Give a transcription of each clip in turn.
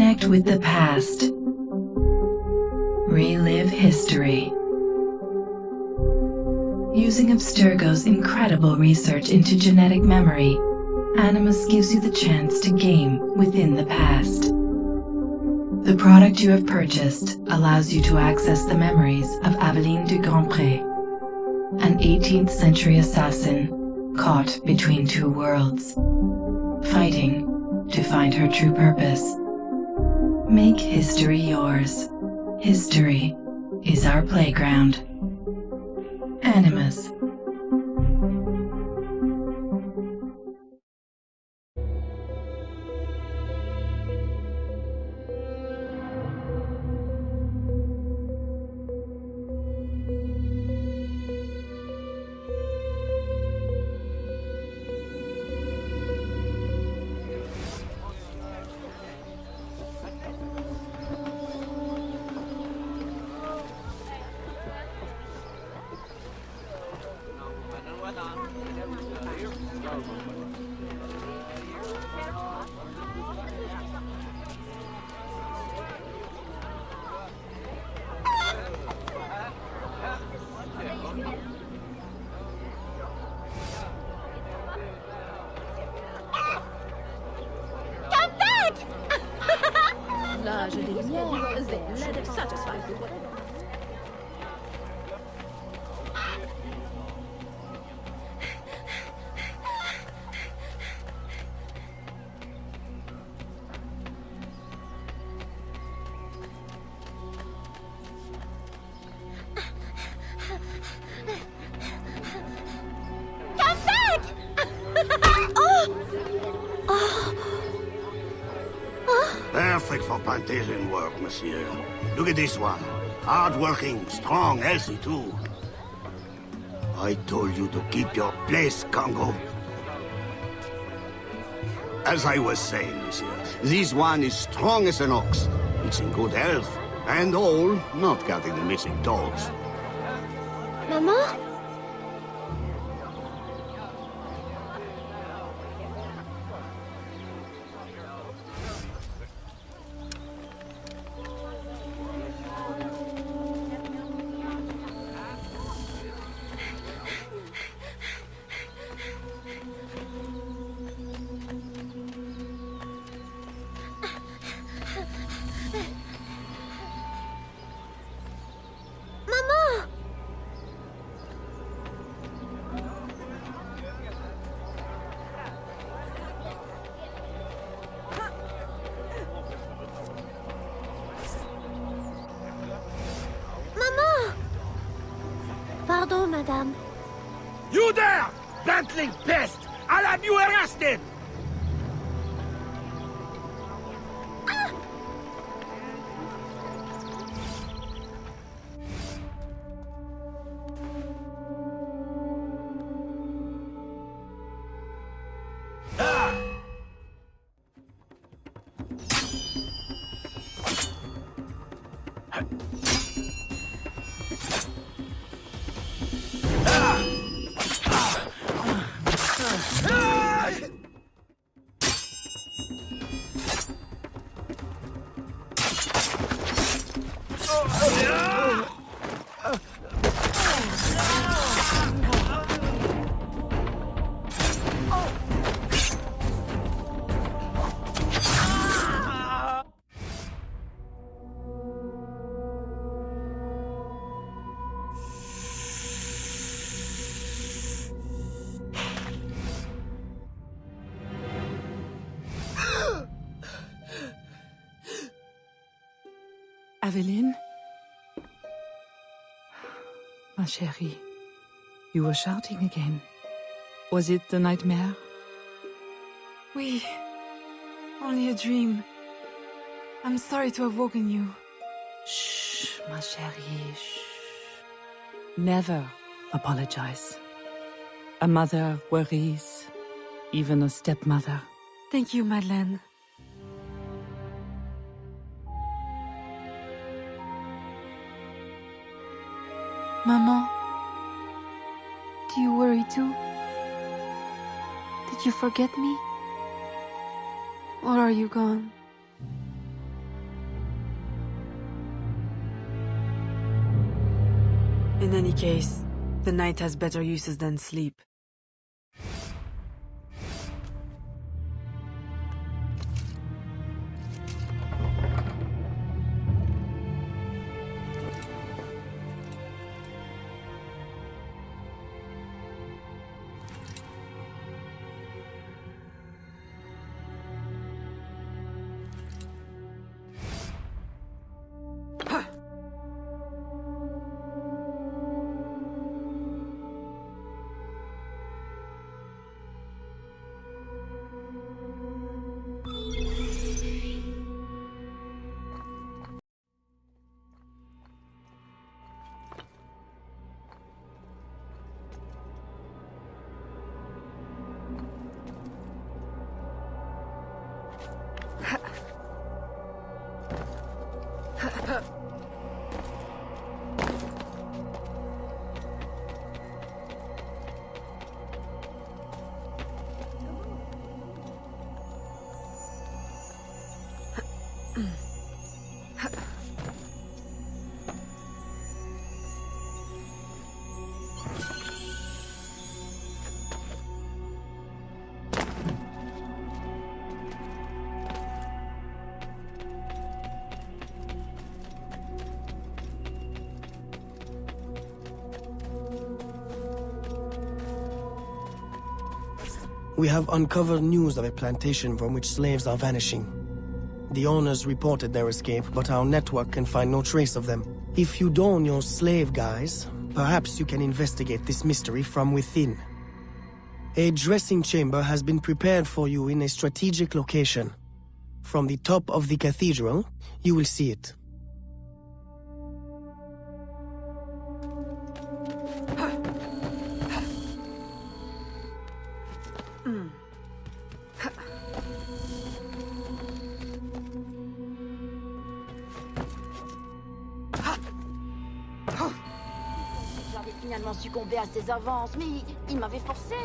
Reconnect with the past. Relive history. Using Abstergo's incredible research into genetic memory, Animus gives you the chance to game within the past. The product you have purchased allows you to access the memories of Aveline du Grandpré, an 18th century assassin caught between two worlds, fighting to find her true purpose. Make history yours. History is our playground. Animus. L'âge des lumières, then satisfied with whatever. Perfect for plantation work, monsieur. Look at this one. Hard-working, strong, healthy too. I told you to keep your place, Congo. As I was saying, monsieur, this one is strong as an ox. It's in good health, and all, not counting the missing toes. Maman? Pardon, madame. You there! Bantling pest! I'll have you arrested! Aveline? Ma chérie, you were shouting again. Was it a nightmare? Oui. Only a dream. I'm sorry to have woken you. Shh, ma chérie, shh. Never apologize. A mother worries, even a stepmother. Thank you, Madeleine. Maman, do you worry too? Did you forget me? Or are you gone? In any case, the night has better uses than sleep. We have uncovered news of a plantation from which slaves are vanishing. The owners reported their escape, but our network can find no trace of them. If you don your slave guise, perhaps you can investigate this mystery from within. A dressing chamber has been prepared for you in a strategic location. From the top of the cathedral, you will see it. J'avais finalement succombé à ses avances, mais il m'avait forcé.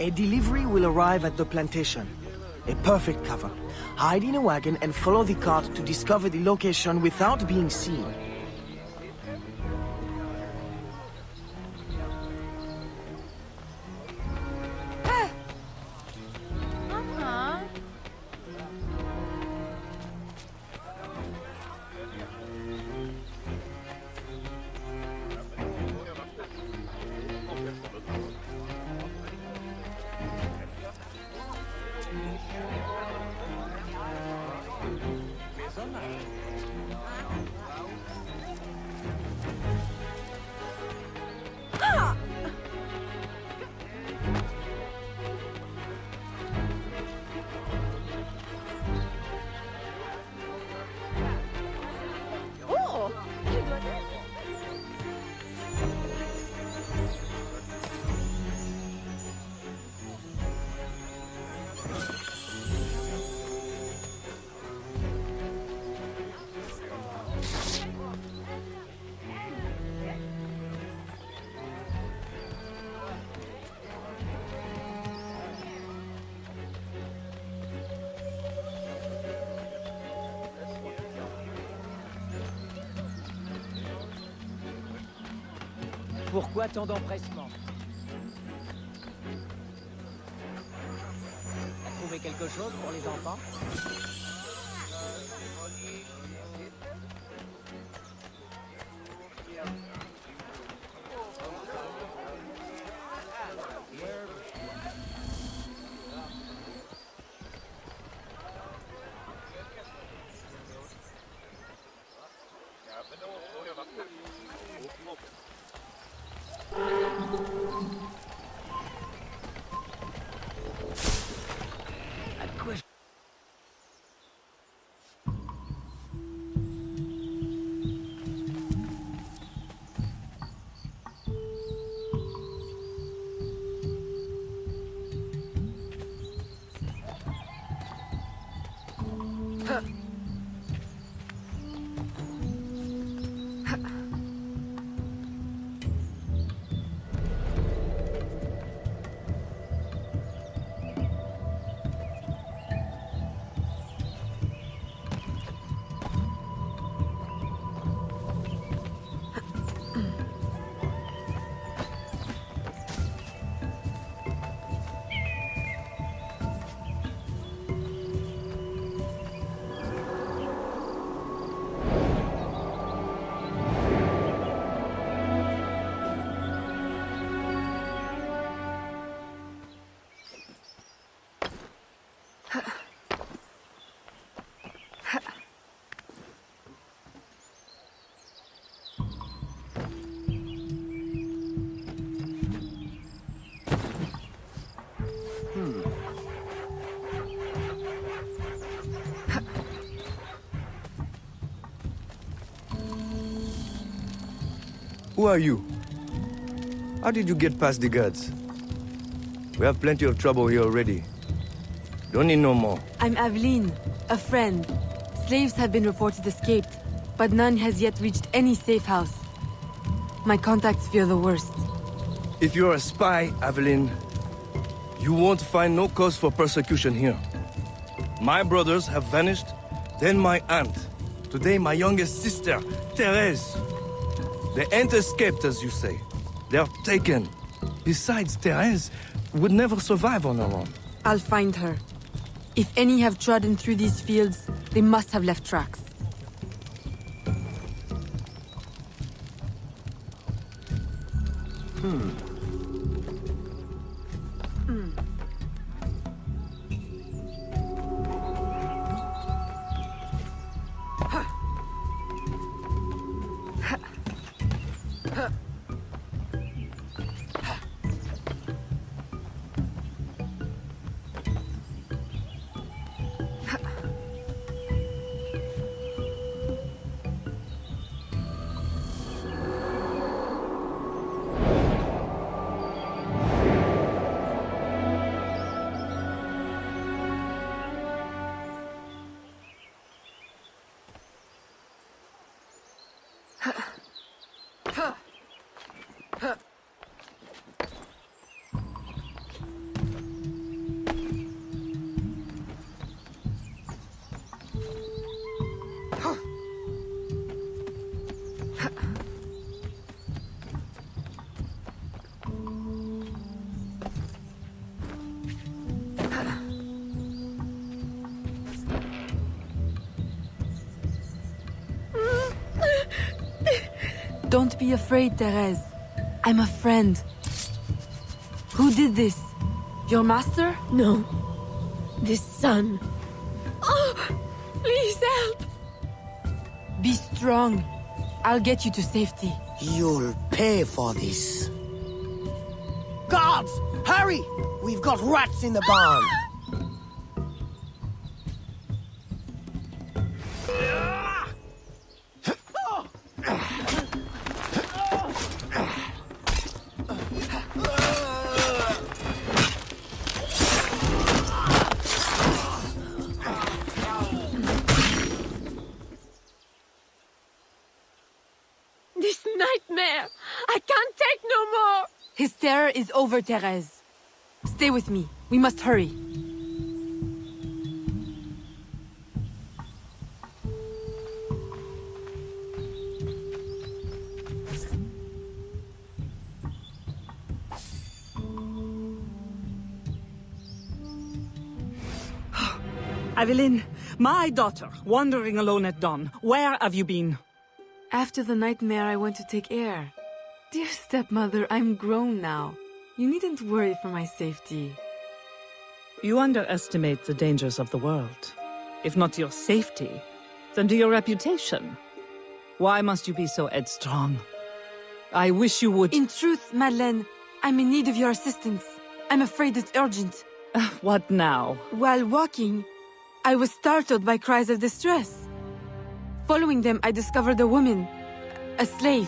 A delivery will arrive at the plantation. A perfect cover. Hide in a wagon and follow the cart to discover the location without being seen. Pourquoi tant d'empressement? T'as trouvé quelque chose pour les enfants? Who are you? How did you get past the guards? We have plenty of trouble here already. Don't need no more. I'm Aveline, a friend. Slaves have been reported escaped, but none has yet reached any safe house. My contacts fear the worst. If you're a spy, Aveline, you won't find no cause for persecution here. My brothers have vanished, then my aunt. Today my youngest sister, Therese. They ain't escaped, as you say. They're taken. Besides, Therese would never survive on her own. I'll find her. If any have trodden through these fields, they must have left tracks. Don't be afraid, Therese. I'm a friend. Who did this? Your master? No. This son. Oh, please help. Be strong. I'll get you to safety. You'll pay for this. Guards! Hurry! We've got rats in the barn! This nightmare! I can't take no more! His terror is over, Therese. Stay with me. We must hurry. Aveline, my daughter, wandering alone at dawn. Where have you been? After the nightmare, I went to take air. Dear stepmother, I'm grown now. You needn't worry for my safety. You underestimate the dangers of the world. If not to your safety, then to your reputation. Why must you be so headstrong? I wish you would— In truth, Madeleine, I'm in need of your assistance. I'm afraid it's urgent. What now? While walking, I was startled by cries of distress. Following them, I discovered a woman, a slave,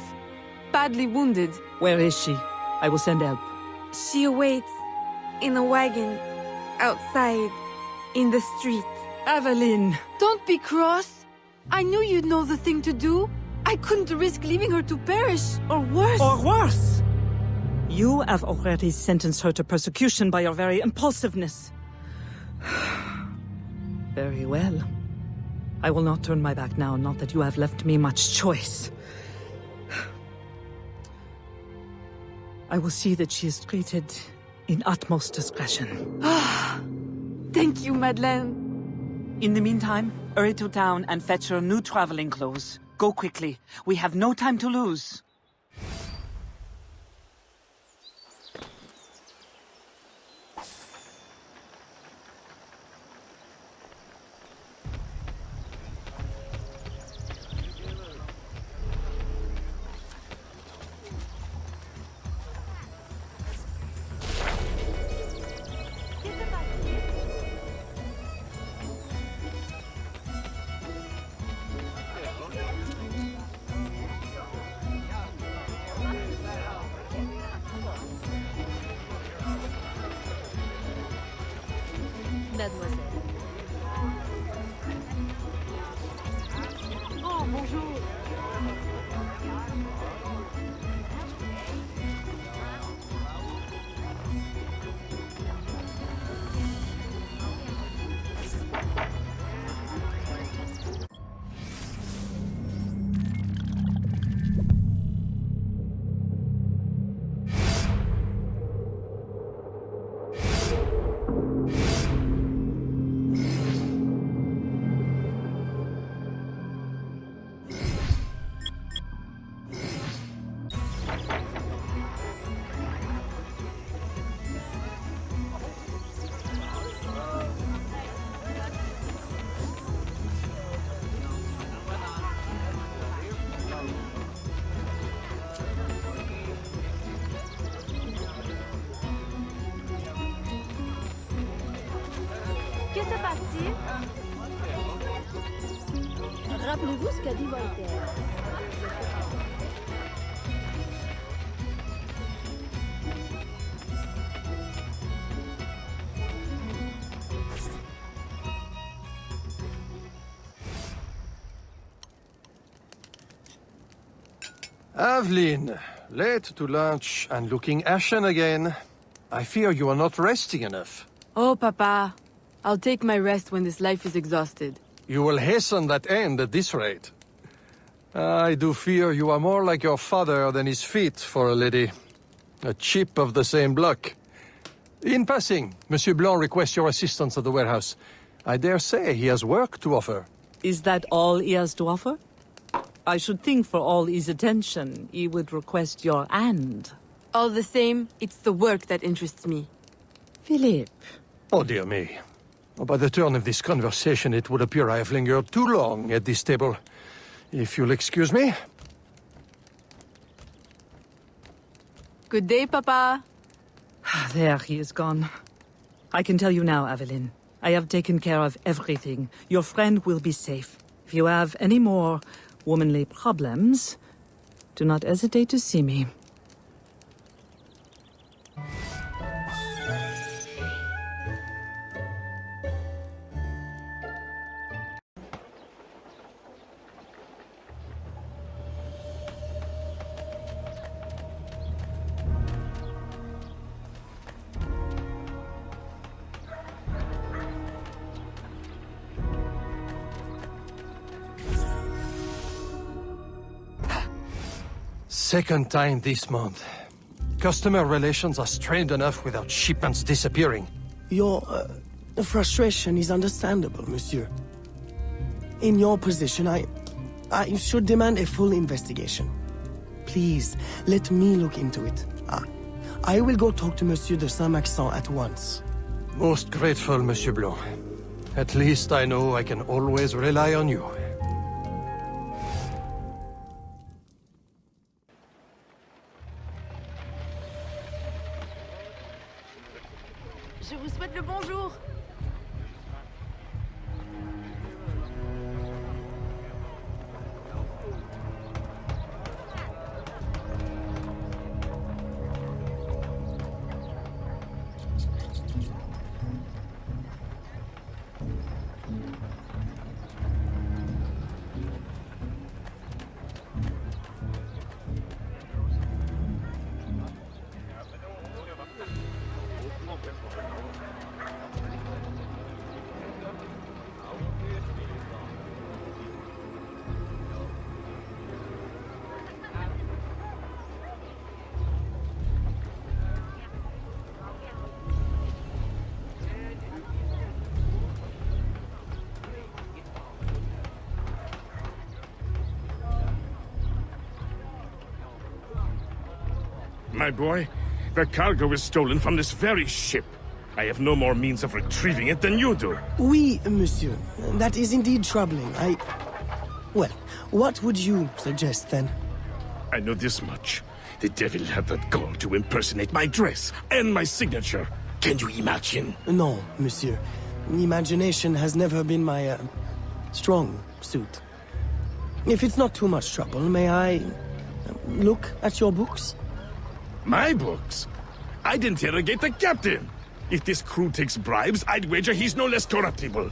badly wounded. Where is she? I will send help. She awaits in a wagon, outside, in the street. Aveline! Don't be cross. I knew you'd know the thing to do. I couldn't risk leaving her to perish, or worse. Or worse! You have already sentenced her to persecution by your very impulsiveness. Very well. I will not turn my back now, not that you have left me much choice. I will see that she is treated in utmost discretion. Thank you, Madeleine. In the meantime, hurry to town and fetch her new traveling clothes. Go quickly. We have no time to lose. Mademoiselle. Oh, bonjour. Que se passe-t-il? Rappelez-vous ce qu'a dit Voltaire. Aveline, late to lunch and looking ashen again. I fear you are not resting enough. Oh, Papa. I'll take my rest when this life is exhausted. You will hasten that end at this rate. I do fear you are more like your father than is fit for a lady. A chip of the same block. In passing, Monsieur Blanc requests your assistance at the warehouse. I dare say he has work to offer. Is that all he has to offer? I should think for all his attention, he would request your hand. All the same, it's the work that interests me. Philippe. Oh, dear me. By the turn of this conversation, it would appear I have lingered too long at this table. If you'll excuse me. Good day, Papa. There, he is gone. I can tell you now, Aveline. I have taken care of everything. Your friend will be safe. If you have any more womanly problems, do not hesitate to see me. Second time this month. Customer relations are strained enough without shipments disappearing. You're The frustration is understandable, monsieur. In your position, I should demand a full investigation. Please, let me look into it. I will go talk to Monsieur de Saint-Maxent at once. Most grateful, Monsieur Blanc. At least I know I can always rely on you. Je vous souhaite le bonjour. My boy, the cargo was stolen from this very ship. I have no more means of retrieving it than you do. Oui, monsieur. That is indeed troubling. Well, what would you suggest, then? I know this much. The devil had that gall to impersonate my dress and my signature. Can you imagine? No, monsieur. Imagination has never been my, strong suit. If it's not too much trouble, may I look at your books? My books? I'd interrogate the captain. If this crew takes bribes, I'd wager he's no less corruptible.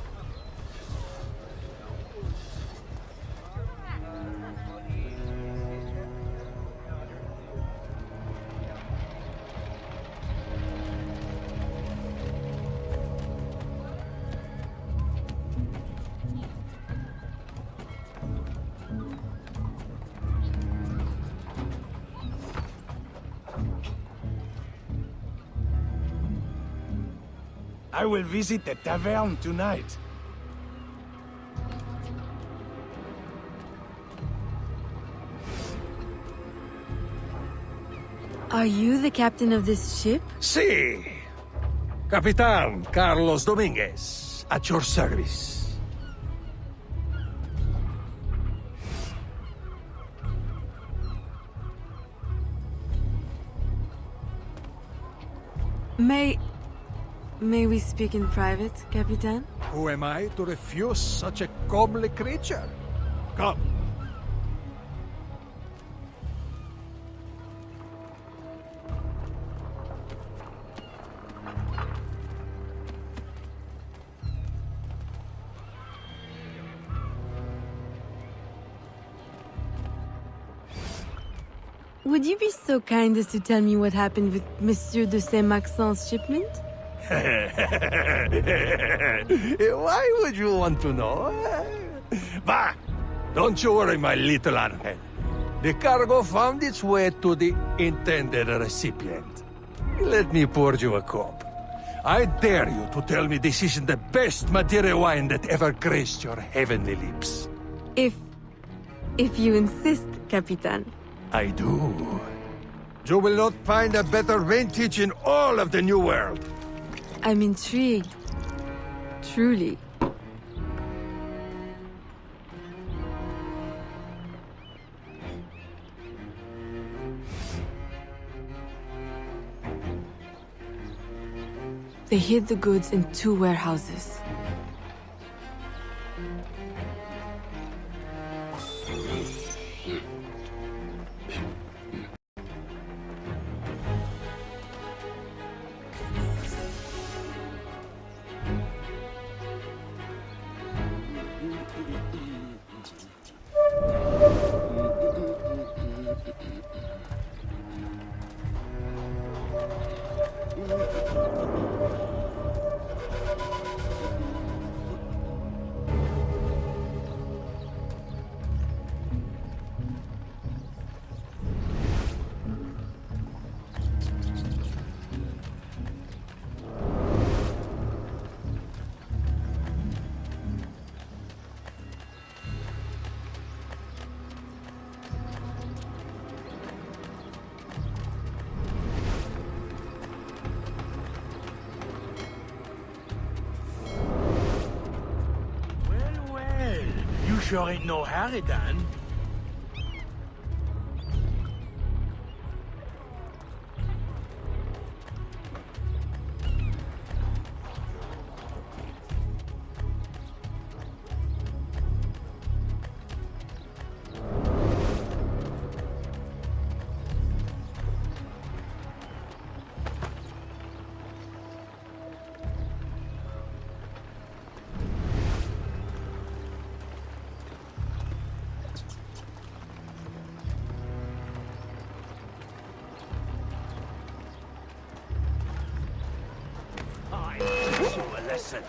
I will visit the tavern tonight. Are you the captain of this ship? Si! Capitan Carlos Dominguez, at your service. May we speak in private, Capitan? Who am I to refuse such a comely creature? Come. Would you be so kind as to tell me what happened with Monsieur de Saint-Maxent's shipment? Why would you want to know? Bah! Don't you worry, my little Angel. The cargo found its way to the intended recipient. Let me pour you a cup. I dare you to tell me this isn't the best Madeira wine that ever graced your heavenly lips. If you insist, Capitan. I do. You will not find a better vintage in all of the New World. I'm intrigued. Truly. They hid the goods in 2 warehouses. sure ain't no Harry, Dan. Listen.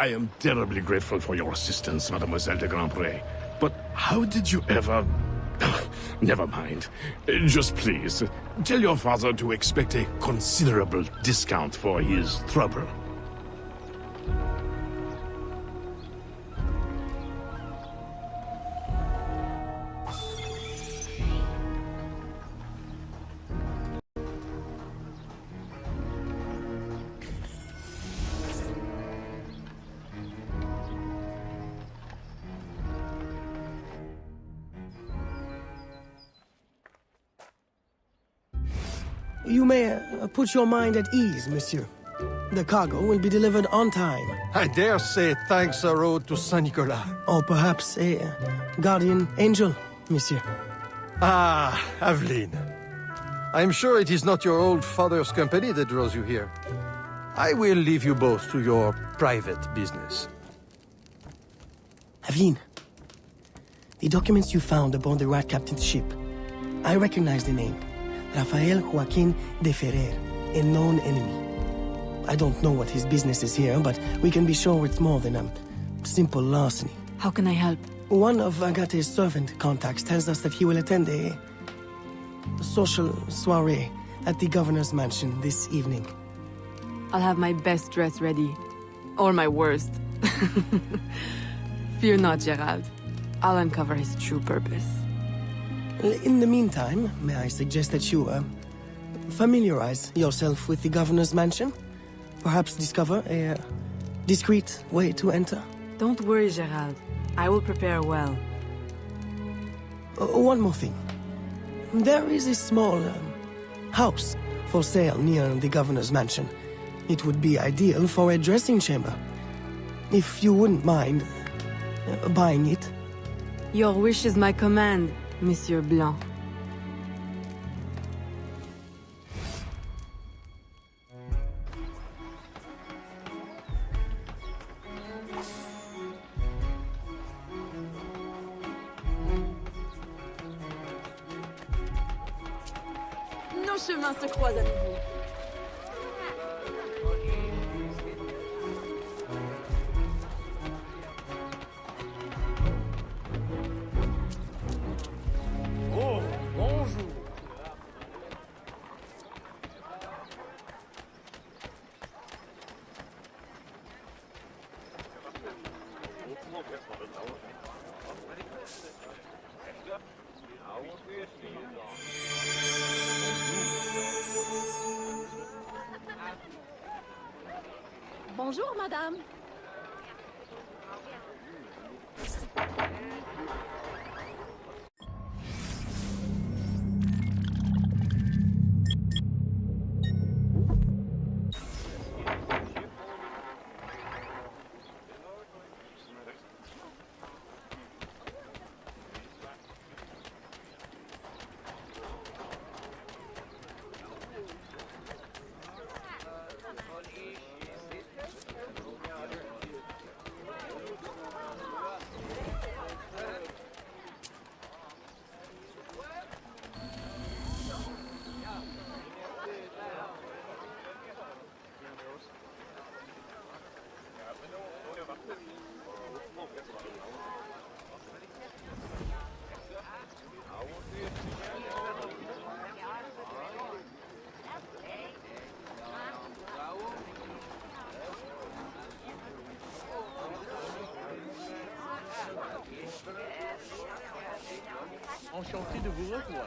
I am terribly grateful for your assistance, Mademoiselle de Grandpré. But how did you ever... Never mind. Just please, tell your father to expect a considerable discount for his trouble. You may put your mind at ease, monsieur. The cargo will be delivered on time. I dare say thanks are owed to Saint Nicolas. Or perhaps a guardian angel, monsieur. Ah, Aveline. I'm sure it is not your old father's company that draws you here. I will leave you both to your private business. Aveline, the documents you found aboard the Rat Captain's ship. I recognize the name. Rafael Joaquin de Ferrer, a known enemy. I don't know what his business is here, but we can be sure it's more than a simple larceny. How can I help? One of Agate's servant contacts tells us that he will attend a social soiree at the governor's mansion this evening. I'll have my best dress ready. Or my worst. Fear not, Gerald. I'll uncover his true purpose. In the meantime, may I suggest that you, familiarize yourself with the governor's mansion? Perhaps discover a discreet way to enter? Don't worry, Gerald. I will prepare well. One more thing. There is a small house for sale near the governor's mansion. It would be ideal for a dressing chamber. If you wouldn't mind buying it. Your wish is my command, Monsieur Blanc. nos chemins se croisent à nouveau. Oh, bonjour. Bonjour, madame. Enchanté de vous revoir.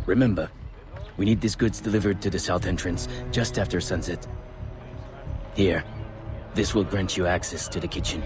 Remember, we need these goods delivered to the south entrance just after sunset. Here, this will grant you access to the kitchen.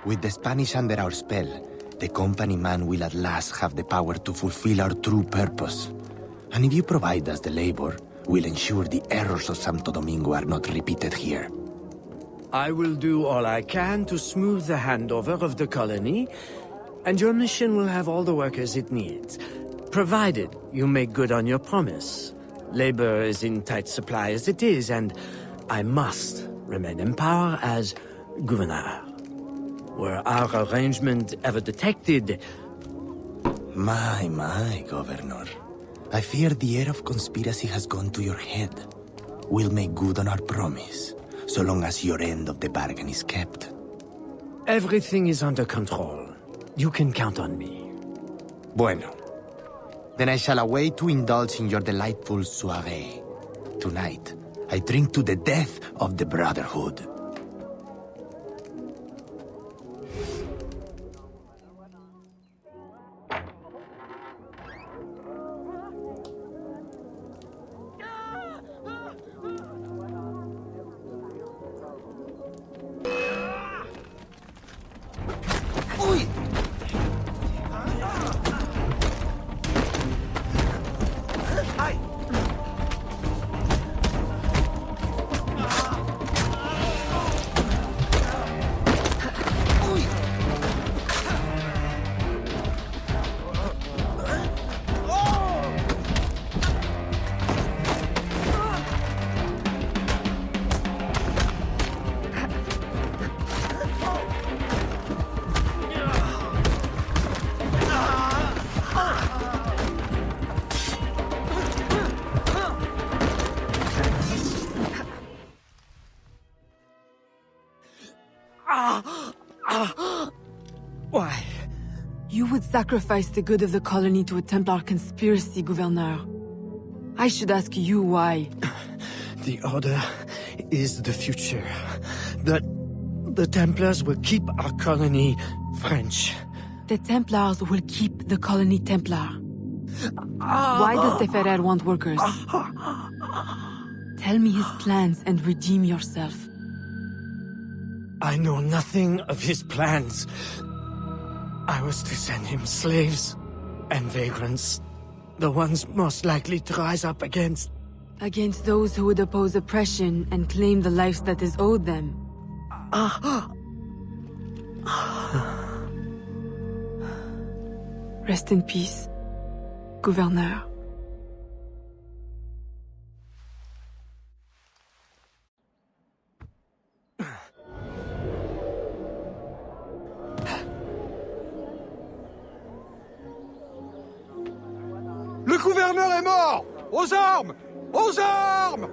With the Spanish under our spell, the company man will at last have the power to fulfill our true purpose. And if you provide us the labor, we'll ensure the errors of Santo Domingo are not repeated here. I will do all I can to smooth the handover of the colony, and your mission will have all the workers it needs, provided you make good on your promise. Labor is in tight supply as it is, and I must remain in power as governor. Were our arrangement ever detected... My, Governor. I fear the air of conspiracy has gone to your head. We'll make good on our promise, so long as your end of the bargain is kept. Everything is under control. You can count on me. Bueno. Then I shall await to indulge in your delightful soirée. Tonight, I drink to the death of the Brotherhood. Why? You would sacrifice the good of the colony to a Templar conspiracy, Gouverneur. I should ask you why. The Order is the future. The Templars will keep our colony French. The Templars will keep the colony Templar. Why does the Ferrer want workers? Tell me his plans and redeem yourself. I know nothing of his plans. I was to send him slaves and vagrants. The ones most likely to rise up against... Against those who would oppose oppression and claim the life that is owed them. Rest in peace, Gouverneur. Le gouverneur est mort! Aux armes! Aux armes!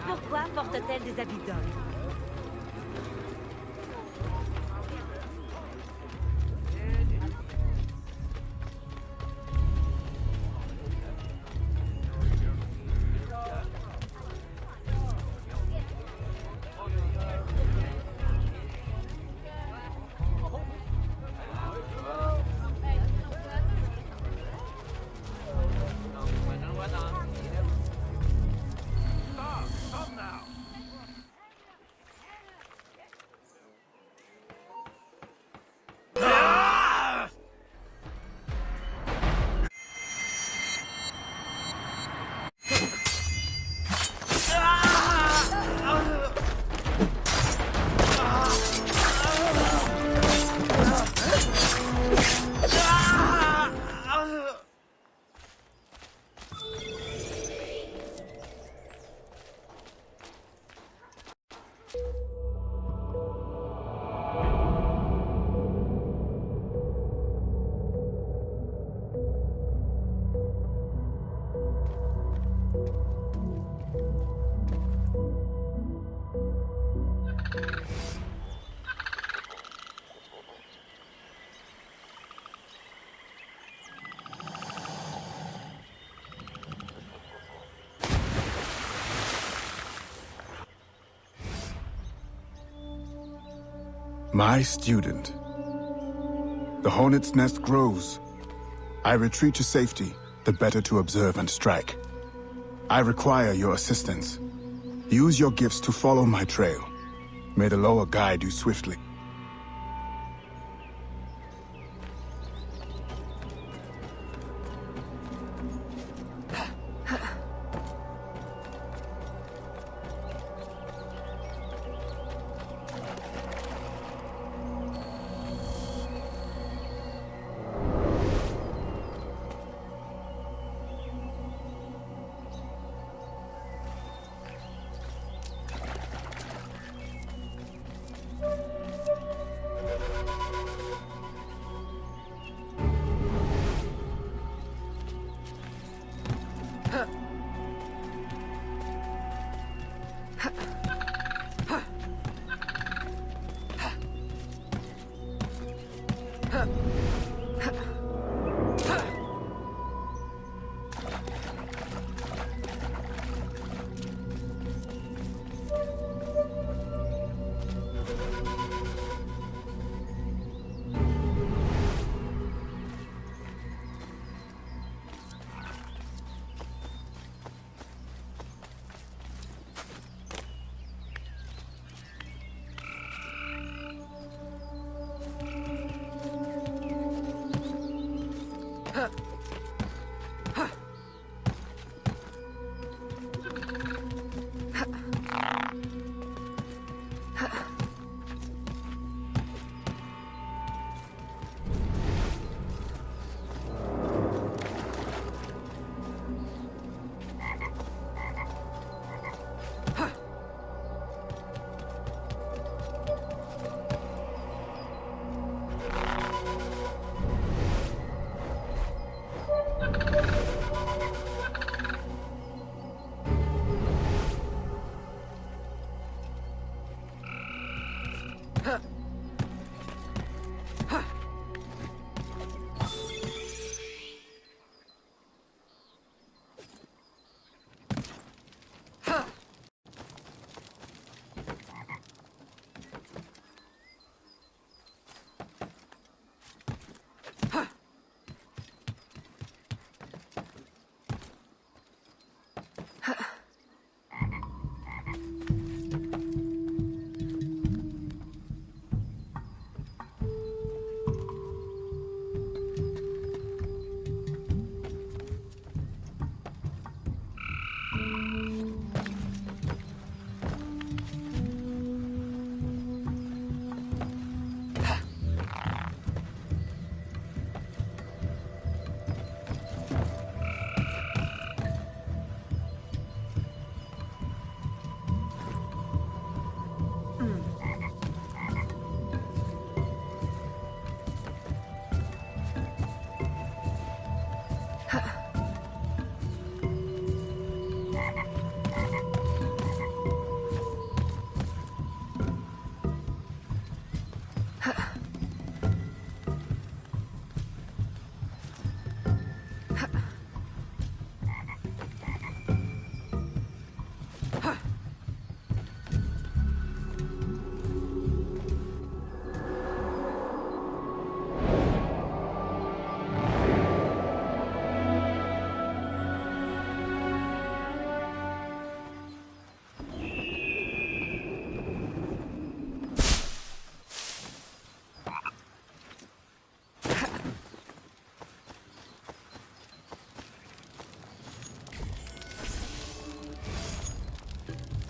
Pourquoi porte-t-elle des habits d'homme? My student. The hornet's nest grows. I retreat to safety, the better to observe and strike. I require your assistance. Use your gifts to follow my trail. May the lower guide you swiftly.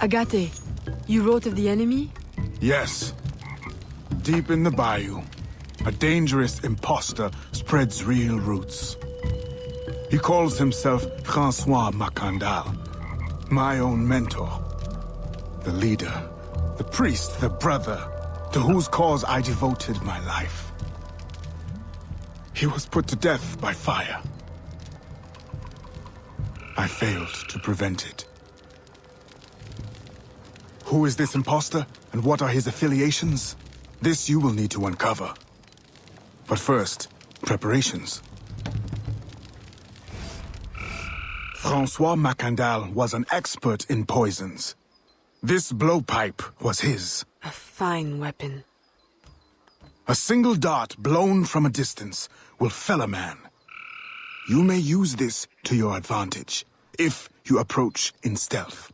Agate, you wrote of the enemy? Yes. Deep in the bayou, a dangerous imposter spreads real roots. He calls himself Francois Macandal, my own mentor. The leader, the priest, the brother, to whose cause I devoted my life. He was put to death by fire. I failed to prevent it. Who is this imposter, and what are his affiliations? This you will need to uncover. But first, preparations. Francois Macandal was an expert in poisons. This blowpipe was his. A fine weapon. A single dart blown from a distance will fell a man. You may use this to your advantage, if you approach in stealth.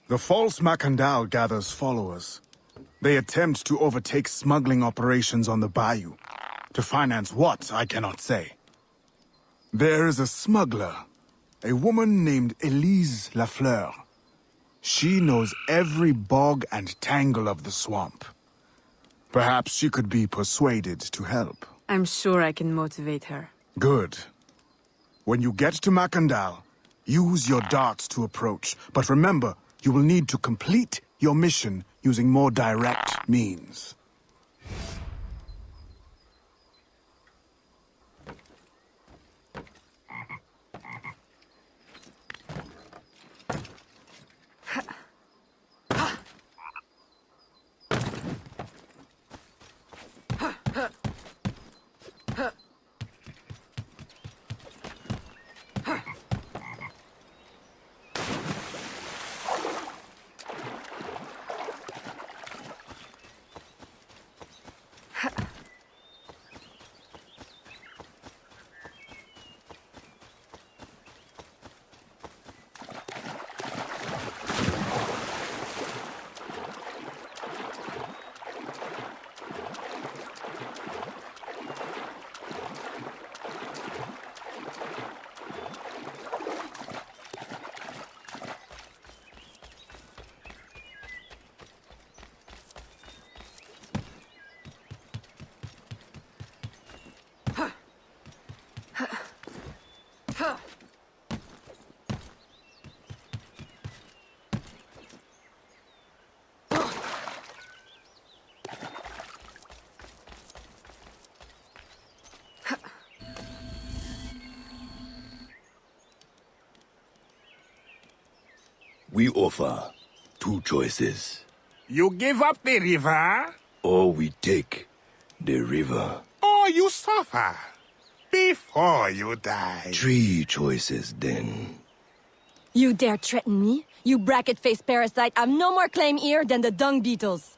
The false Macandal gathers followers. They attempt to overtake smuggling operations on the bayou. To finance what, I cannot say. There is a smuggler, a woman named Elise Lafleur. She knows every bog and tangle of the swamp. Perhaps she could be persuaded to help. I'm sure I can motivate her. Good. When you get to Macandal, use your darts to approach, but remember, you will need to complete your mission using more direct means. We offer 2 choices. You give up the river, Or we take the river. or you suffer before you die. 3 choices, then. You dare threaten me? You bracket-faced parasite, I've no more claim here than the dung beetles.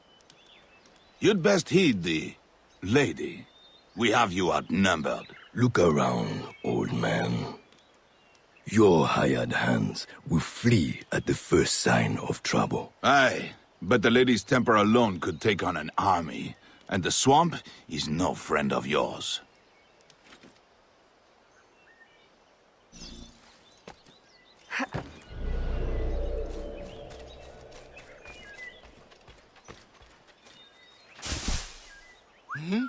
You'd best heed the lady. We have you outnumbered. Look around, old man. Your hired hands will flee at the first sign of trouble. Aye, but the lady's temper alone could take on an army, and the swamp is no friend of yours. Hmm?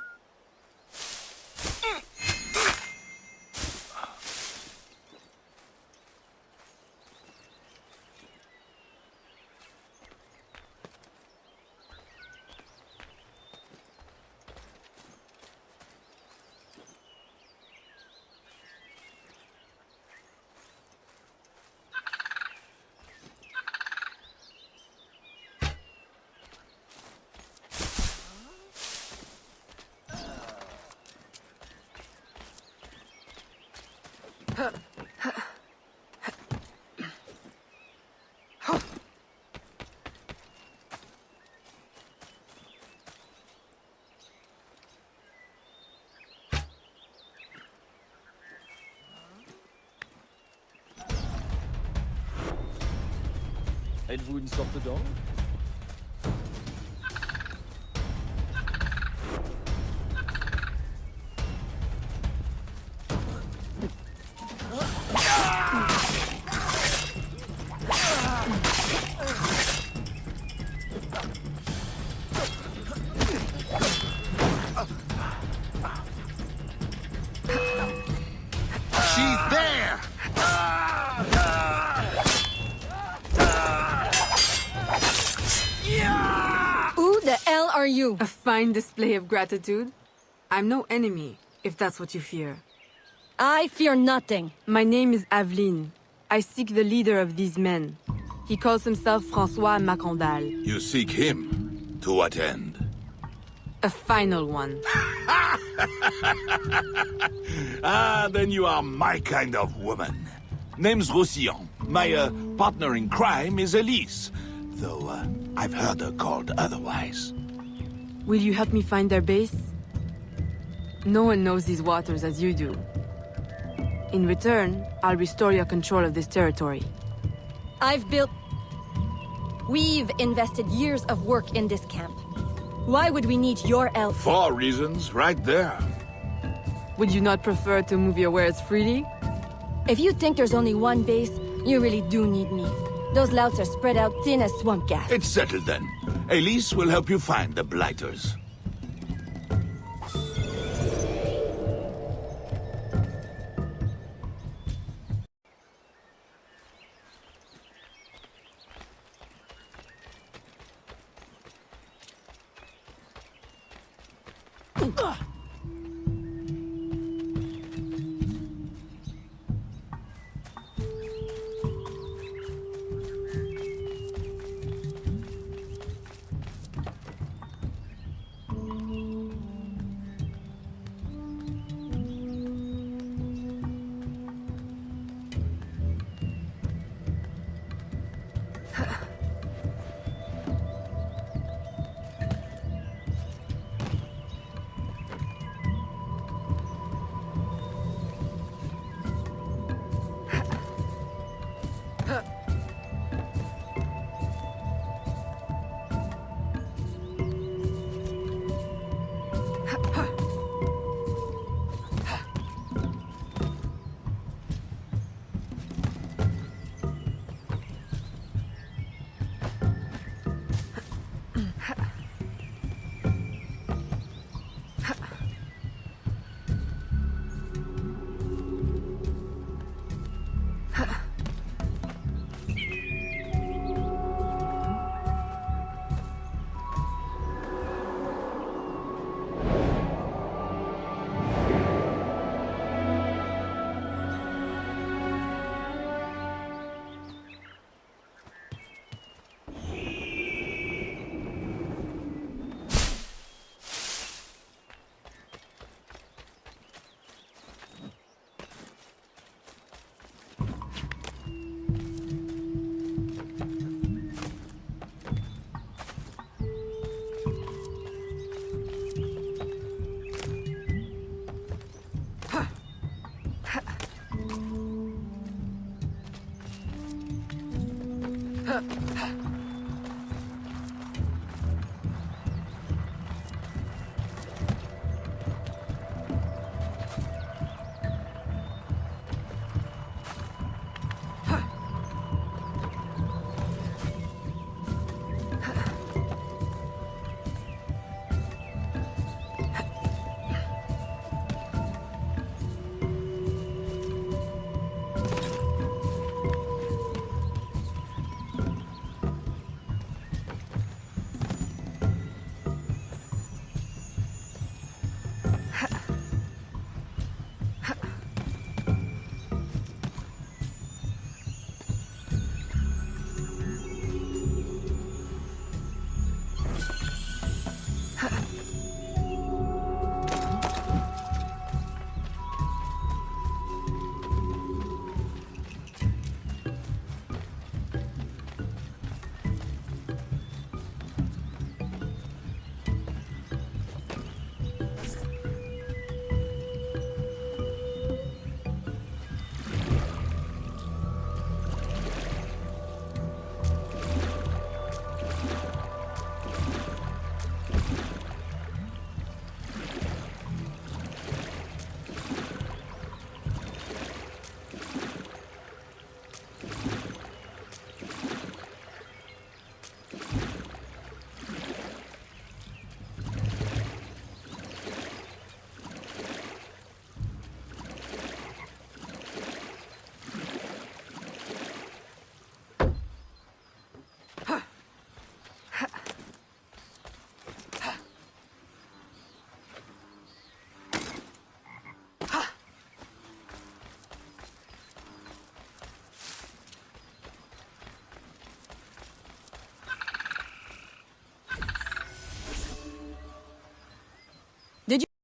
Êtes-vous une sorte d'ange? She's there! Who the hell are you? A fine display of gratitude. I'm no enemy, if that's what you fear. I fear nothing. My name is Aveline. I seek the leader of these men. He calls himself François Macondal. You seek him? To what end? A final one. Ah, then you are my kind of woman. Name's Roussillon. My partner in crime is Elise, though I've heard her called otherwise. Will you help me find their base? No one knows these waters as you do. In return, I'll restore your control of this territory. We've invested years of work in this camp. Why would we need your help? 4 reasons, right there. Would you not prefer to move your wares freely? If you think there's only one base, you really do need me. Those louts are spread out thin as swamp gas. It's settled then. Elise will help you find the blighters.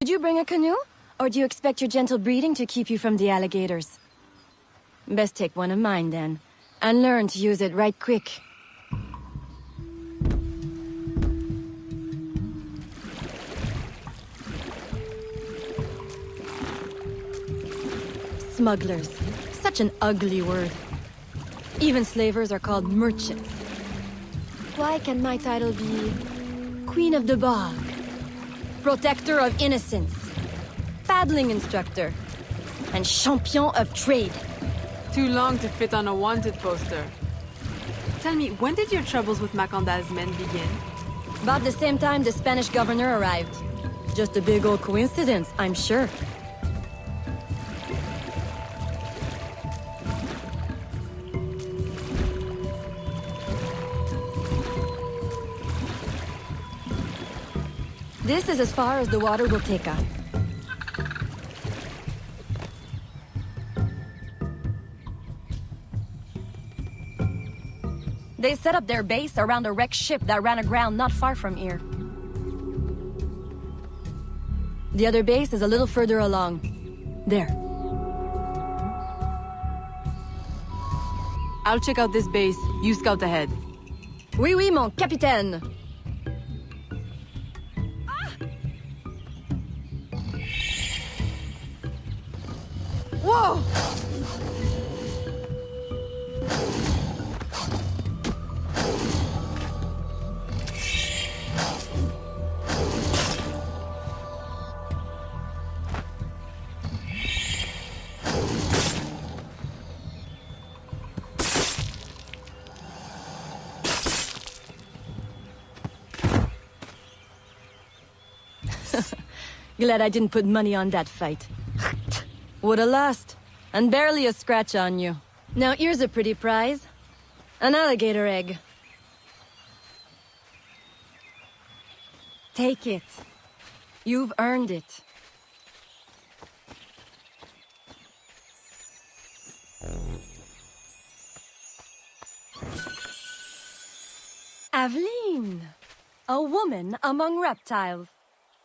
Did you bring a canoe? Or do you expect your gentle breeding to keep you from the alligators? Best take one of mine, then. And learn to use it right quick. Smugglers. Such an ugly word. Even slavers are called merchants. Why can't my title be Queen of the Bog? Protector of Innocence, paddling instructor, and champion of trade. Too long to fit on a wanted poster. Tell me, when did your troubles with Macandal's men begin? About the same time the Spanish governor arrived. Just a big old coincidence, I'm sure. This is as far as the water will take us. They set up their base around a wrecked ship that ran aground not far from here. The other base is a little further along. There. I'll check out this base. You scout ahead. Oui, oui, mon capitaine. Whoa! Glad I didn't put money on that fight. Woulda lost. And barely a scratch on you. Now here's a pretty prize. An alligator egg. Take it. You've earned it. Aveline! A woman among reptiles.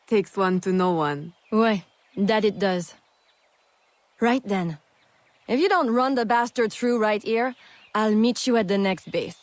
Takes one to know one. Ouais, that it does. Right then. If you don't run the bastard through right here, I'll meet you at the next base.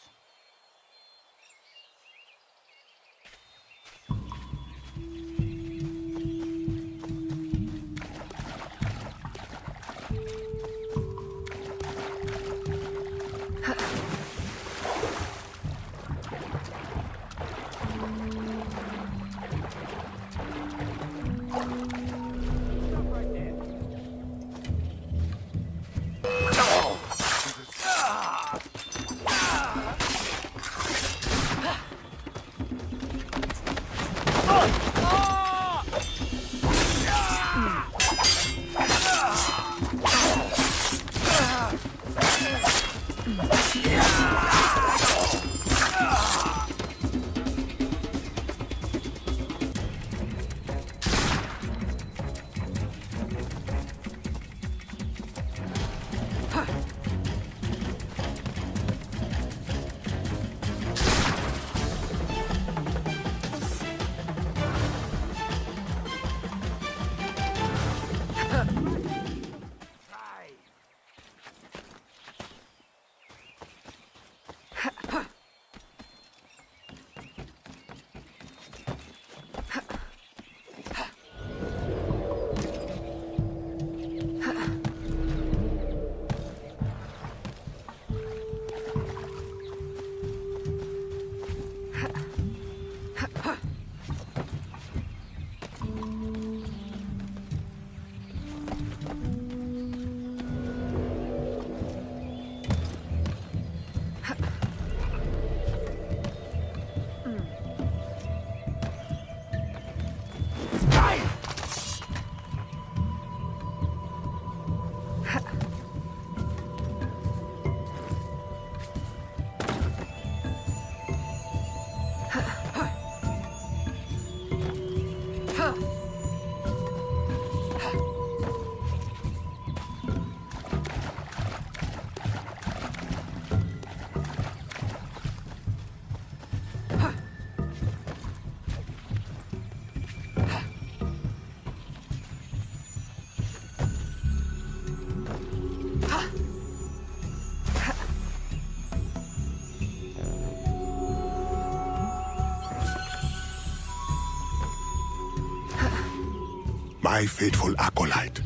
My faithful acolyte,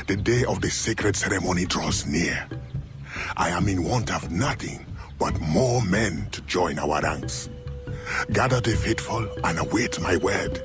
the day of the sacred ceremony draws near. I am in want of nothing but more men to join our ranks. Gather the faithful and await my word.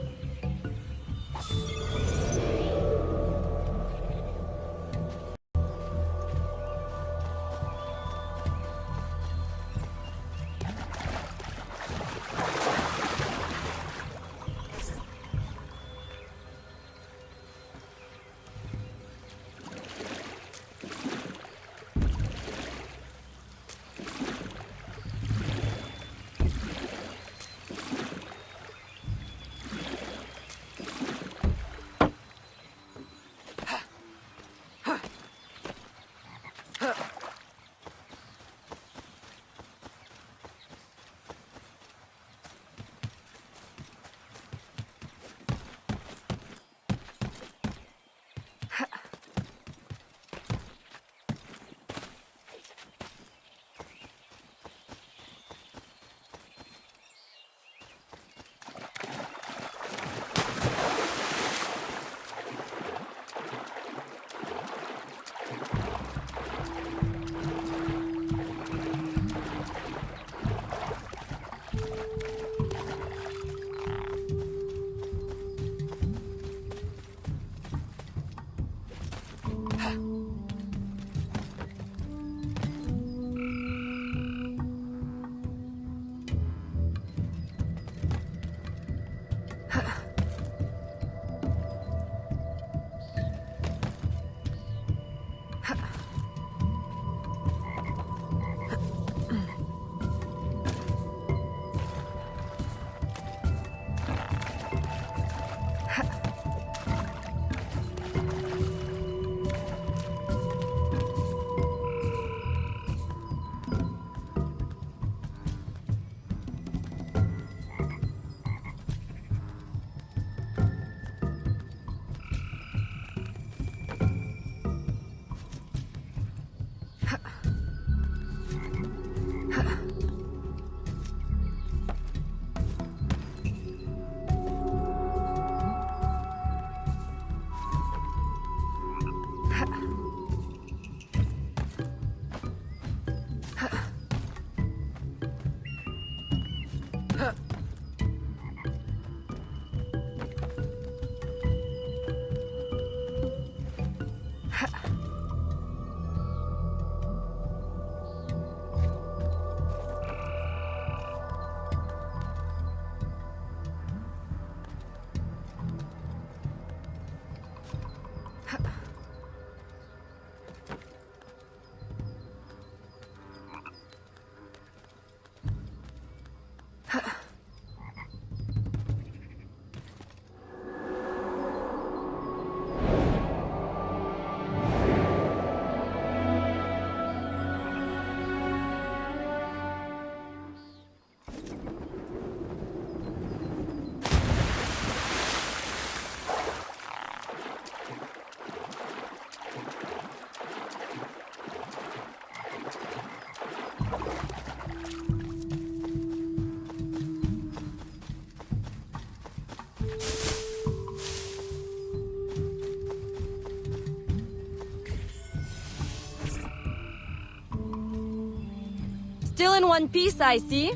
Still in one piece, I see.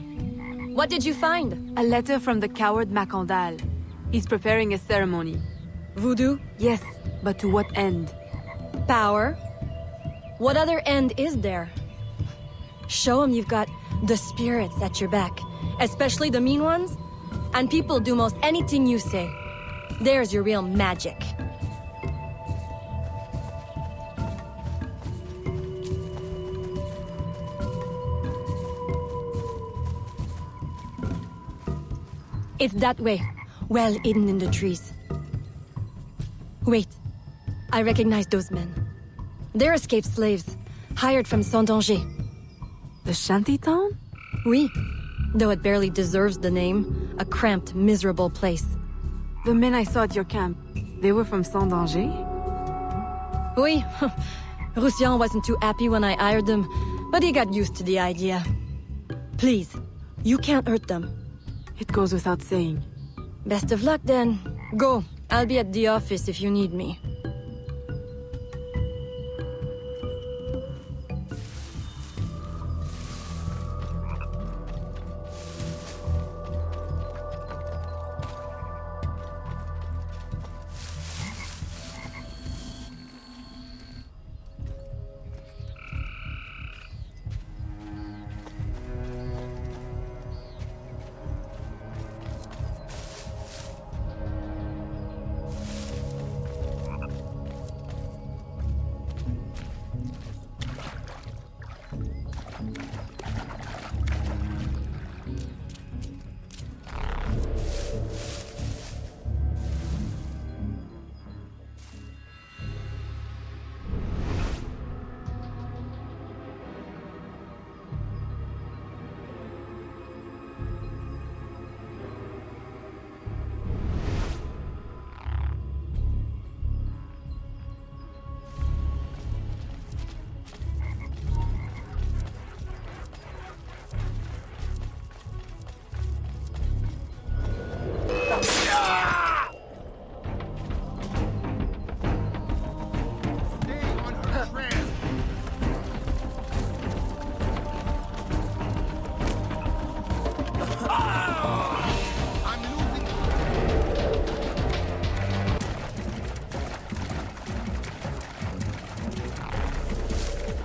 What did you find? A letter from the coward Macandal. He's preparing a ceremony. Voodoo? Yes, but to what end? Power. What other end is there? Show him you've got the spirits at your back, especially the mean ones, and people do most anything you say. There's your real magic. It's that way, well hidden in the trees. Wait, I recognize those men. They're escaped slaves, hired from Saint-Danger. The shantytown? Oui, though it barely deserves the name. A cramped, miserable place. The men I saw at your camp, they were from Saint-Danger? Oui, Roussillon wasn't too happy when I hired them, but he got used to the idea. Please, you can't hurt them. It goes without saying. Best of luck then. Go, I'll be at the office if you need me.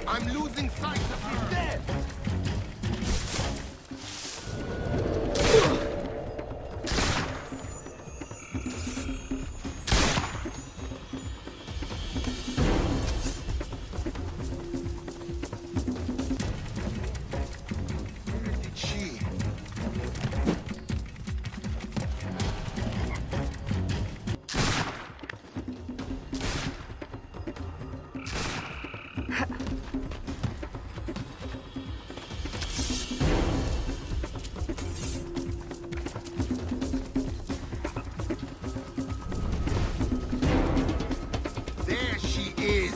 I'm losing sight of his dead! Where did she? There she is!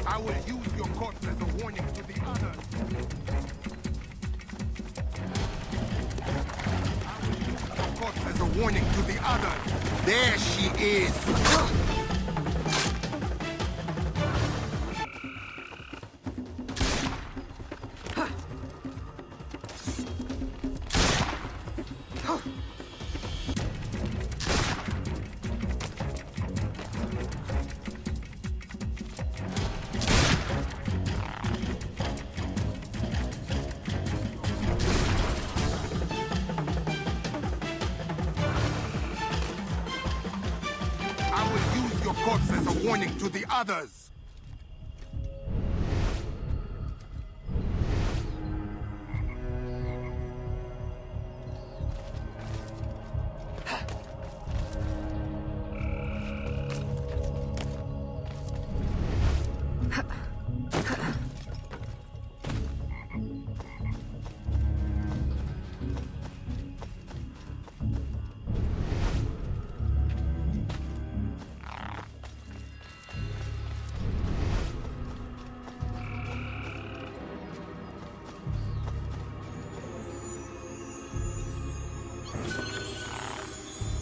I will use your corpse as a warning to the others. I will use your corpse as a warning to the others. There she is! I will use your corpse as a warning to the others.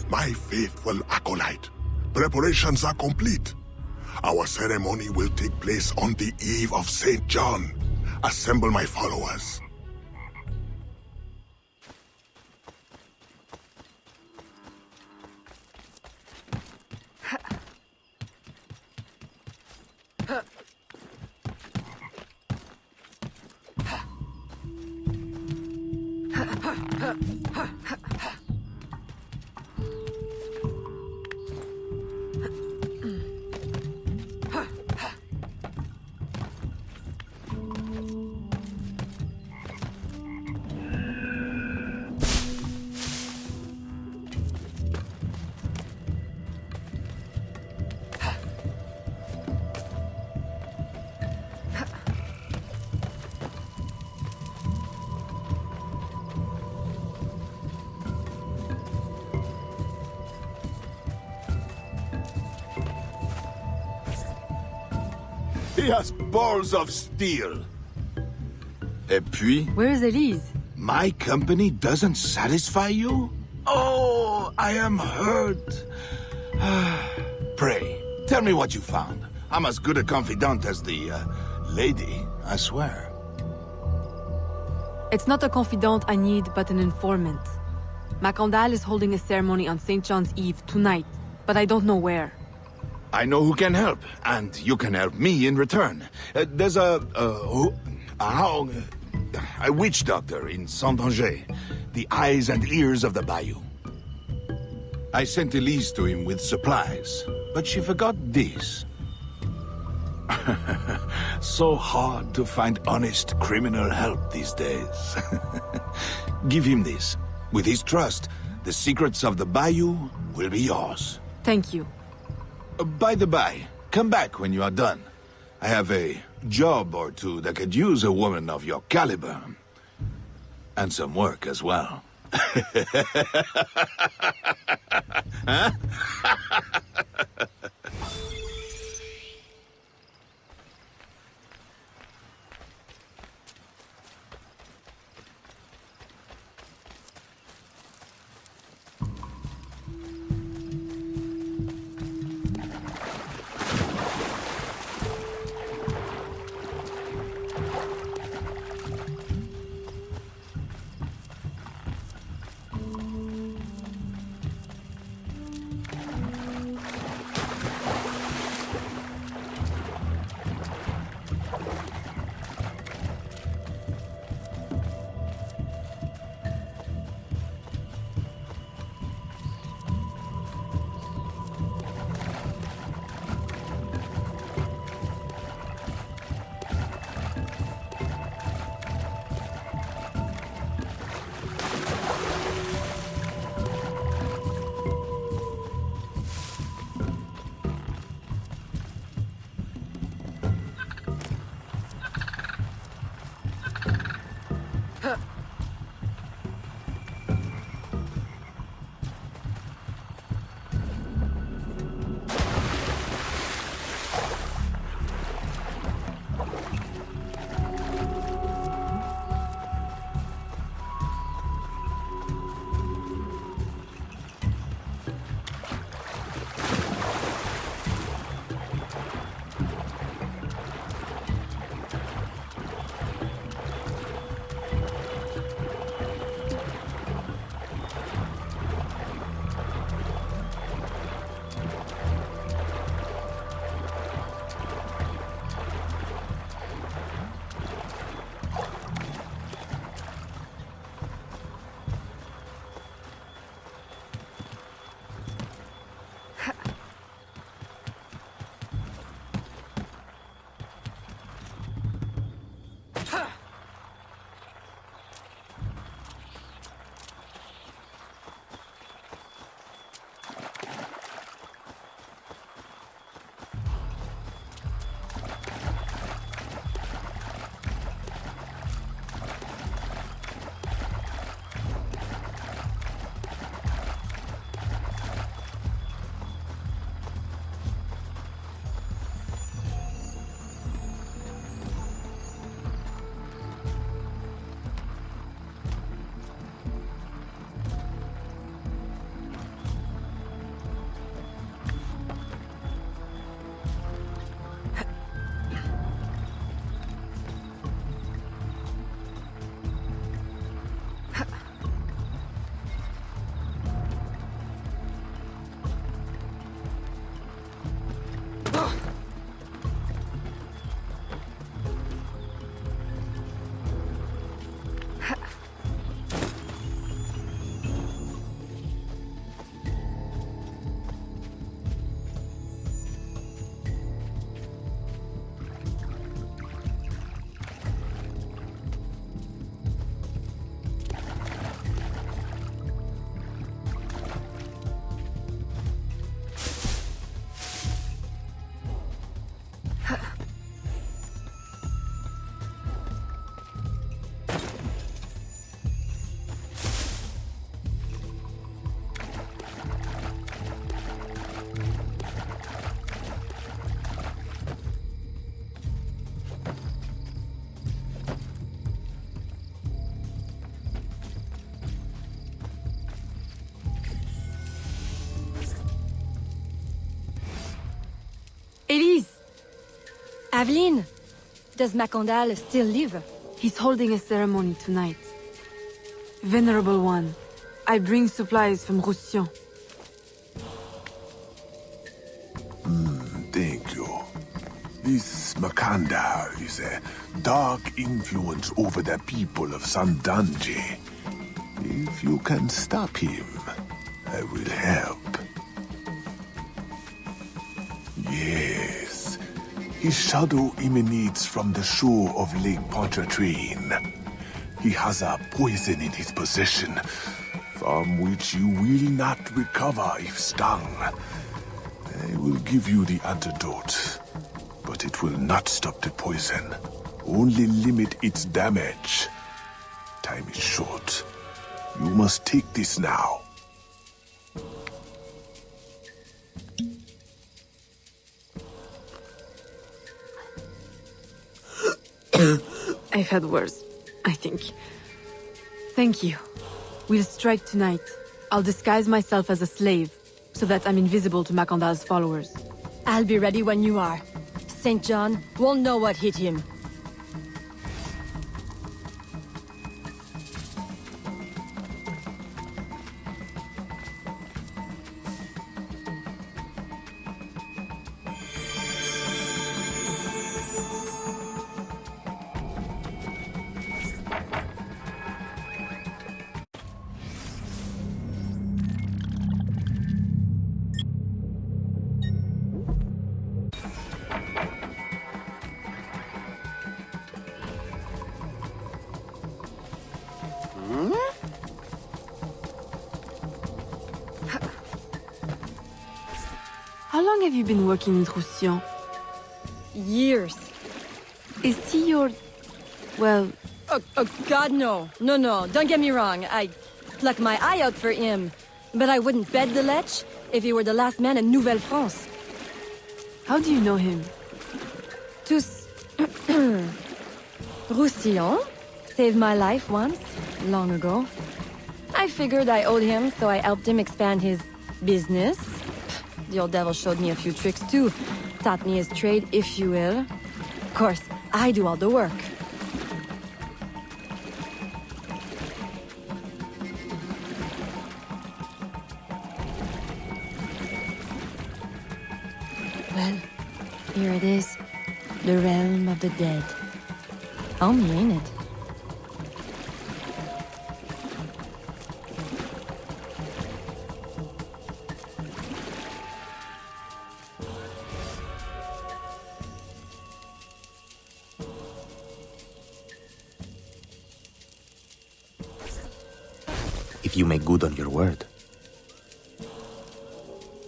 My faithful acolyte, preparations are complete. Our ceremony will take place on the eve of St. John. Assemble my followers. He has balls of steel. Et puis? Where is Elise? My company doesn't satisfy you? Oh, I am hurt. Pray, tell me what you found. I'm as good a confidant as the, lady, I swear. It's not a confidant I need, but an informant. Macandal is holding a ceremony on St. John's Eve tonight, but I don't know where. I know who can help, and you can help me in return. There's a witch doctor in Saint-Anger, the eyes and ears of the bayou. I sent Elise to him with supplies, but she forgot this. So hard to find honest criminal help these days. Give him this. With his trust, the secrets of the bayou will be yours. Thank you. By the by, come back when you are done. I have a job or two that could use a woman of your caliber. And some work as well. Huh? Ladies! Aveline, does Macandal still live? He's holding a ceremony tonight. Venerable One, I bring supplies from Roussillon. Thank you. This Makanda is a dark influence over the people of Sandanje. If you can stop him, I will help. Yes. His shadow emanates from the shore of Lake Pontchartrain. He has a poison in his possession, from which you will not recover if stung. I will give you the antidote, but it will not stop the poison, only limit its damage. Time is short. You must take this now. I've had worse, I think. Thank you. We'll strike tonight. I'll disguise myself as a slave, so that I'm invisible to Macandal's followers. I'll be ready when you are. St. John won't know what hit him. How long have you been working in Roussillon? Years. Is he your... well... Oh, God, no. No, don't get me wrong. I pluck my eye out for him. But I wouldn't bet the lech if he were the last man in Nouvelle-France. How do you know him? Tous... Roussillon saved my life once, long ago. I figured I owed him, so I helped him expand his business. The old devil showed me a few tricks too. Taught me his trade, if you will. Of course, I do all the work. Well, here it is. The realm of the dead. Homey, ain't it? If you make good on your word.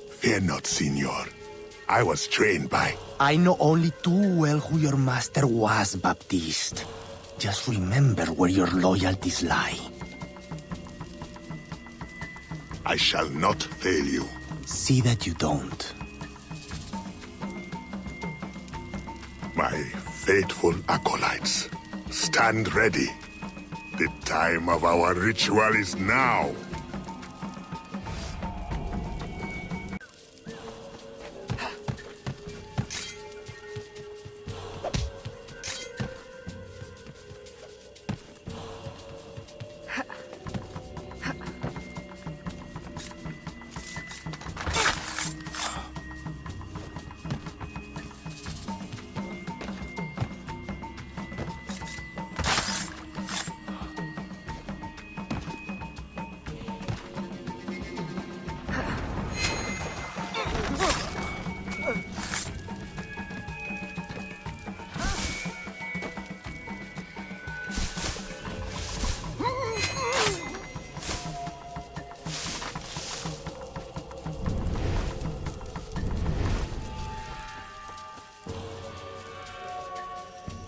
Fear not, Signor. I was trained by... I know only too well who your master was, Baptiste. Just remember where your loyalties lie. I shall not fail you. See that you don't. My faithful acolytes, stand ready. The time of our ritual is now.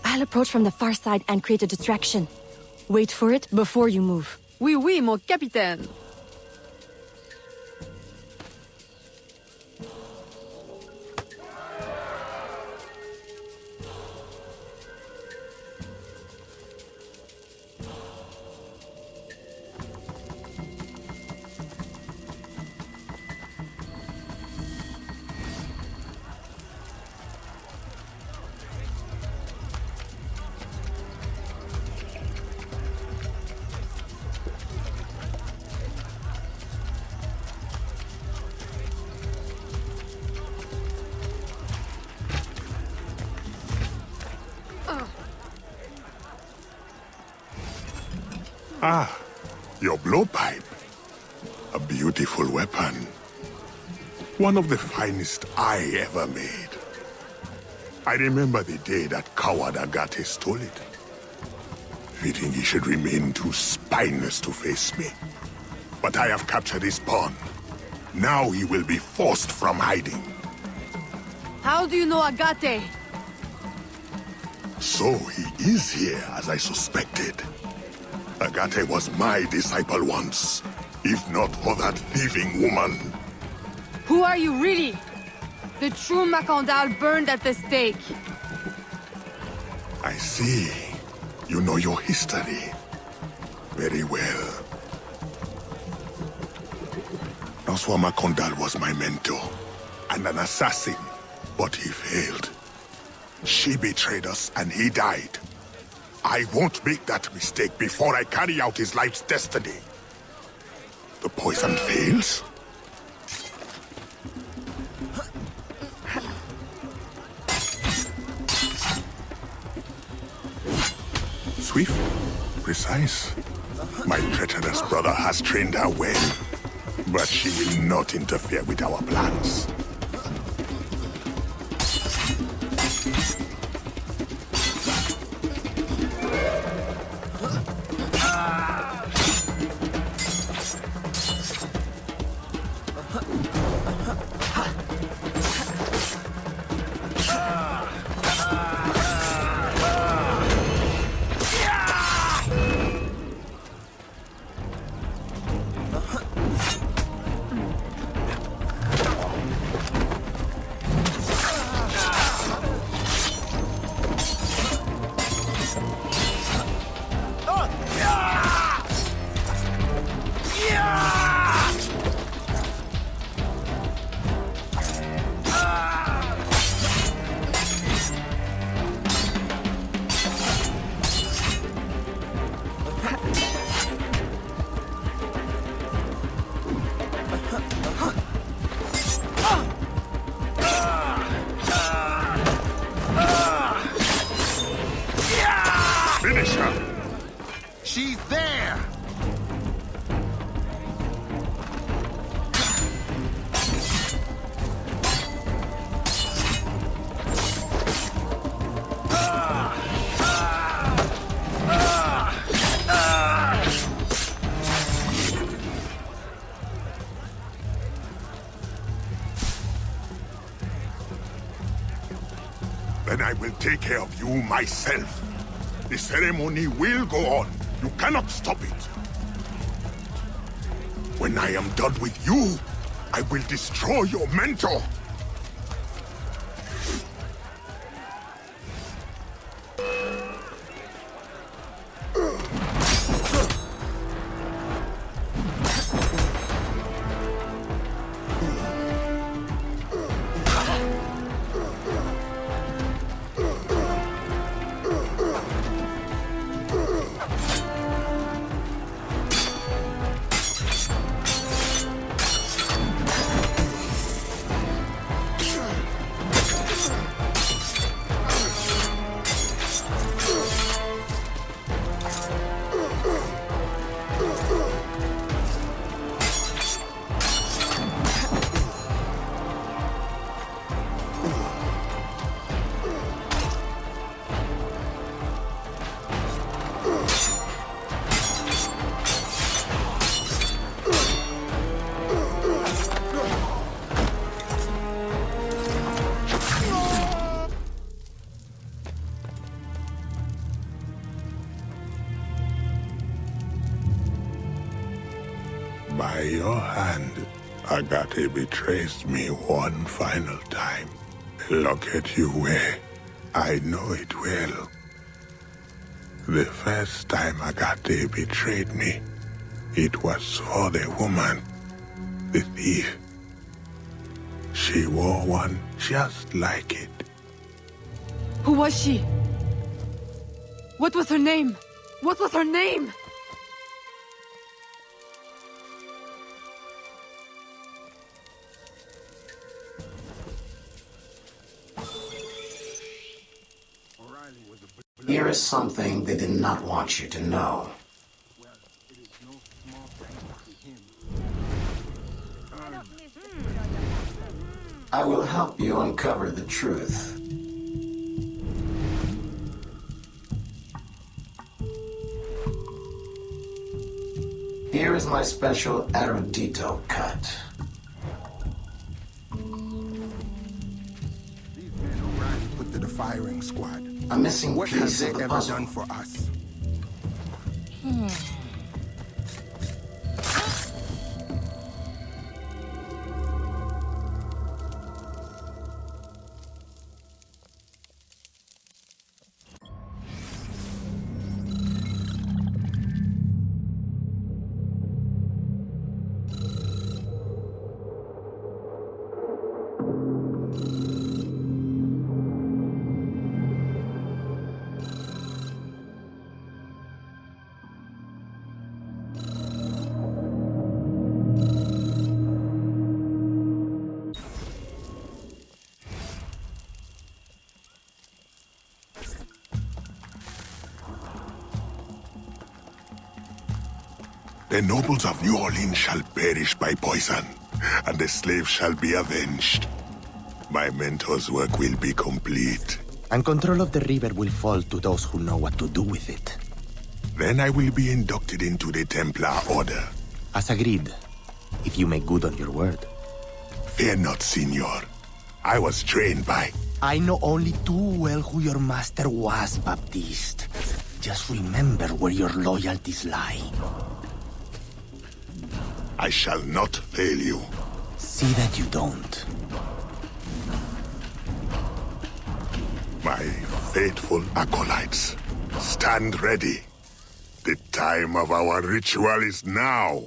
I'll approach from the far side and create a distraction. Wait for it before you move. Oui, mon capitaine. Ah, your blowpipe. A beautiful weapon. One of the finest I ever made. I remember the day that coward Agate stole it. Fitting he should remain too spineless to face me. But I have captured his pawn. Now he will be forced from hiding. How do you know Agate? So he is here, as I suspected. Agate was my disciple once, if not for that thieving woman. Who are you really? The true Macandal burned at the stake. I see. You know your history. Very well. François Macandal was my mentor, and an assassin, but he failed. She betrayed us, and he died. I won't make that mistake before I carry out his life's destiny. The poison fails? Swift, precise. My treacherous brother has trained her well, but she will not interfere with our plans. Finish her! She's there! Then I will take care of you myself. The ceremony will go on. You cannot stop it. When I am done with you, I will destroy your mentor. By your hand, Agate betrays me one final time. Look at you wear. I know it well. The first time Agate betrayed me, it was for the woman, the thief. She wore one just like it. Who was she? What was her name? What was her name? Here is something they did not want you to know. I will help you uncover the truth. Here is my special erudito cut. Put to the firing squad. A missing What have piece they of the ever puzzle. done for us? The nobles of New Orleans shall perish by poison, and the slaves shall be avenged. My mentor's work will be complete. And control of the river will fall to those who know what to do with it. Then I will be inducted into the Templar Order. As agreed, if you make good on your word. Fear not, Signor. I was trained by... I know only too well who your master was, Baptiste. Just remember where your loyalties lie. I shall not fail you. See that you don't. My faithful acolytes, stand ready. The time of our ritual is now.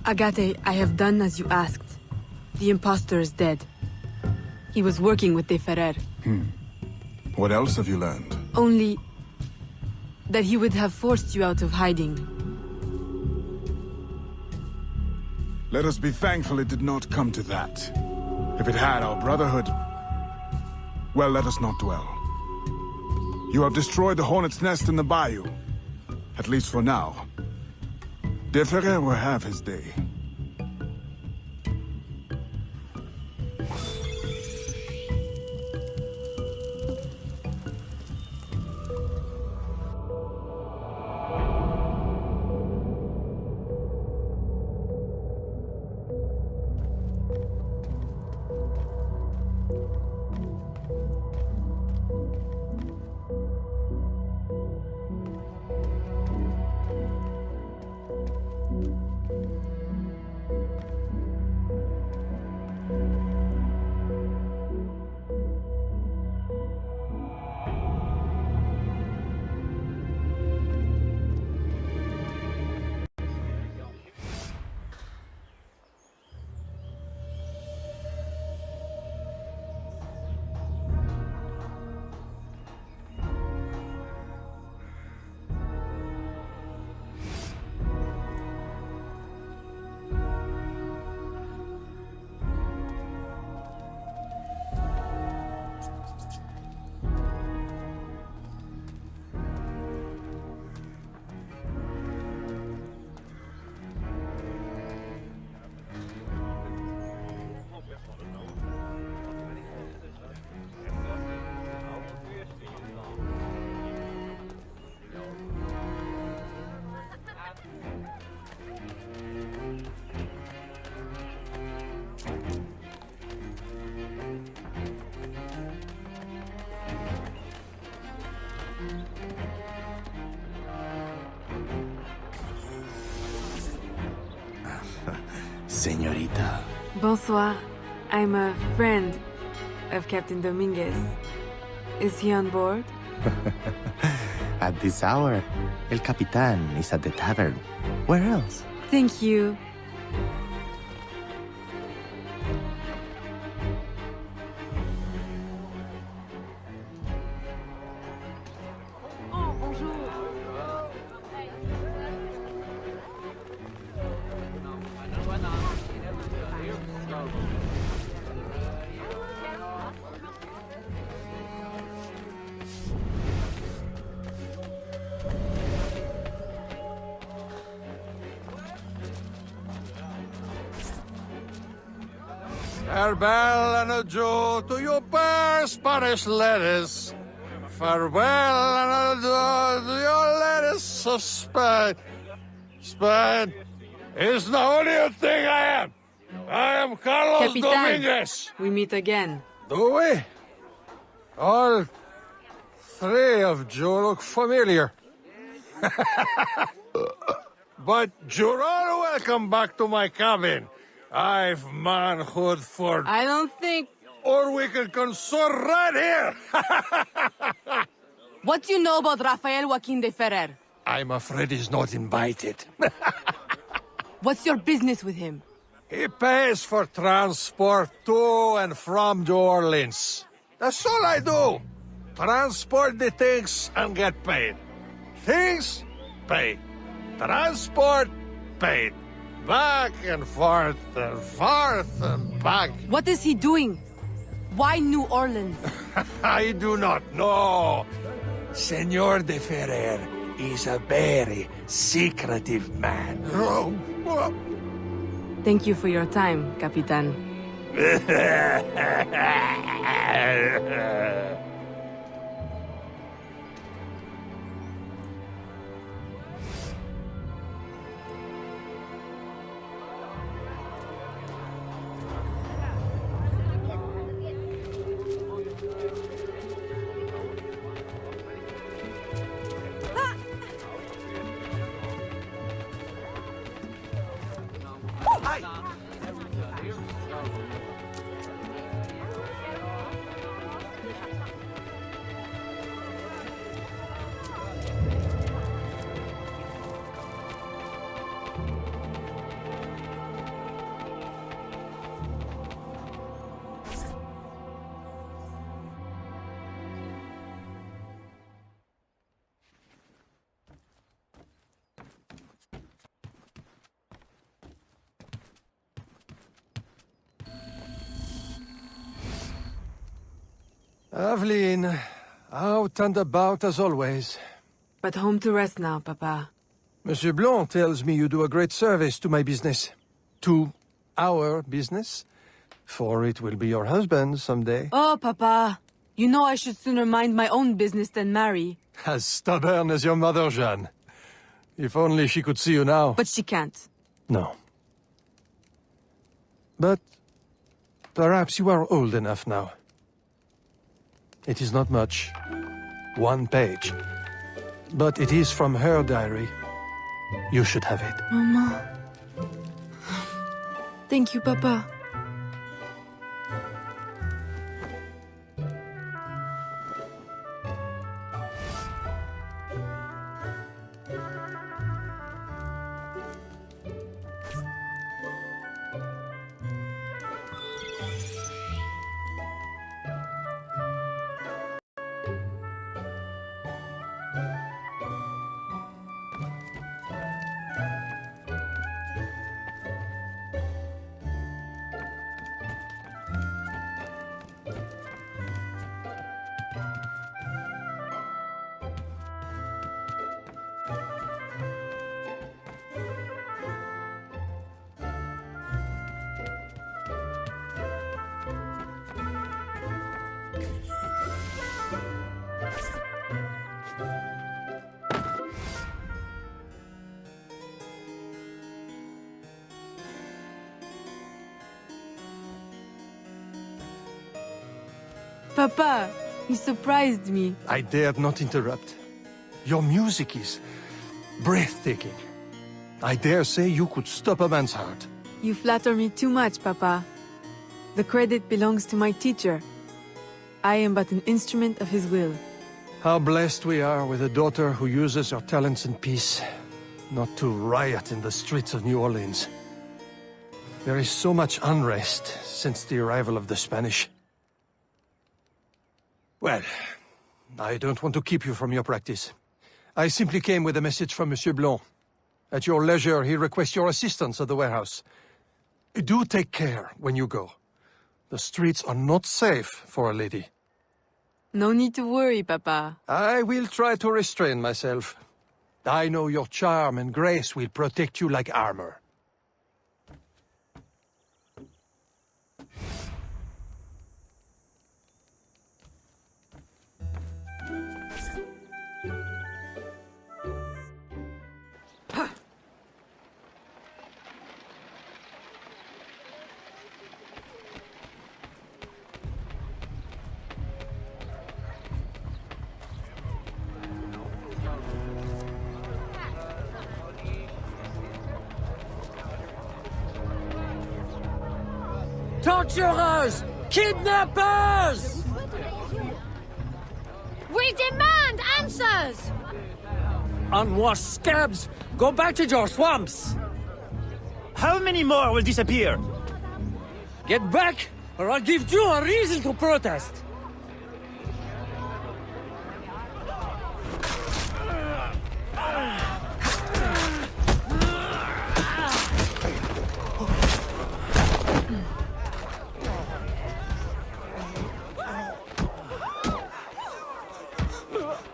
Agate, I have done as you asked. The impostor is dead. He was working with De Ferrer. What else have you learned? Only that he would have forced you out of hiding. Let us be thankful it did not come to that. If it had, our brotherhood... Well, let us not dwell. You have destroyed the Hornet's Nest in the bayou. At least for now. De Ferrer will have his day. Señorita. Bonsoir. I'm a friend of Captain Dominguez. Is he on board? At this hour, El Capitan is at the tavern. Where else? Thank you. Farewell and adieu to your fair Spanish ladies. Farewell and adieu to your ladies of Spain. Spain is the only thing I am. I am Carlos Capitan, Dominguez. we meet again. Do we? All three of you look familiar. But you're all welcome back to my cabin. I've manhood for... I don't think... Or we can consort right here! What do you know about Rafael Joaquin de Ferrer? I'm afraid he's not invited. What's your business with him? He pays for transport to and from New Orleans. That's all I do. Transport the things and get paid. Things, paid. Transport, paid. Back and forth and back. What is he doing? Why New Orleans? I do not know. Senor de Ferrer is a very secretive man. Thank you for your time, Capitan. Aveline, out and about as always. But home to rest now, Papa. Monsieur Blanc tells me you do a great service to my business. To our business. For it will be your husband someday. Oh, Papa. You know I should sooner mind my own business than marry. As stubborn as your mother, Jeanne. If only she could see you now. But she can't. No. But perhaps you are old enough now. It is not much. 1 page. But it is from her diary. You should have it. Mama. Thank you, Papa. Papa, you surprised me. I dared not interrupt. Your music is breathtaking. I dare say you could stop a man's heart. You flatter me too much, Papa. The credit belongs to my teacher. I am but an instrument of his will. How blessed we are with a daughter who uses her talents in peace, not to riot in the streets of New Orleans. There is so much unrest since the arrival of the Spanish. Well, I don't want to keep you from your practice. I simply came with a message from Monsieur Blanc. At your leisure, he requests your assistance at the warehouse. Do take care when you go. The streets are not safe for a lady. No need to worry, Papa. I will try to restrain myself. I know your charm and grace will protect you like armor. Torturers! Kidnappers! We demand answers! Unwashed scabs! Go back to your swamps! How many more will disappear? Get back, or I'll give you a reason to protest!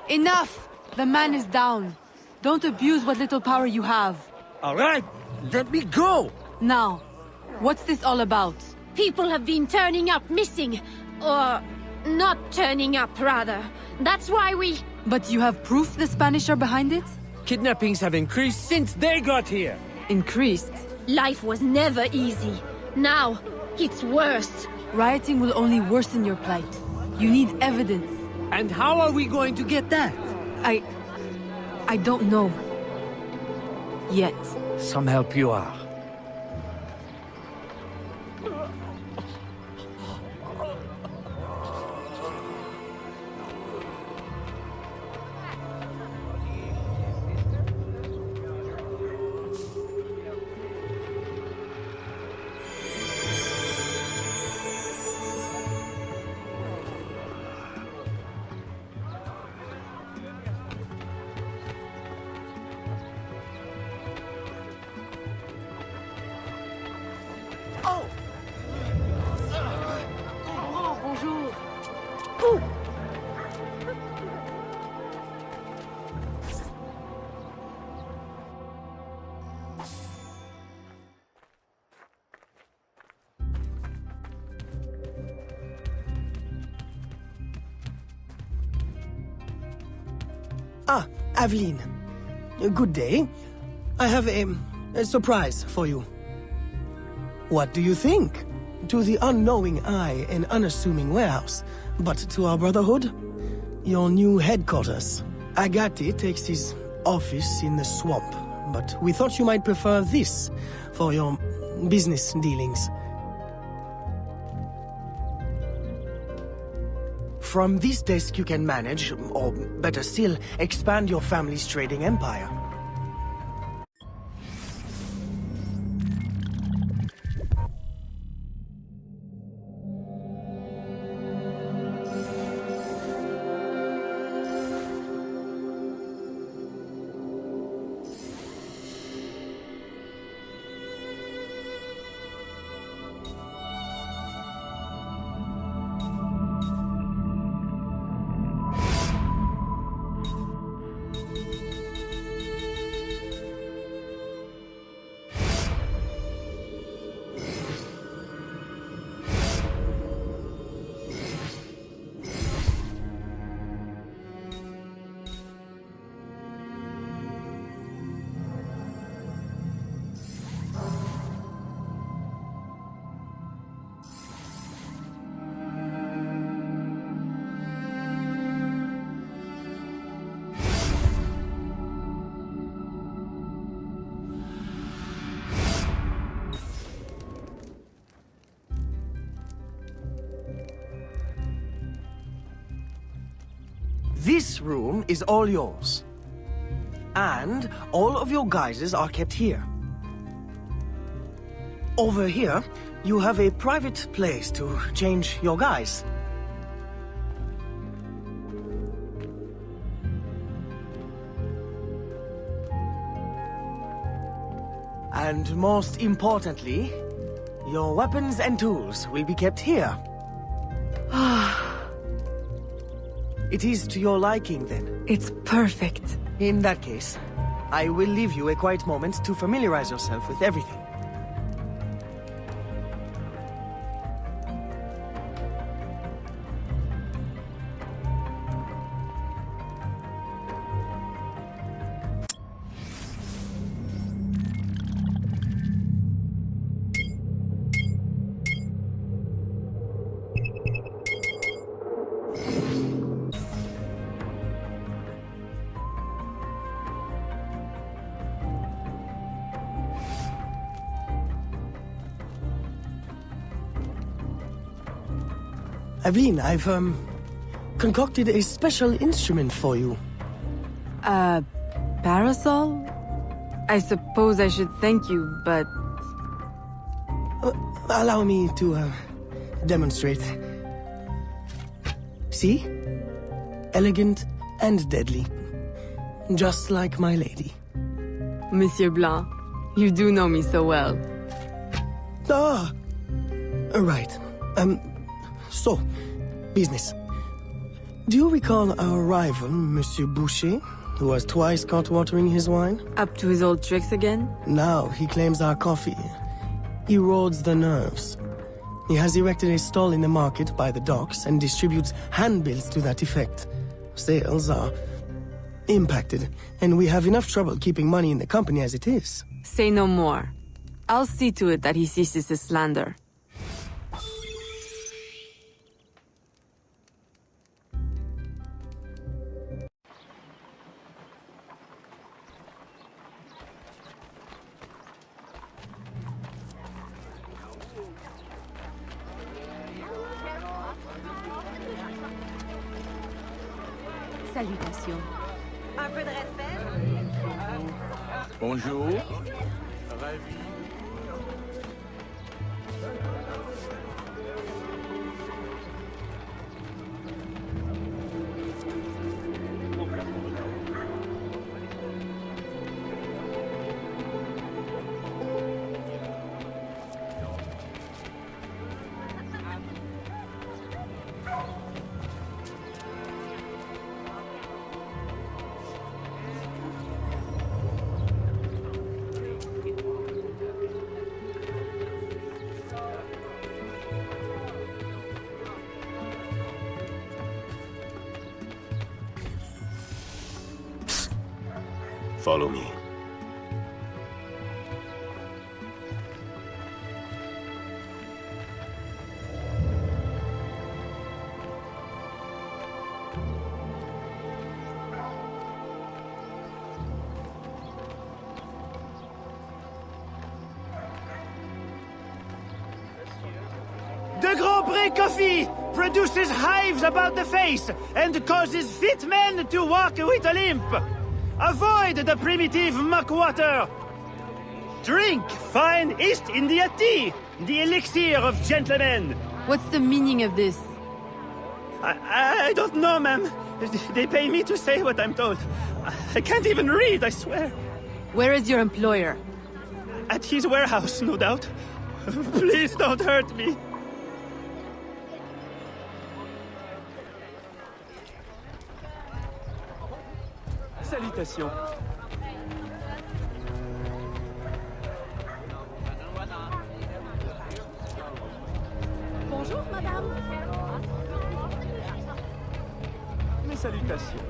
Enough! The man is down. Don't abuse what little power you have. All right, let me go! Now, what's this all about? People have been turning up missing. Or not turning up, rather. That's why we... But you have proof the Spanish are behind it? Kidnappings have increased since they got here. Increased? Life was never easy. Now, it's worse. Rioting will only worsen your plight. You need evidence. And how are we going to get that? I don't know. Yet. Some help you are. Ah, Aveline. Good day. I have a surprise for you. What do you think? To the unknowing eye, an unassuming warehouse. But to our brotherhood, your new headquarters. Agate takes his office in the swamp, but we thought you might prefer this for your business dealings. From this desk you can manage, or better still, expand your family's trading empire. This room is all yours. And all of your guises are kept here. Over here, you have a private place to change your guise. And most importantly, your weapons and tools will be kept here. It is to your liking, then? It's perfect. In that case, I will leave you a quiet moment to familiarize yourself with everything. Aveline, I've, concocted a special instrument for you. A parasol? I suppose I should thank you, but... Allow me to, demonstrate. See? Elegant and deadly. Just like my lady. Monsieur Blanc, you do know me so well. Ah! Right. So, business. Do you recall our rival, Monsieur Boucher, who was twice caught watering his wine? Up to his old tricks again? Now he claims our coffee erodes the nerves. He has erected a stall in the market by the docks and distributes handbills to that effect. Sales are impacted, and we have enough trouble keeping money in the company as it is. Say no more. I'll see to it that he ceases his slander. Salutations. Un peu de respect? Bonjour. Ravi. Follow me. The Grand Pré coffee produces hives about the face and causes fit men to walk with a limp. Avoid the primitive muck water. Drink fine East India tea, the elixir of gentlemen. What's the meaning of this? I don't know, ma'am. They pay me to say what I'm told. I can't even read, I swear. Where is your employer? At his warehouse, no doubt. Please don't hurt me. Salutations. Bonjour, madame. Mes salutations.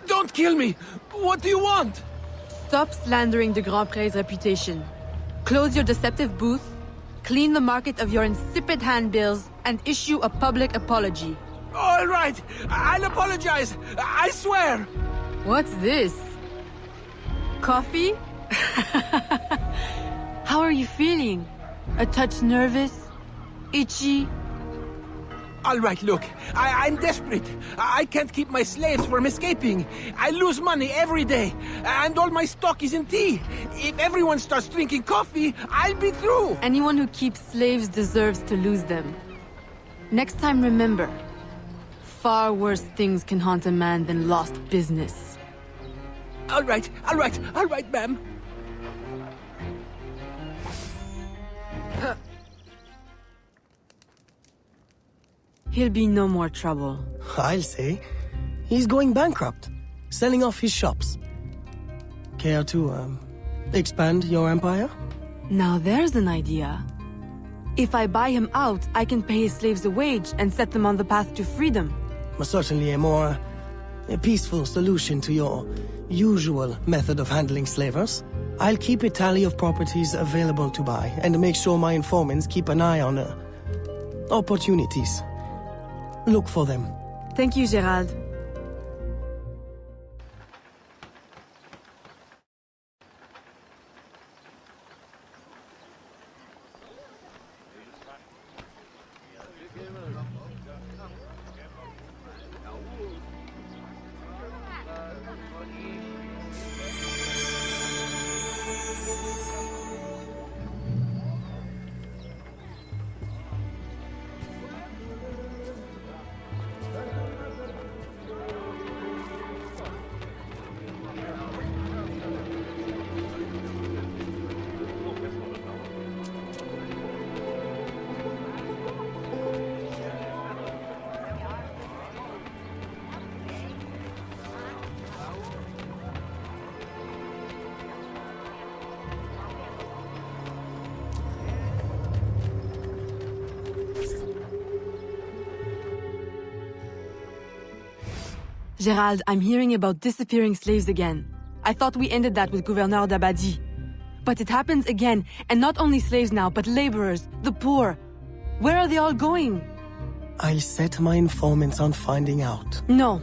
Don't kill me! What do you want? Stop slandering the Grand Pré's reputation. Close your deceptive booth, clean the market of your insipid handbills, and issue a public apology. All right, I'll apologize. I swear. What's this? Coffee? How are you feeling? A touch nervous? Itchy? All right, look, I'm desperate. I can't keep my slaves from escaping. I lose money every day, and all my stock is in tea. If everyone starts drinking coffee, I'll be through. Anyone who keeps slaves deserves to lose them. Next time, remember, far worse things can haunt a man than lost business. All right, ma'am. He'll be no more trouble. I'll say. He's going bankrupt, selling off his shops. Care to, expand your empire? Now there's an idea. If I buy him out, I can pay his slaves a wage and set them on the path to freedom. Certainly a more peaceful solution to your usual method of handling slavers. I'll keep a tally of properties available to buy and make sure my informants keep an eye on opportunities. Look for them. Thank you, Gerald. Gerald, I'm hearing about disappearing slaves again. I thought we ended that with Gouverneur d'Abadie. But it happens again, and not only slaves now, but laborers, the poor. Where are they all going? I'll set my informants on finding out. No.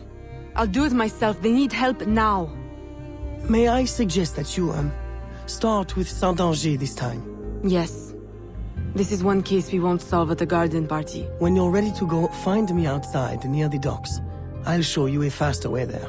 I'll do it myself. They need help now. May I suggest that you, Start with Saint-Anger this time. Yes. This is one case we won't solve at the garden party. When you're ready to go, find me outside near the docks. I'll show you a faster way there.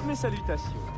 Mes salutations.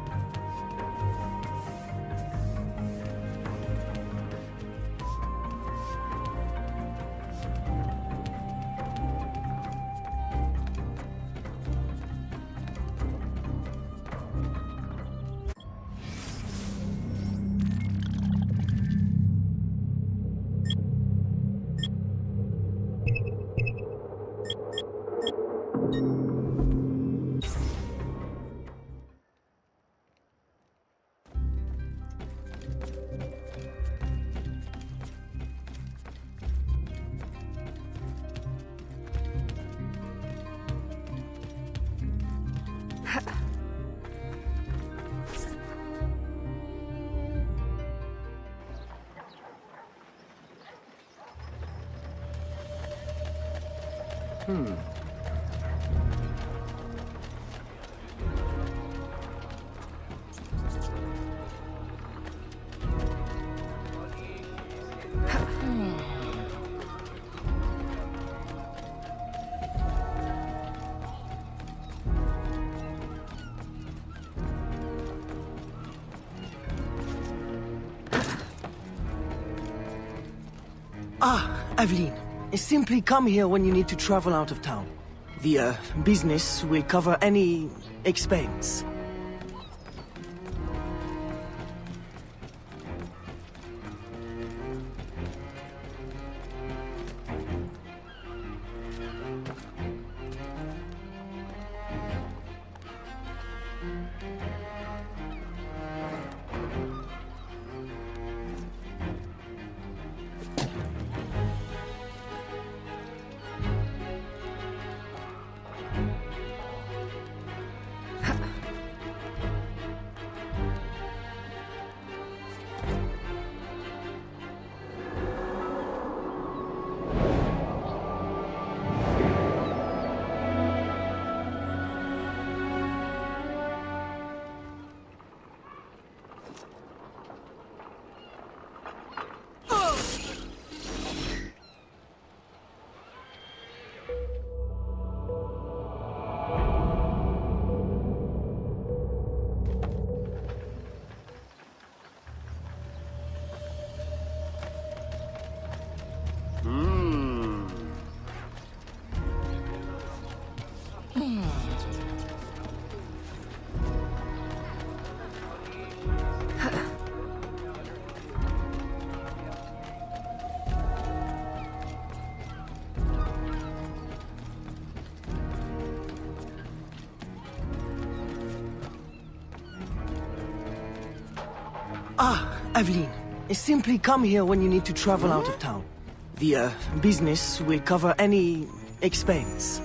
Aveline, simply come here when you need to travel out of town. The, business will cover any expense. Aveline, simply come here when you need to travel out of town. The, business will cover any expense.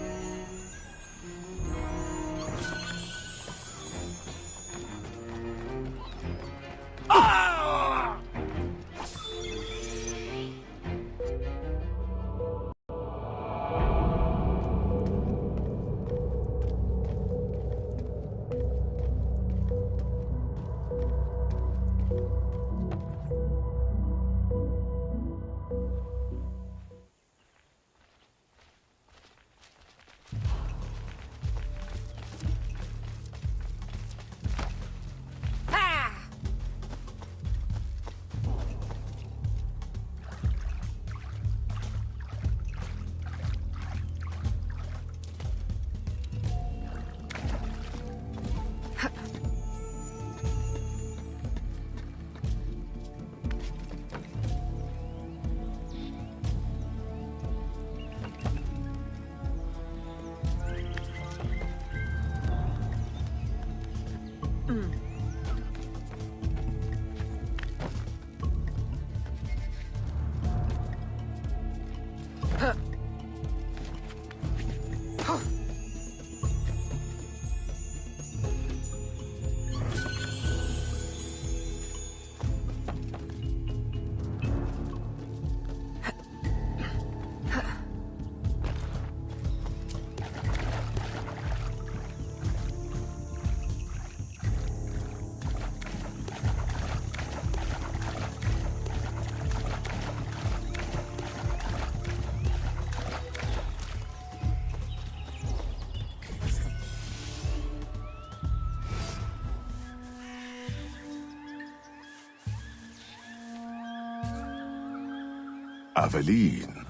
Aveline,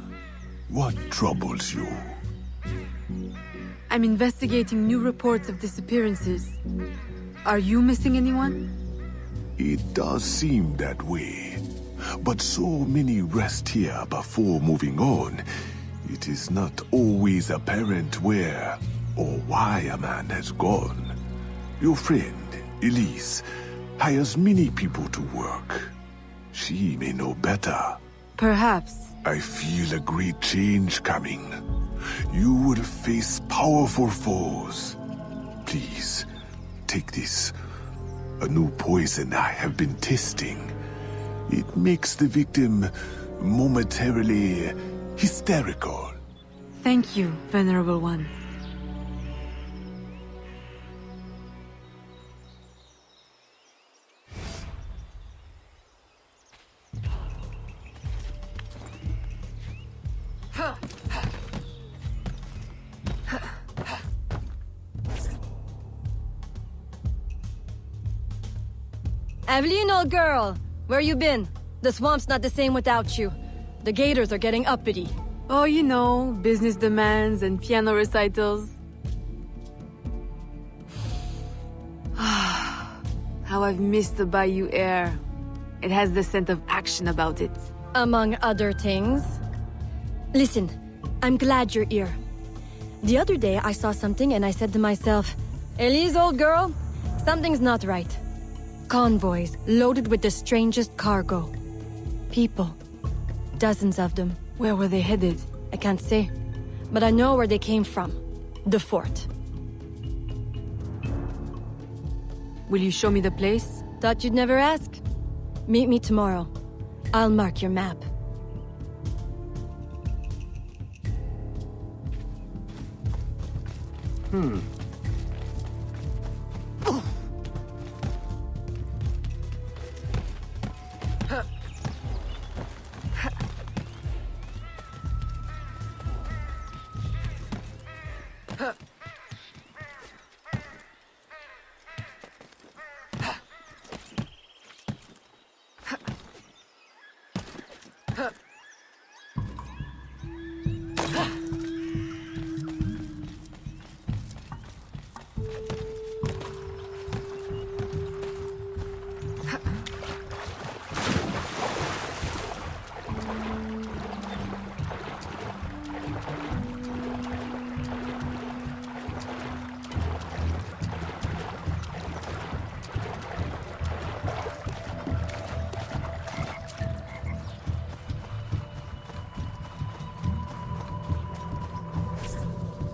what troubles you? I'm investigating new reports of disappearances. Are you missing anyone? It does seem that way. But so many rest here before moving on. It is not always apparent where or why a man has gone. Your friend, Elise, hires many people to work. She may know better. Perhaps. I feel a great change coming. You will face powerful foes. Please, take this. A new poison I have been testing. It makes the victim momentarily hysterical. Thank you, Venerable One. Aveline, old girl! Where you been? The swamp's not the same without you. The gators are getting uppity. Oh, you know, business demands and piano recitals. How I've missed the bayou air. It has the scent of action about it. Among other things. Listen, I'm glad you're here. The other day I saw something and I said to myself, Elise, old girl, something's not right. Convoys loaded with the strangest cargo. People. Dozens of them. Where were they headed? I can't say. But I know where they came from. The fort. Will you show me the place? Thought you'd never ask. Meet me tomorrow. I'll mark your map.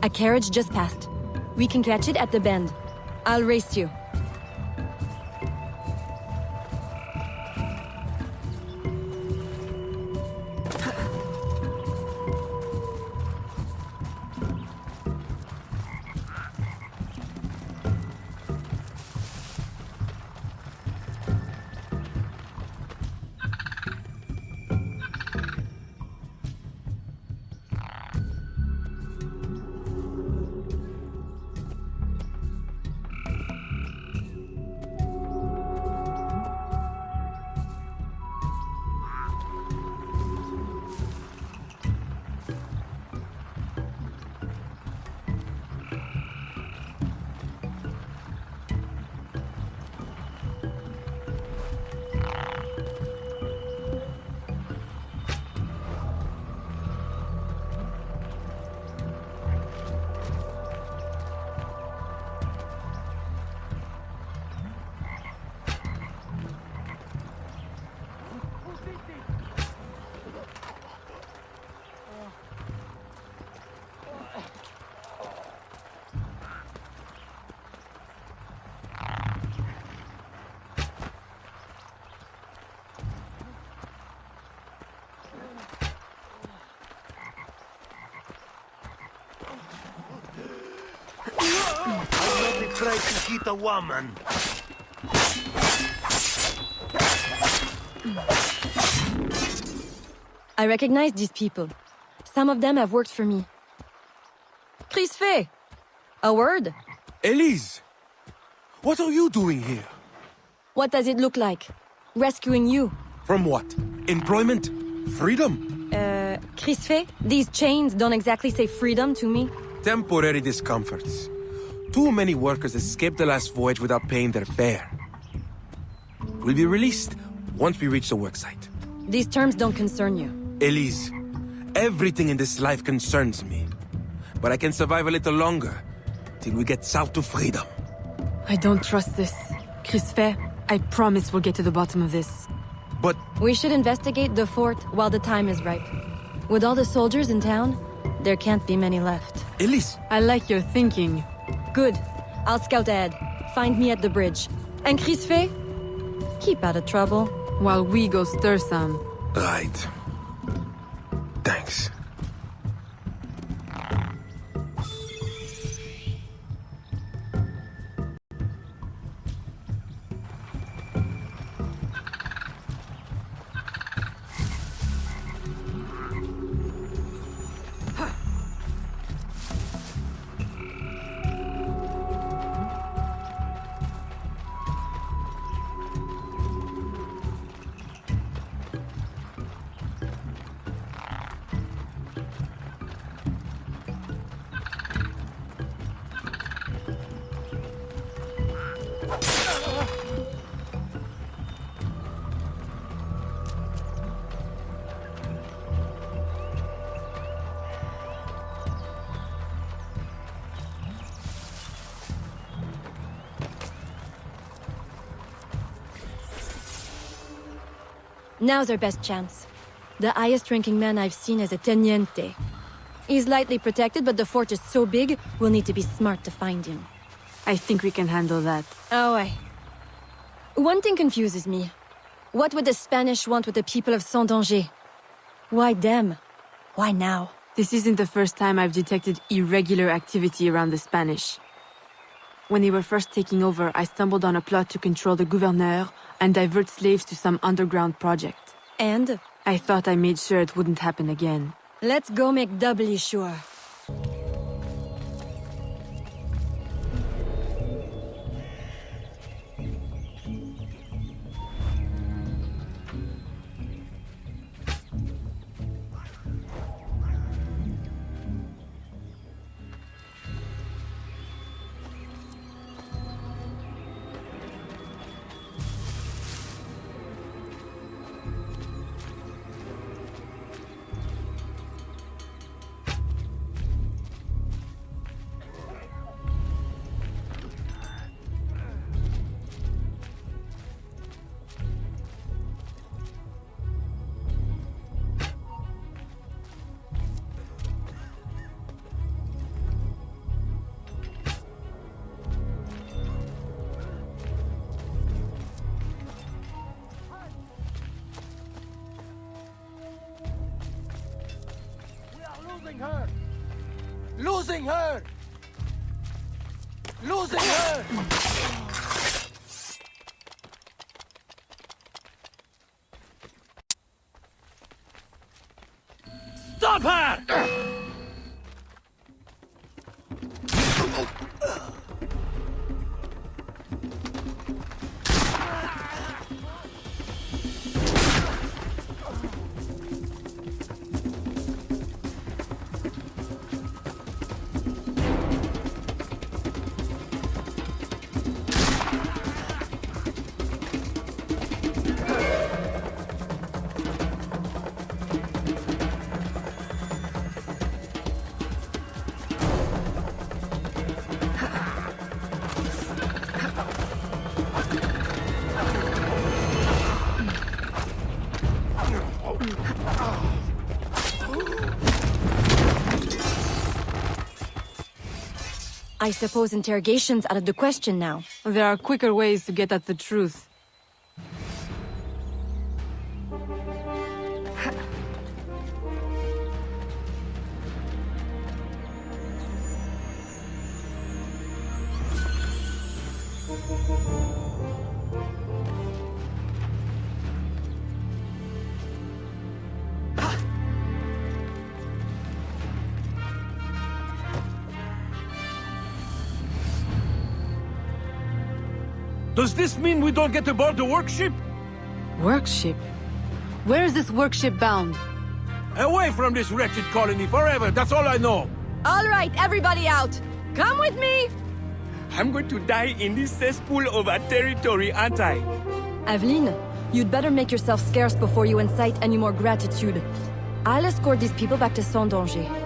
A carriage just passed. We can catch it at the bend. I'll race you. I'm not trying to hit a woman. I recognize these people. Some of them have worked for me. Crisfe! A word? Elise! What are you doing here? What does it look like? Rescuing you. From what? Employment? Freedom? Crisfe, these chains don't exactly say freedom to me. Temporary discomforts. Too many workers escaped the last voyage without paying their fare. We'll be released once we reach the worksite. These terms don't concern you. Elise, everything in this life concerns me. But I can survive a little longer, till we get south to freedom. I don't trust this. Crisfe, I promise we'll get to the bottom of this. But... We should investigate the fort while the time is right. With all the soldiers in town, there can't be many left. Elise! I like your thinking. Good. I'll scout ahead. Find me at the bridge. And Crisfe? Keep out of trouble. While we go stir some. Right. Thanks. Now's our best chance. The highest-ranking man I've seen is a teniente. He's lightly protected, but the fort is so big, we'll need to be smart to find him. I think we can handle that. Oh, aye. One thing confuses me. What would the Spanish want with the people of Saint-Danger? Why them? Why now? This isn't the first time I've detected irregular activity around the Spanish. When they were first taking over, I stumbled on a plot to control the gouverneur and divert slaves to some underground project. And? I thought I made sure it wouldn't happen again. Let's go make doubly sure. Losing her! Losing her! Stop her! I suppose interrogation's out of the question now. There are quicker ways to get at the truth. Does this mean we don't get aboard the workship? Workship? Where is this workship bound? Away from this wretched colony forever, that's all I know. All right, everybody out! Come with me! I'm going to die in this cesspool of a territory, aren't I? Aveline, you'd better make yourself scarce before you incite any more gratitude. I'll escort these people back to Saint-Danger.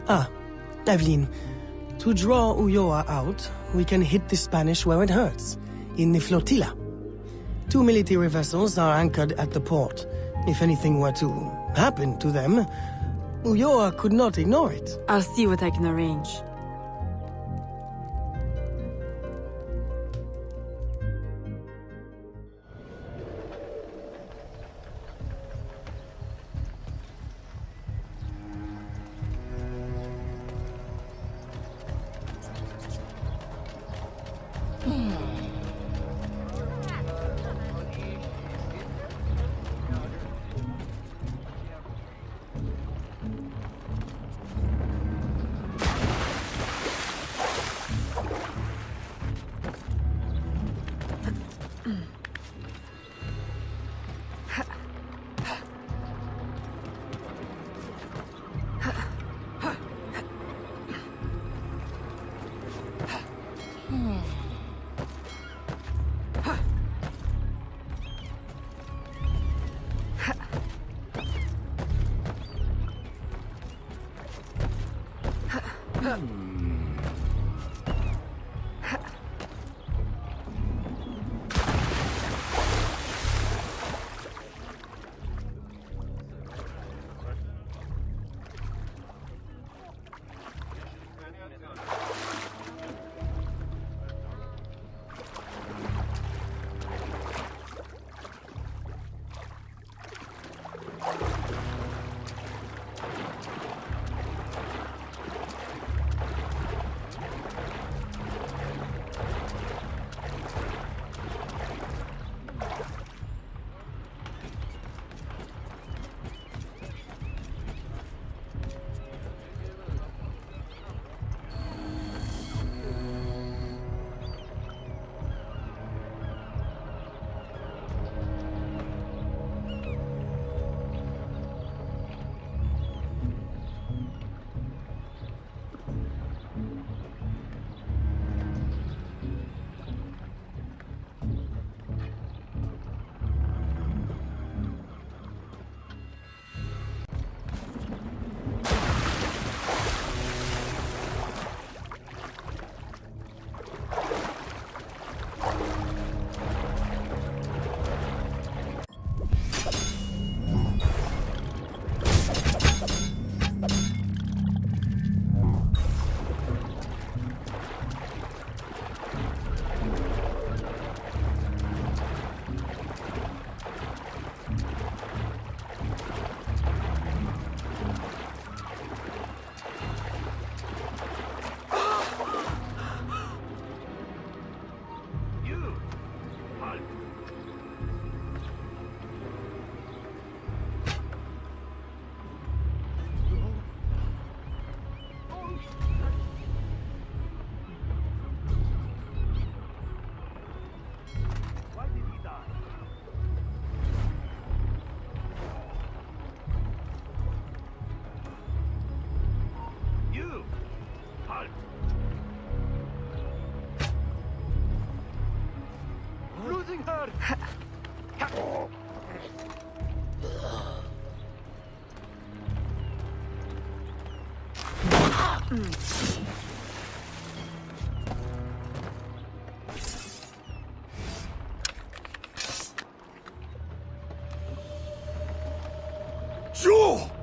Ah, Aveline, to draw Ulloa out, we can hit the Spanish where it hurts, in the flotilla. 2 military vessels are anchored at the port. If anything were to happen to them, Ulloa could not ignore it. I'll see what I can arrange. You!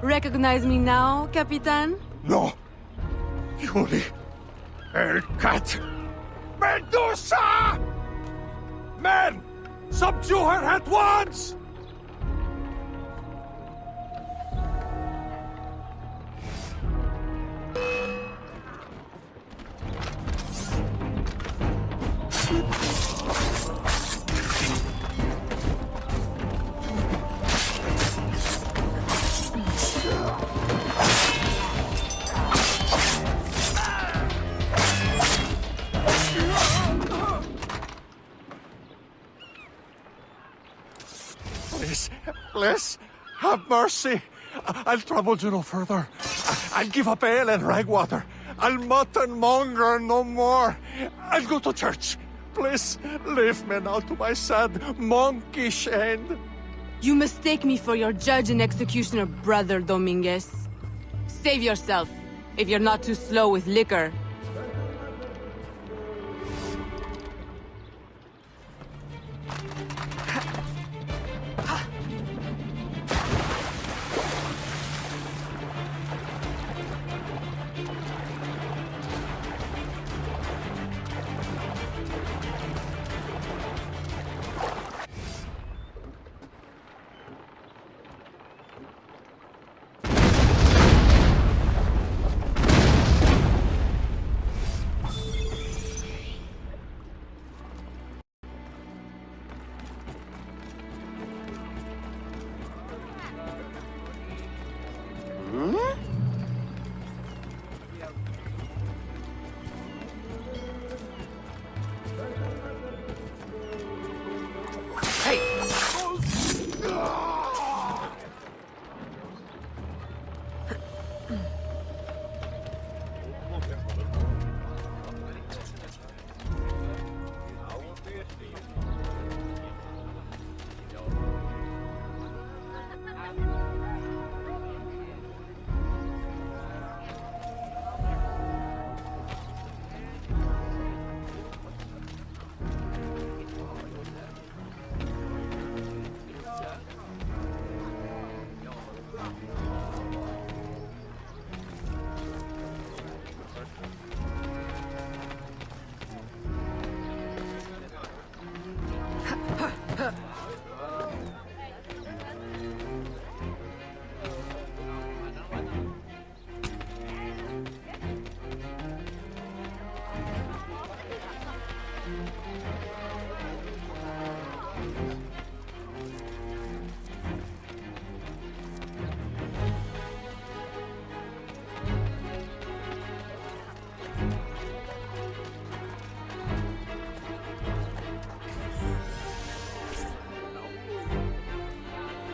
Recognize me now, Capitan? No. Yuri. El Cat. Medusa! Men! Subdue her at once! Bless, have mercy. I'll trouble you no further. I'll give up ale and ragwater. I'll mutton monger no more. I'll go to church. Please, leave me now to my sad, monkish end. You mistake me for your judge and executioner, Brother Dominguez. Save yourself, if you're not too slow with liquor.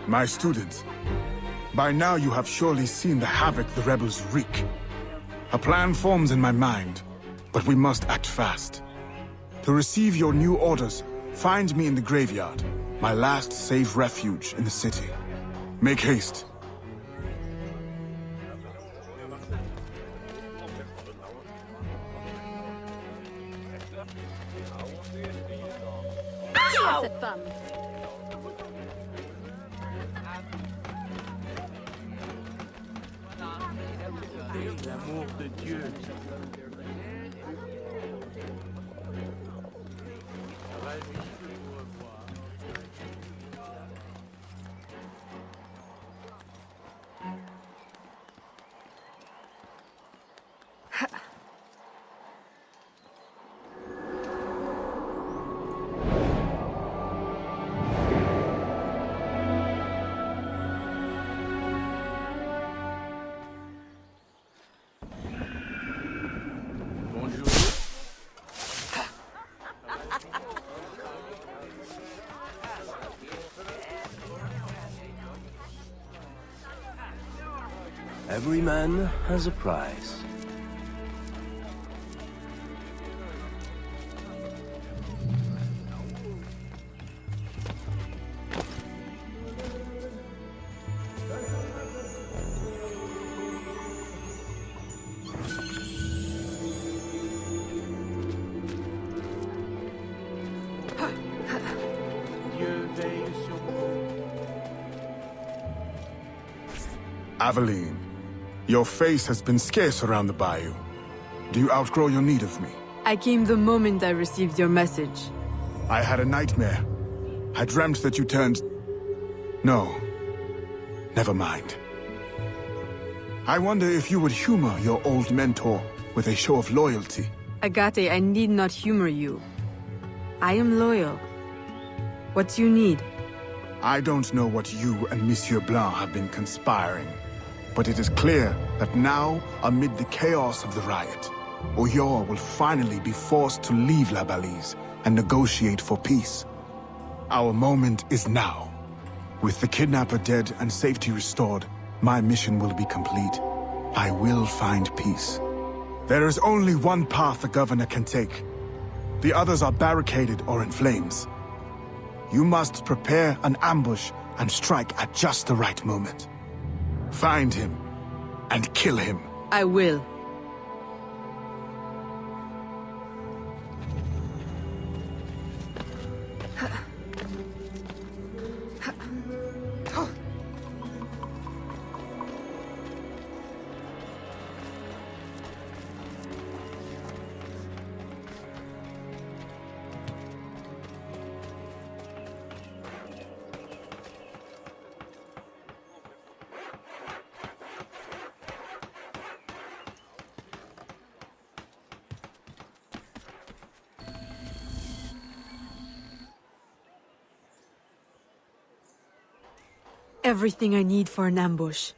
My students, by now you have surely seen the havoc the rebels wreak. A plan forms in my mind, but we must act fast. To receive your new orders, find me in the graveyard, my last safe refuge in the city. Make haste. Cette femme. L'amour de Dieu. Every man has a price. Aveline, your face has been scarce around the bayou. Do you outgrow your need of me? I came the moment I received your message. I had a nightmare. I dreamt that you turned... No. Never mind. I wonder if you would humor your old mentor with a show of loyalty. Agate, I need not humor you. I am loyal. What do you need? I don't know what you and Monsieur Blanc have been conspiring, but it is clear that now, amid the chaos of the riot, Oyor will finally be forced to leave La Balise and negotiate for peace. Our moment is now. With the kidnapper dead and safety restored, my mission will be complete. I will find peace. There is only one path the governor can take. The others are barricaded or in flames. You must prepare an ambush and strike at just the right moment. Find him and kill him. I will. Everything I need for an ambush.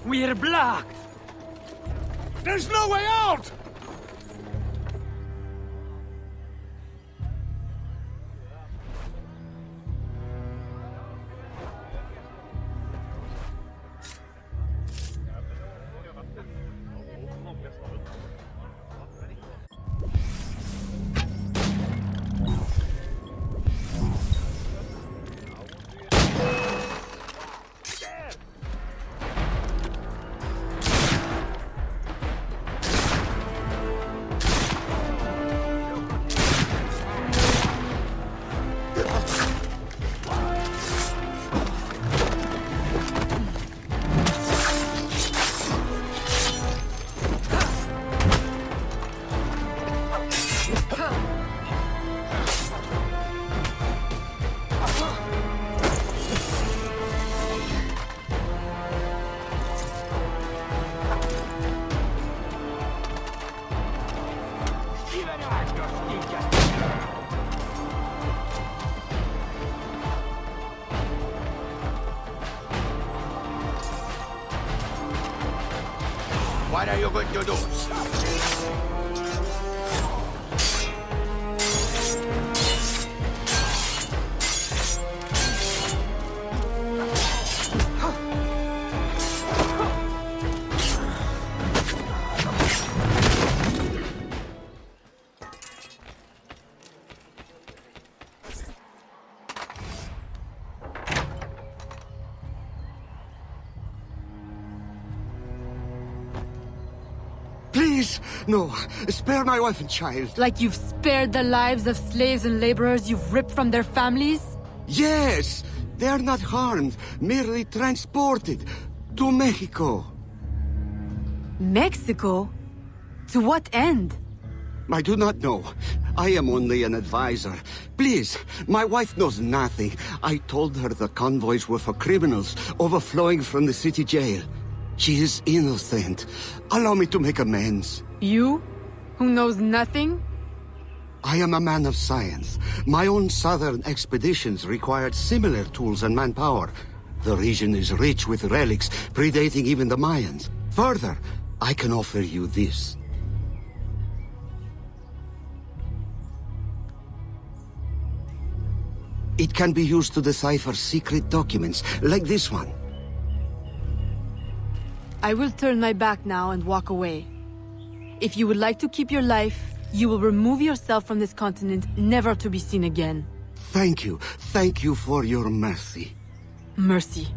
We're blocked! There's no way out! What are you going to do? Please, no. Spare my wife and child. Like you've spared the lives of slaves and laborers you've ripped from their families? Yes! They are not harmed, merely transported to Mexico. Mexico? To what end? I do not know. I am only an advisor. Please, my wife knows nothing. I told her the convoys were for criminals overflowing from the city jail. She is innocent. Allow me to make amends. You? Who knows nothing? I am a man of science. My own southern expeditions required similar tools and manpower. The region is rich with relics predating even the Mayans. Further, I can offer you this. It can be used to decipher secret documents, like this one. I will turn my back now and walk away. If you would like to keep your life, you will remove yourself from this continent, never to be seen again. Thank you. Thank you for your mercy. Mercy.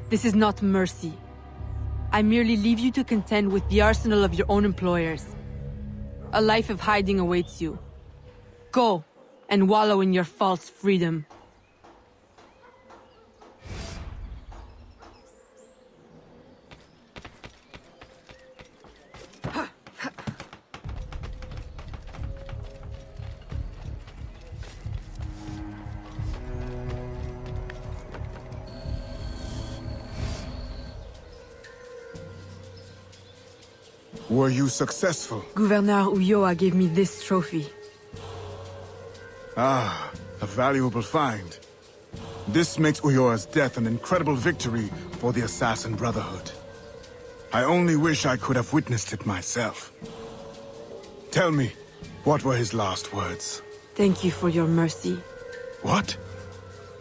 This is not mercy. I merely leave you to contend with the arsenal of your own employers. A life of hiding awaits you. Go, and wallow in your false freedom. Were you successful? Gouverneur Ulloa gave me this trophy. Ah, a valuable find. This makes Ulloa's death an incredible victory for the Assassin Brotherhood. I only wish I could have witnessed it myself. Tell me, what were his last words? Thank you for your mercy. What?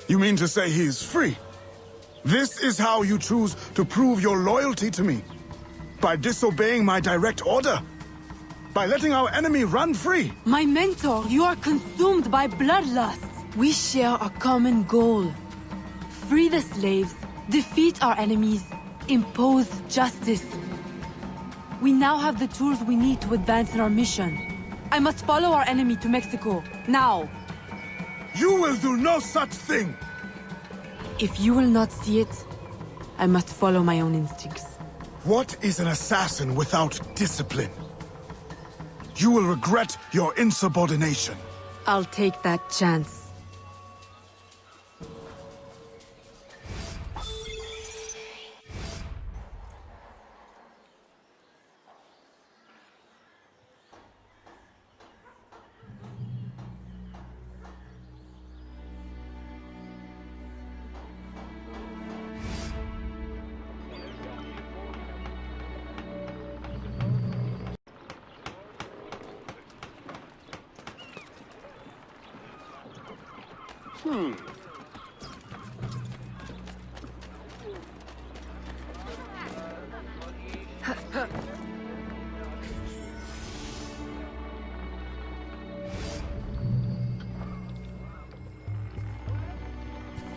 You mean to say he is free? This is how you choose to prove your loyalty to me? By disobeying my direct order? By letting our enemy run free? My mentor, you are consumed by bloodlust. We share a common goal. Free the slaves, defeat our enemies, impose justice. We now have the tools we need to advance in our mission. I must follow our enemy to Mexico, now. You will do no such thing! If you will not see it, I must follow my own instincts. What is an assassin without discipline? You will regret your insubordination. I'll take that chance.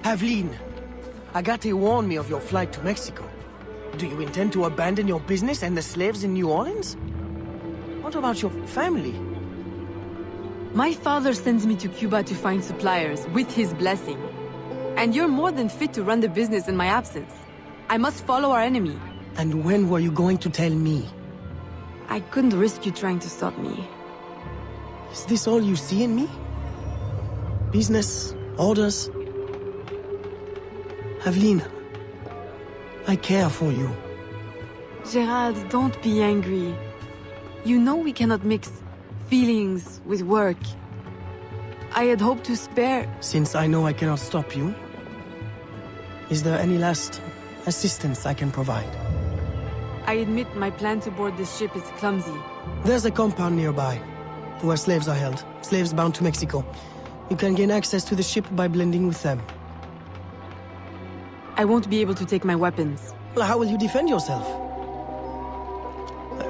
Aveline, Agate warned me of your flight to Mexico. Do you intend to abandon your business and the slaves in New Orleans? What about your family? My father sends me to Cuba to find suppliers, with his blessing. And you're more than fit to run the business in my absence. I must follow our enemy. And when were you going to tell me? I couldn't risk you trying to stop me. Is this all you see in me? Business? Orders? Aveline, I care for you. Gerald, don't be angry. You know we cannot mix feelings with work. I had hoped to spare... Since I know I cannot stop you, is there any last assistance I can provide? I admit my plan to board this ship is clumsy. There's a compound nearby, where slaves are held. Slaves bound to Mexico. You can gain access to the ship by blending with them. I won't be able to take my weapons. Well, how will you defend yourself?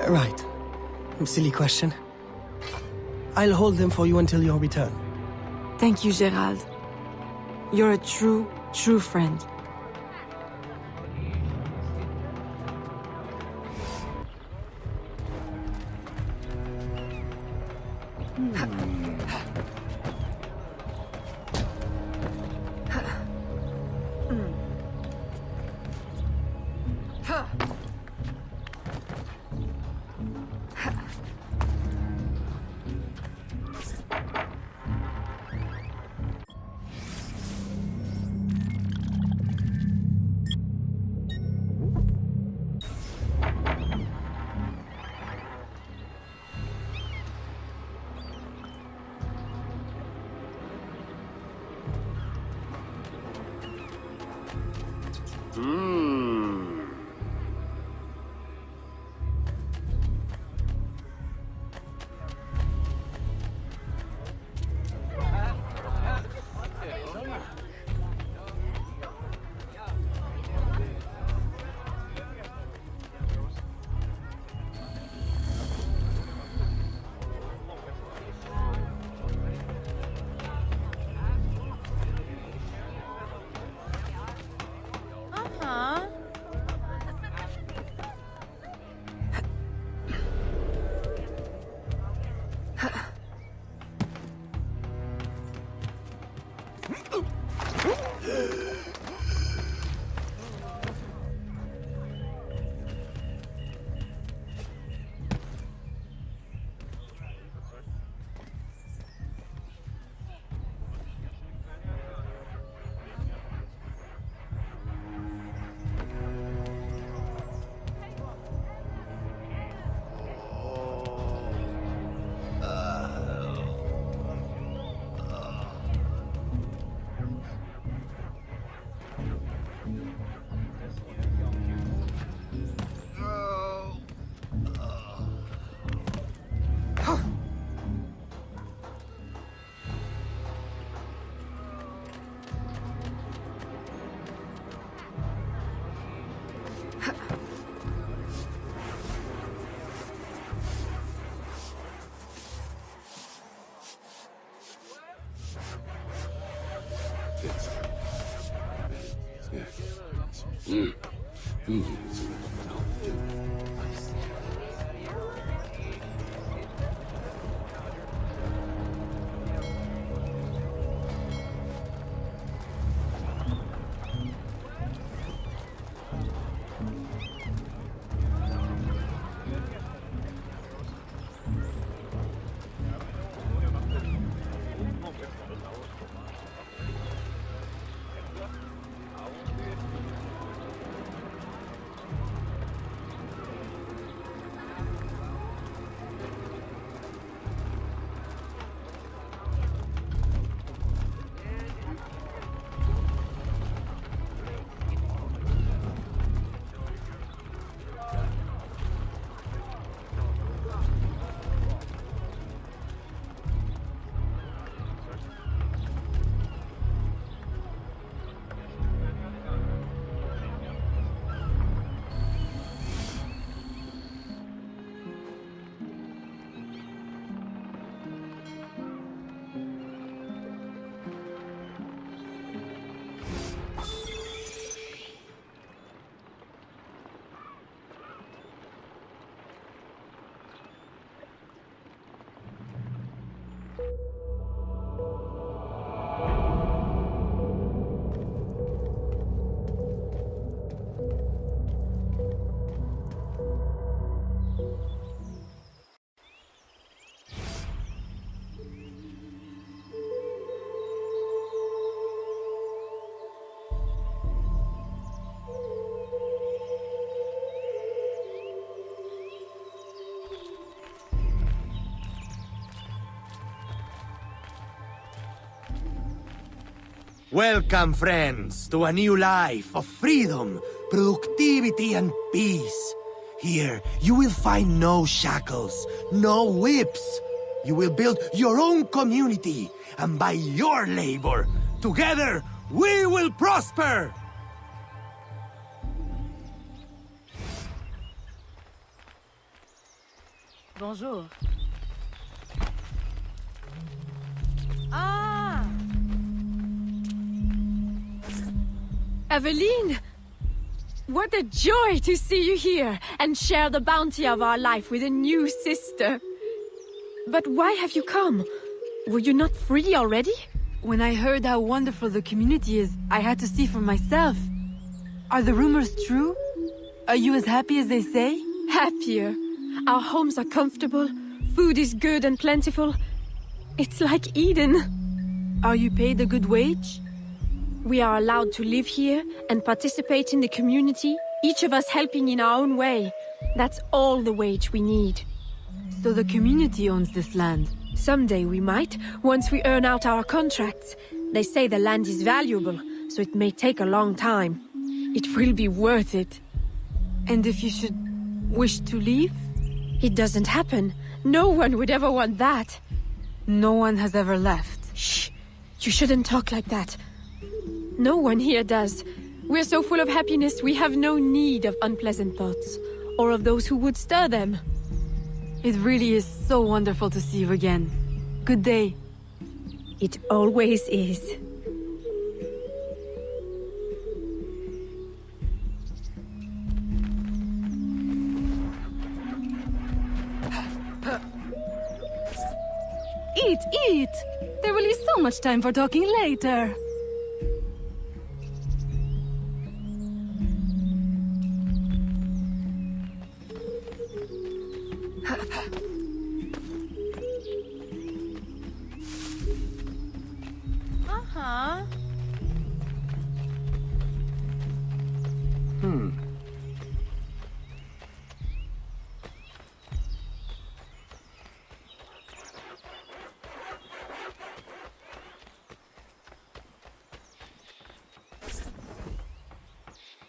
Right. Silly question. I'll hold them for you until your return. Thank you, Gerald. You're a true friend. Welcome, friends, to a new life of freedom, productivity, and peace. Here, you will find no shackles, no whips. You will build your own community, and by your labor, together, we will prosper! Bonjour. Ah! Aveline! What a joy to see you here and share the bounty of our life with a new sister. But why have you come? Were you not free already? When I heard how wonderful the community is, I had to see for myself. Are the rumors true? Are you as happy as they say? Happier. Our homes are comfortable, food is good and plentiful. It's like Eden. Are you paid a good wage? We are allowed to live here and participate in the community, each of us helping in our own way. That's all the wage we need. So the community owns this land? Someday we might, once we earn out our contracts. They say the land is valuable, so it may take a long time. It will be worth it. And if you should wish to leave? It doesn't happen. No one would ever want that. No one has ever left. Shh! You shouldn't talk like that. No one here does. We're so full of happiness, we have no need of unpleasant thoughts, or of those who would stir them. It really is so wonderful to see you again. Good day. It always is. Eat! There will be so much time for talking later.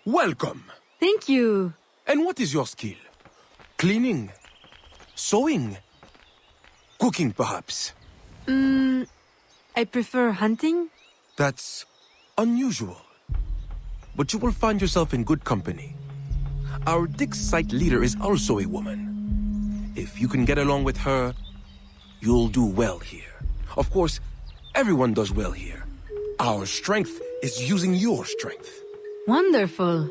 Welcome. Thank you. And what is your skill? Cleaning? Sewing? Cooking, perhaps? I prefer hunting. That's unusual. But you will find yourself in good company. Our dig site leader is also a woman. If you can get along with her, you'll do well here. Of course, everyone does well here. Our strength is using your strength. Wonderful.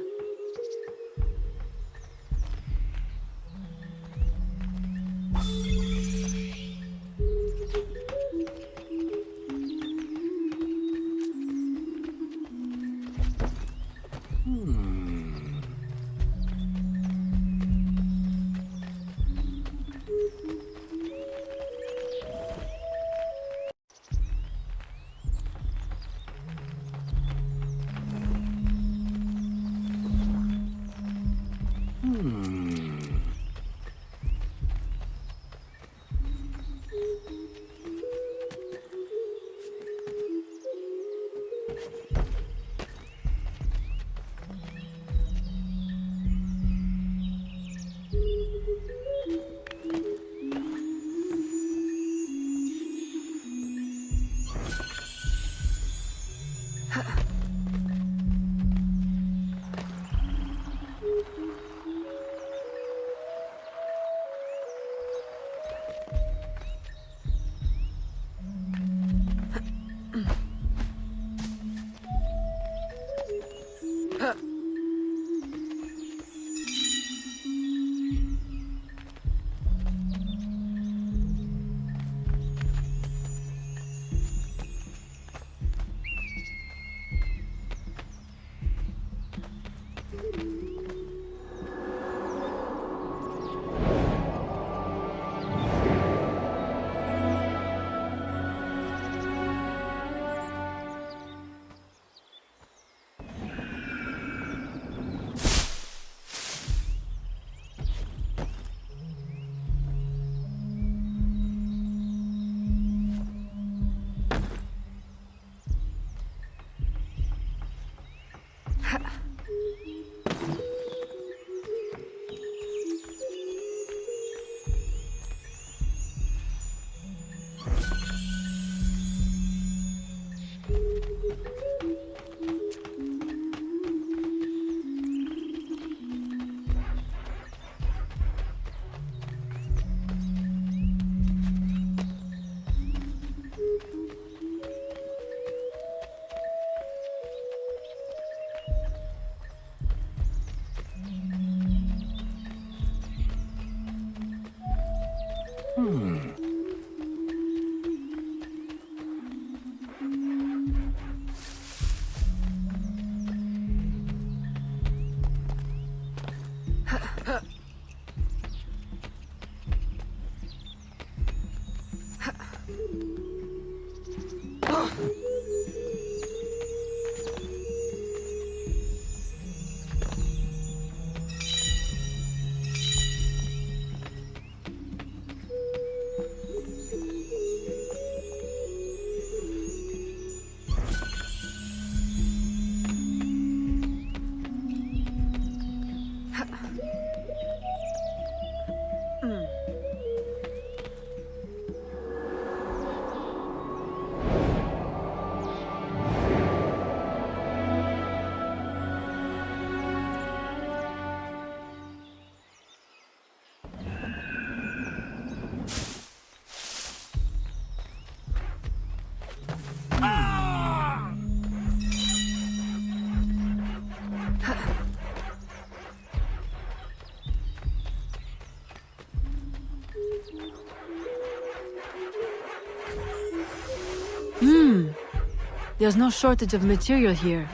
There's no shortage of material here.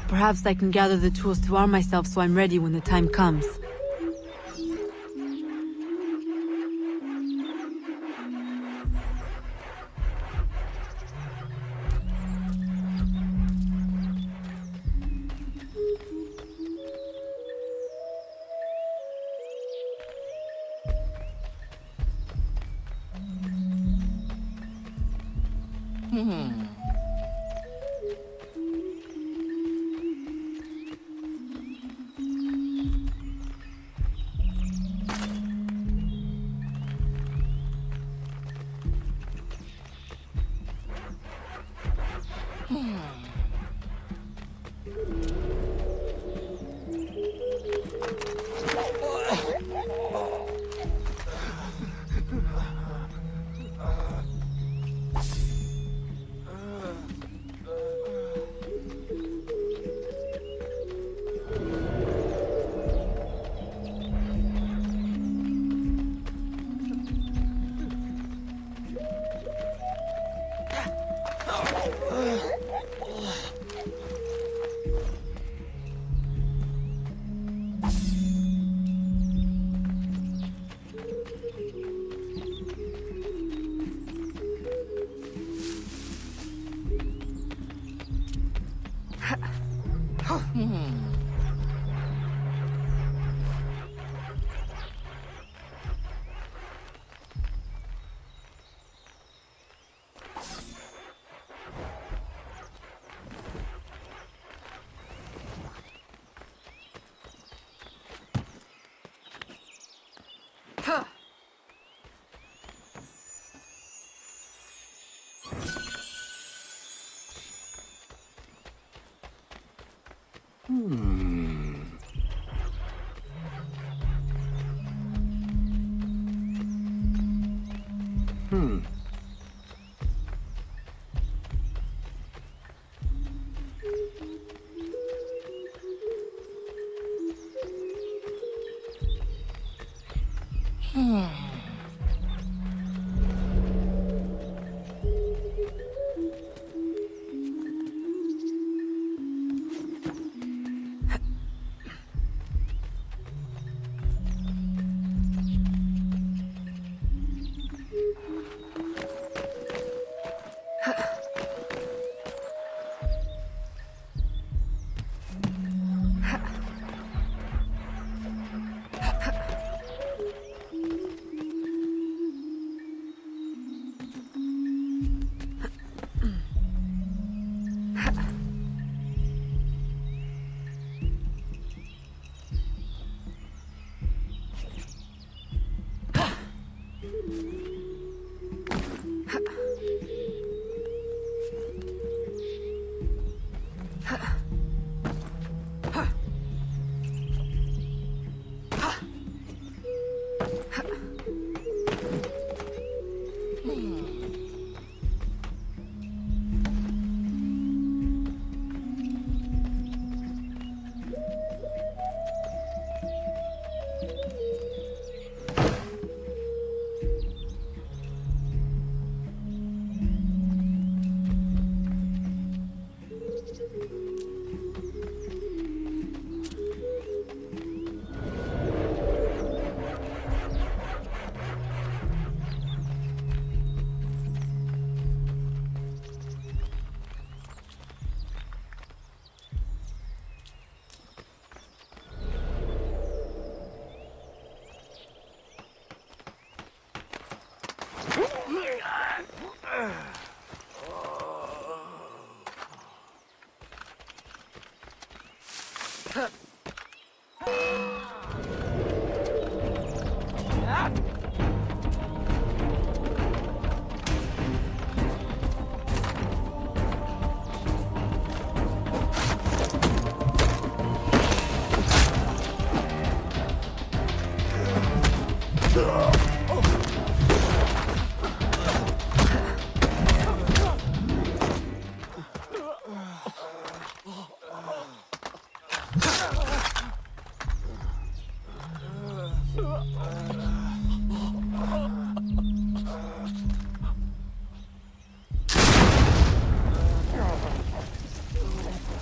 Perhaps I can gather the tools to arm myself so I'm ready when the time comes.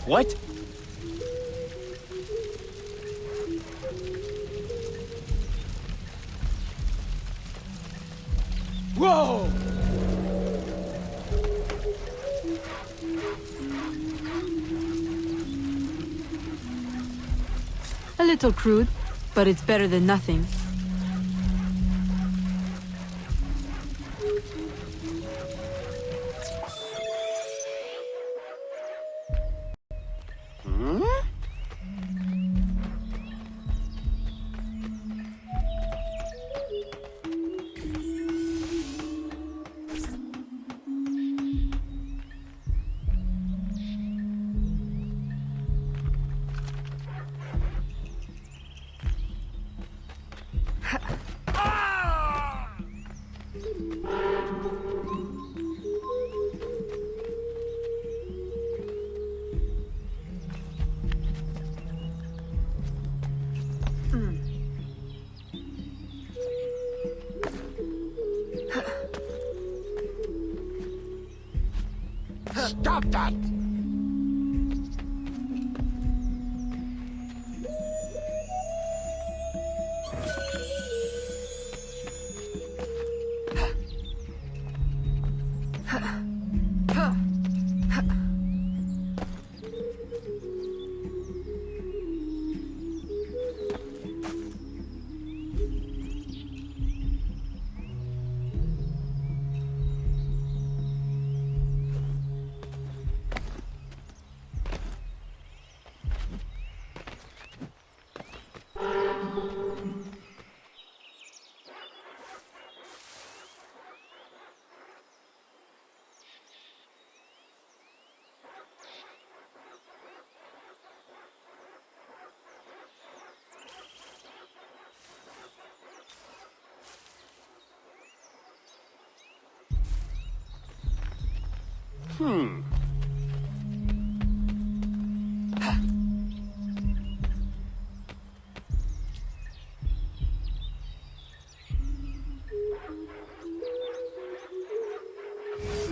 What? Whoa! A little crude, but it's better than nothing. Stop that!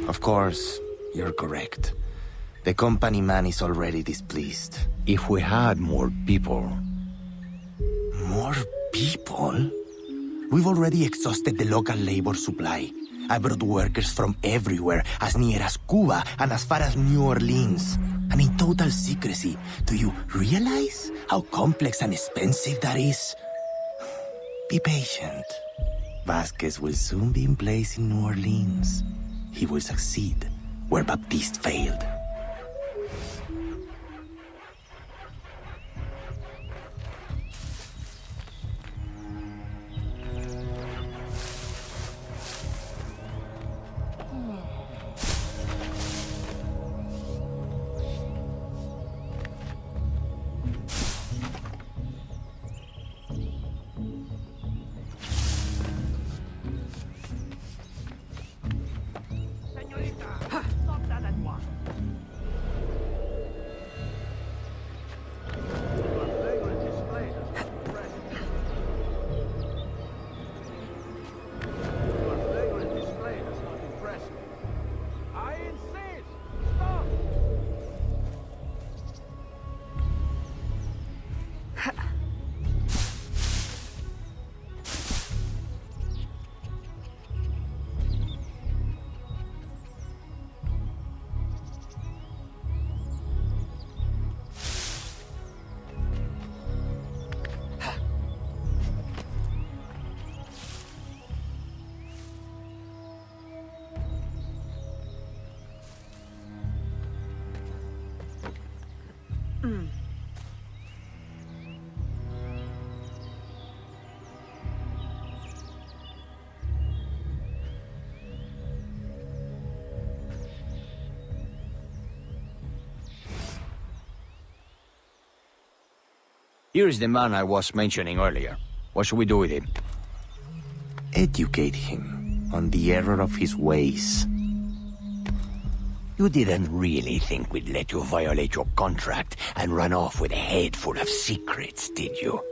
Of course, you're correct. The company man is already displeased. If we had more people... More people? We've already exhausted the local labor supply. I brought workers from everywhere, as near as Cuba and as far as New Orleans. And in total secrecy. Do you realize how complex and expensive that is? Be patient. Vasquez will soon be in place in New Orleans. He will succeed where Baptiste failed. Here's the man I was mentioning earlier. What should we do with him? Educate him on the error of his ways. You didn't really think we'd let you violate your contract and run off with a head full of secrets, did you?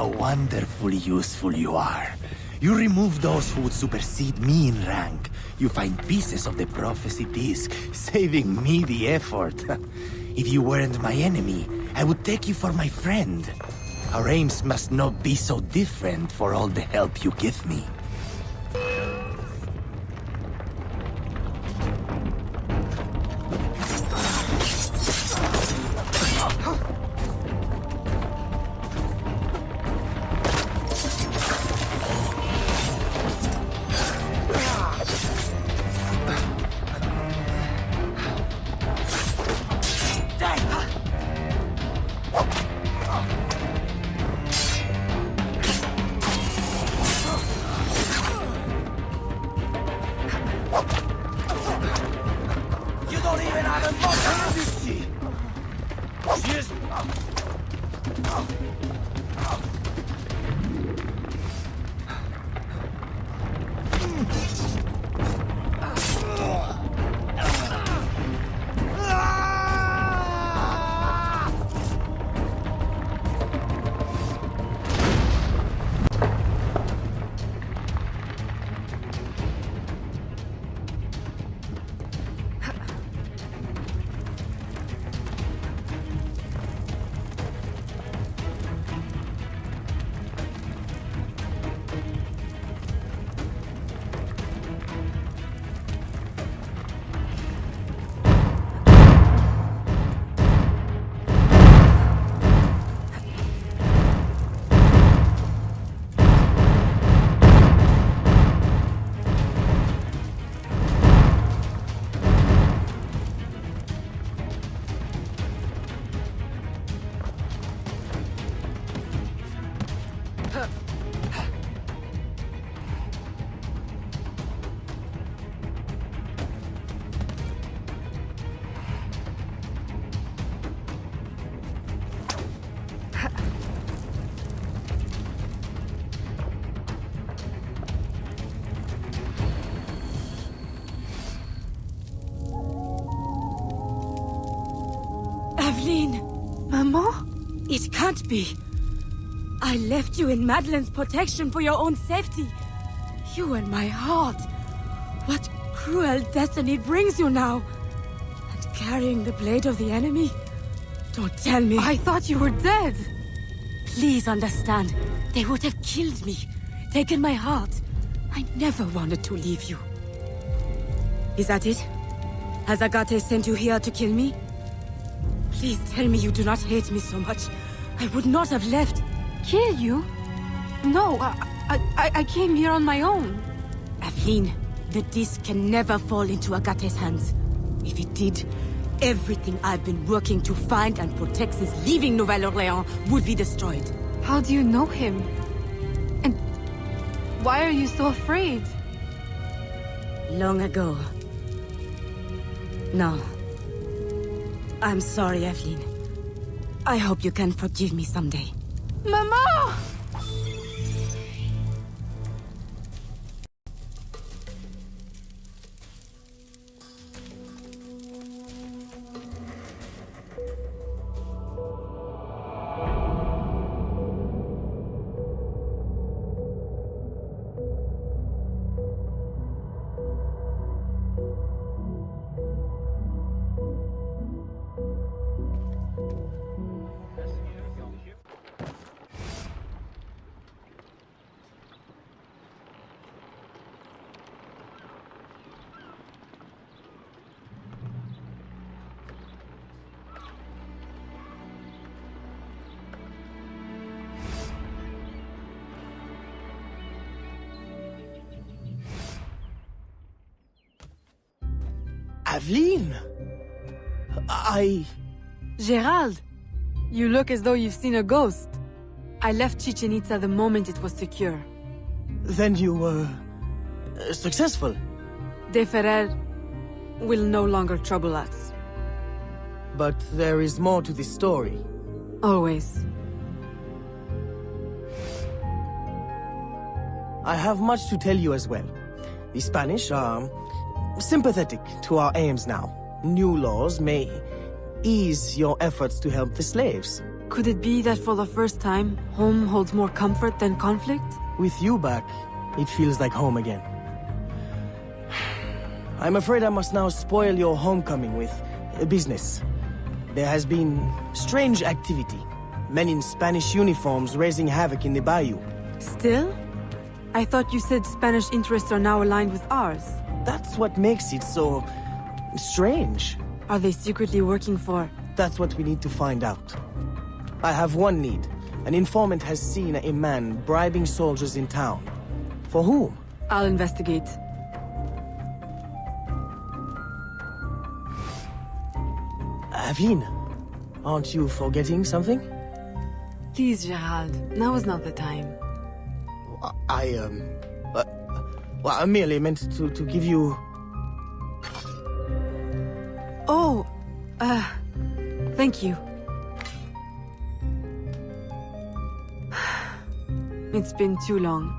How wonderfully useful you are. You remove those who would supersede me in rank. You find pieces of the prophecy disc, saving me the effort. If you weren't my enemy, I would take you for my friend. Our aims must not be so different for all the help you give me. Aveline! Maman? It can't be. I left you in Madeline's protection for your own safety. You and my heart. What cruel destiny brings you now? And carrying the blade of the enemy? Don't tell me. I thought you were dead. Please understand. They would have killed me. Taken my heart. I never wanted to leave you. Is that it? Has Agate sent you here to kill me? Please tell me you do not hate me so much. I would not have left. Kill you? No, I came here on my own. Aveline, the disc can never fall into Agate's hands. If it did, everything I've been working to find and protect since leaving Nouvelle-Orléans would be destroyed. How do you know him? And why are you so afraid? Long ago. No. I'm sorry, Aveline. I hope you can forgive me someday. Mama! Aveline! Gerald! You look as though you've seen a ghost. I left Chichen Itza the moment it was secure. Then you were... successful? De Ferrer will no longer trouble us. But there is more to this story. Always. I have much to tell you as well. The Spanish are sympathetic to our aims now. New laws may ease your efforts to help the slaves. Could it be that for the first time, home holds more comfort than conflict? With you back, it feels like home again. I'm afraid I must now spoil your homecoming with business. There has been strange activity. Men in Spanish uniforms raising havoc in the bayou. Still? I thought you said Spanish interests are now aligned with ours. That's what makes it so... strange. Are they secretly working for... That's what we need to find out. I have one need. An informant has seen a man bribing soldiers in town. For whom? I'll investigate. Aveline, aren't you forgetting something? Please, Gerald. Now is not the time. Well, I merely meant to give you... Oh, thank you. It's been too long.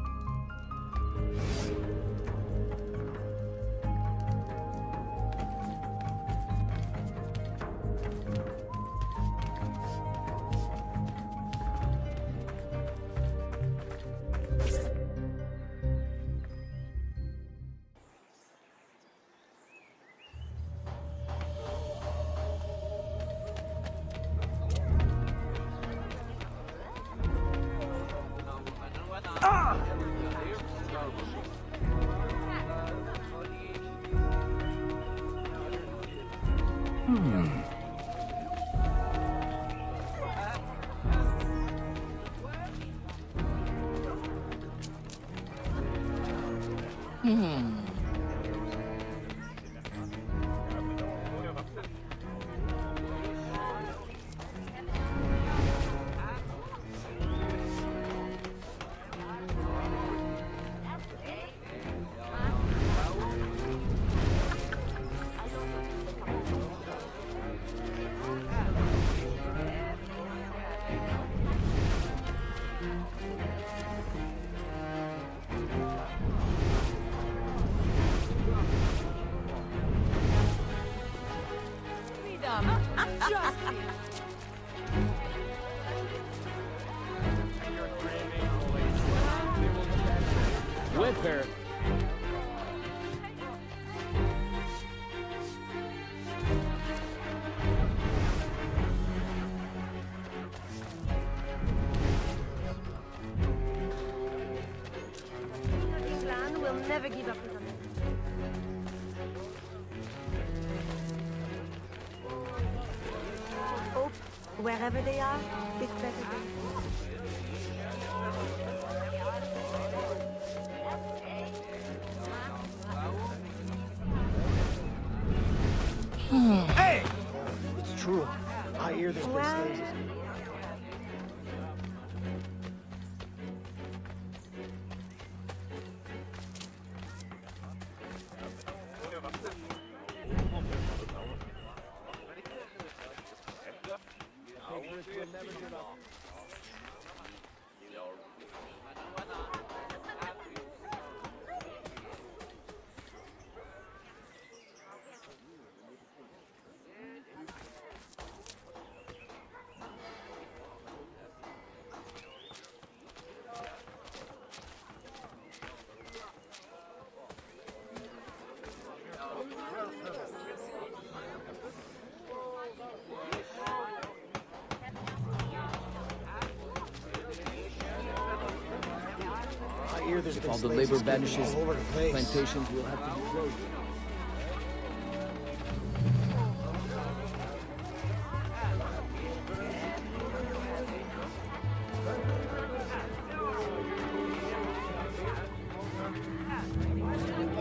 With her. Islam will never give up his hope, wherever they are, it's better than... Hey! It's true. I hear there's been slaves. If all the labor vanishes, plantations will have to be closed.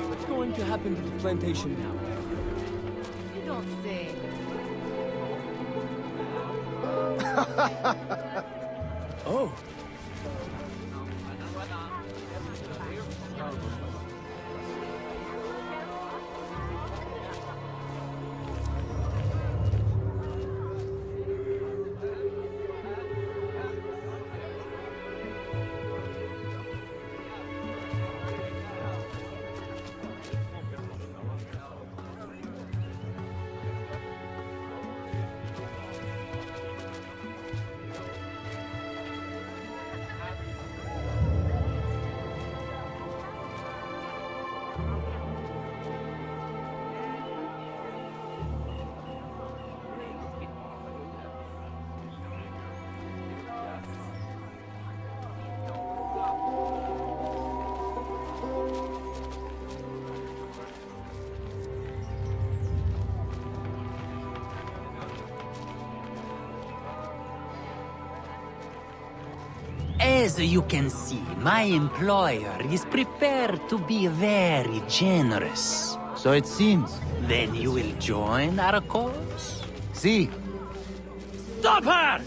What's going to happen to the plantation now? You don't say. Oh. As you can see, my employer is prepared to be very generous. So it seems. Then you will join our cause? See. Stop her!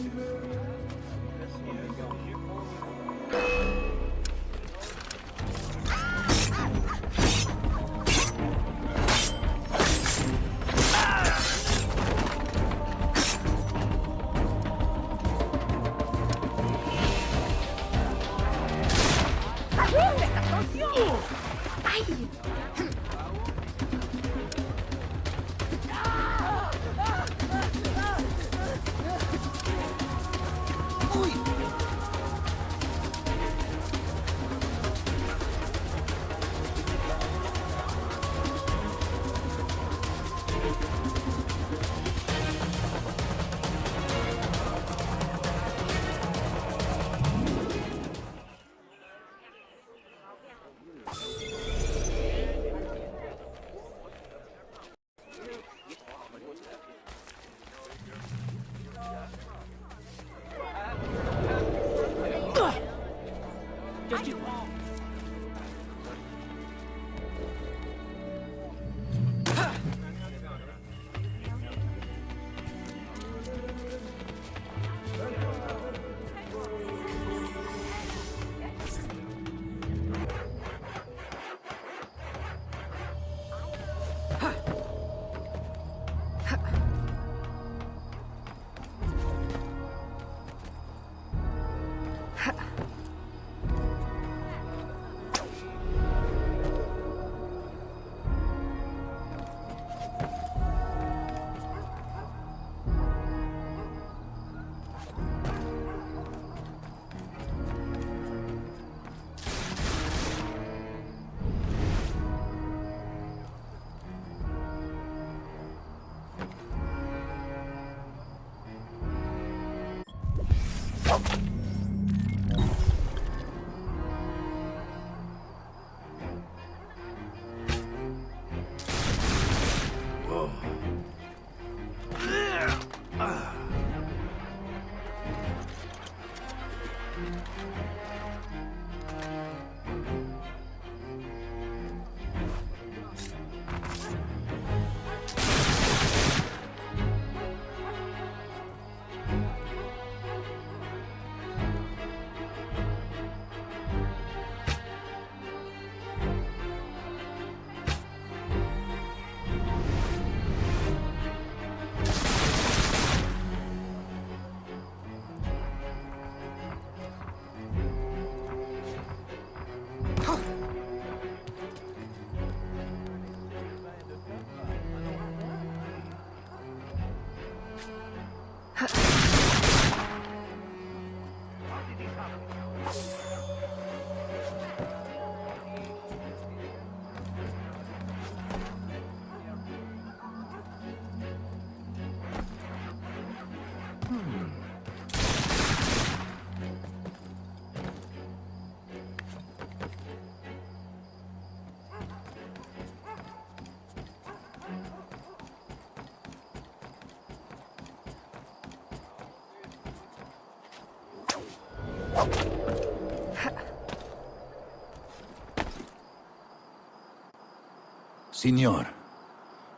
Signor,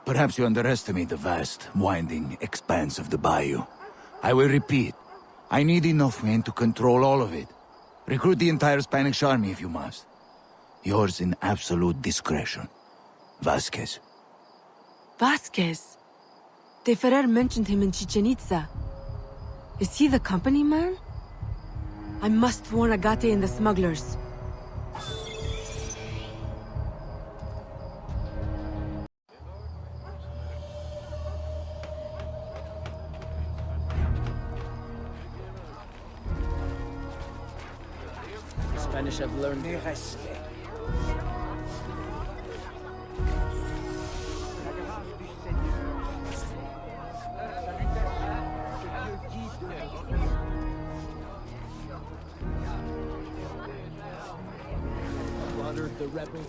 perhaps you underestimate the vast, winding expanse of the bayou. I will repeat, I need enough men to control all of it. Recruit the entire Spanish army if you must. Yours in absolute discretion. Vasquez. Vasquez? De Ferrer mentioned him in Chichen Itza. Is he the company man? I must warn Agate and the smugglers. Spanish have learned their respect. Slaughtered the rebels.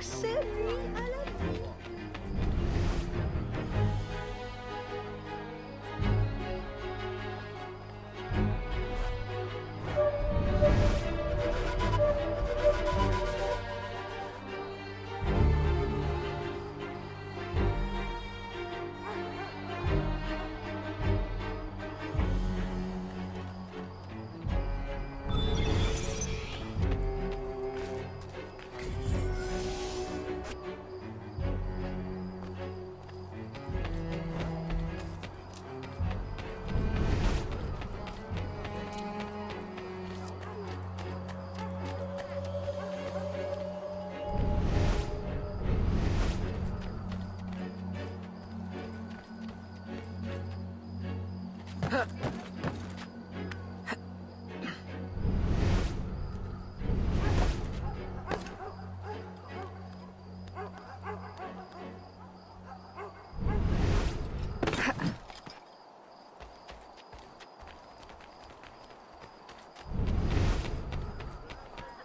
accès, lui, à la vie.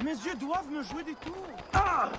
Mes yeux doivent me jouer des tours. Ah!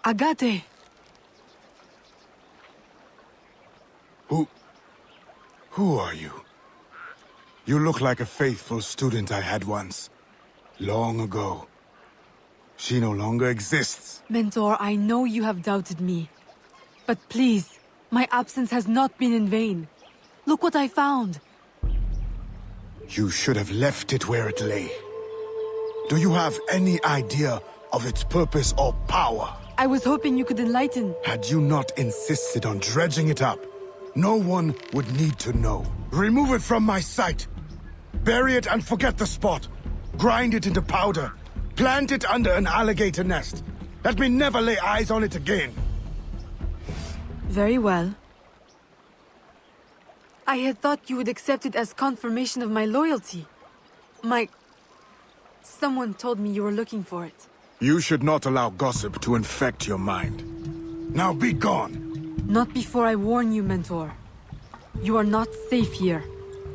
Agate! Who are you? You look like a faithful student I had once. Long ago. She no longer exists. Mentor, I know you have doubted me. But please, my absence has not been in vain. Look what I found. You should have left it where it lay. Do you have any idea of its purpose or power? I was hoping you could enlighten. Had you not insisted on dredging it up, no one would need to know. Remove it from my sight. Bury it and forget the spot. Grind it into powder. Plant it under an alligator nest. Let me never lay eyes on it again. Very well. I had thought you would accept it as confirmation of my loyalty. Someone told me you were looking for it. You should not allow gossip to infect your mind. Now be gone! Not before I warn you, Mentor. You are not safe here.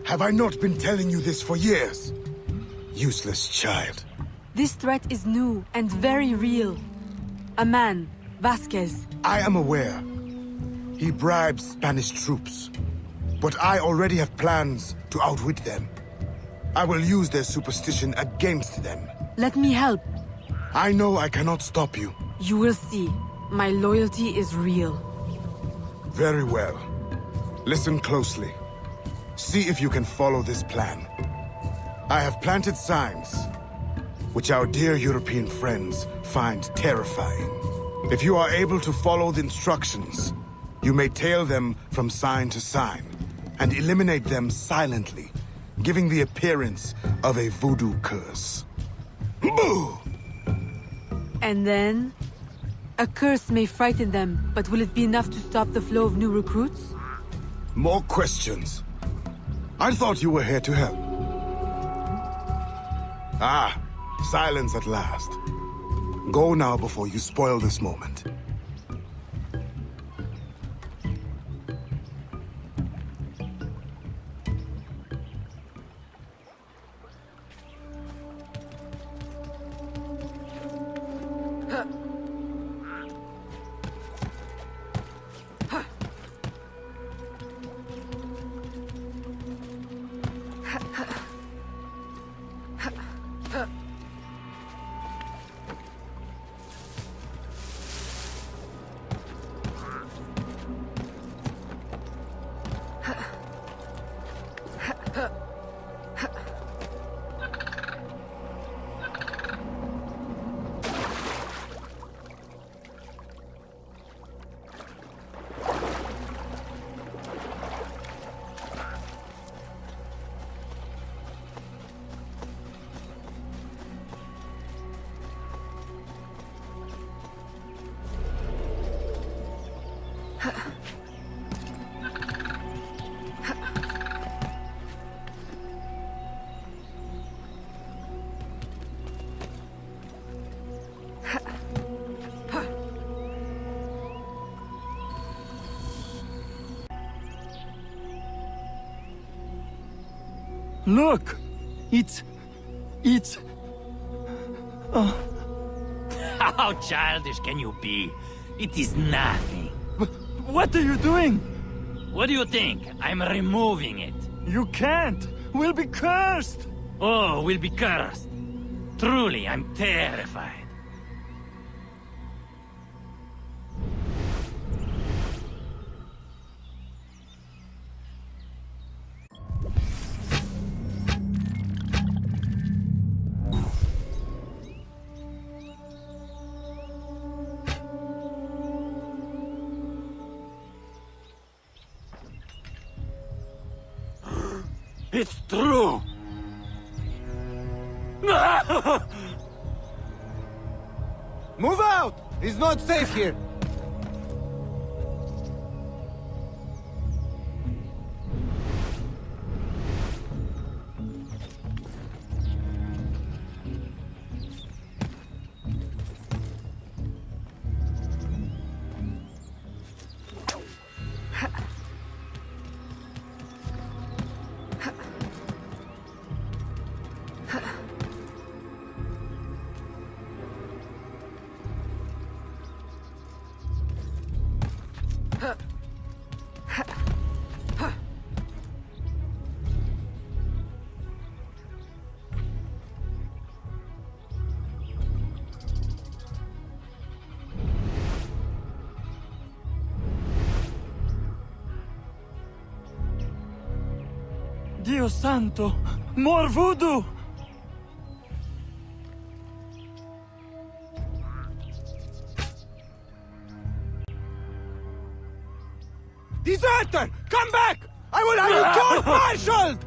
Have I not been telling you this for years? Useless child. This threat is new and very real. A man, Vasquez. I am aware. He bribes Spanish troops. But I already have plans to outwit them. I will use their superstition against them. Let me help. I know I cannot stop you. You will see. My loyalty is real. Very well. Listen closely. See if you can follow this plan. I have planted signs, which our dear European friends find terrifying. If you are able to follow the instructions, you may tail them from sign to sign, and eliminate them silently, giving the appearance of a voodoo curse. Boo! And then? A curse may frighten them, but will it be enough to stop the flow of new recruits? More questions. I thought you were here to help. Ah, silence at last. Go now before you spoil this moment. Look! It's... How childish can you be? It is nothing. What are you doing? What do you think? I'm removing it. You can't! We'll be cursed! Oh, we'll be cursed. Truly, I'm terrified. It's true! Move out! It's not safe here! Dio santo! More voodoo! Deserter! Come back! I will have you court-martialed!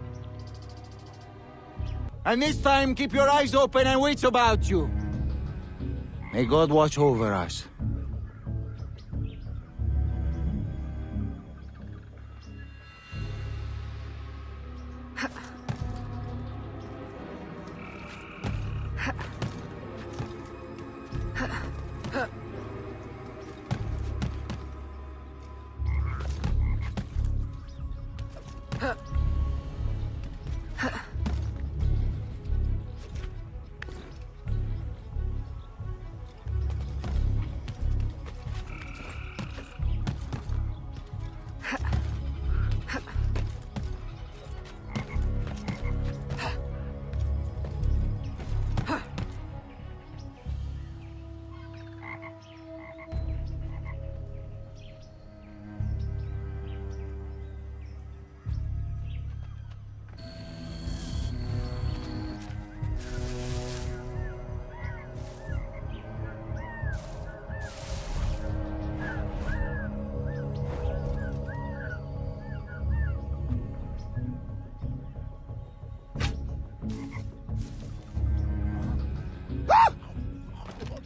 And this time, keep your eyes open and wits about you. May God watch over us.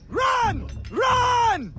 Run! Run!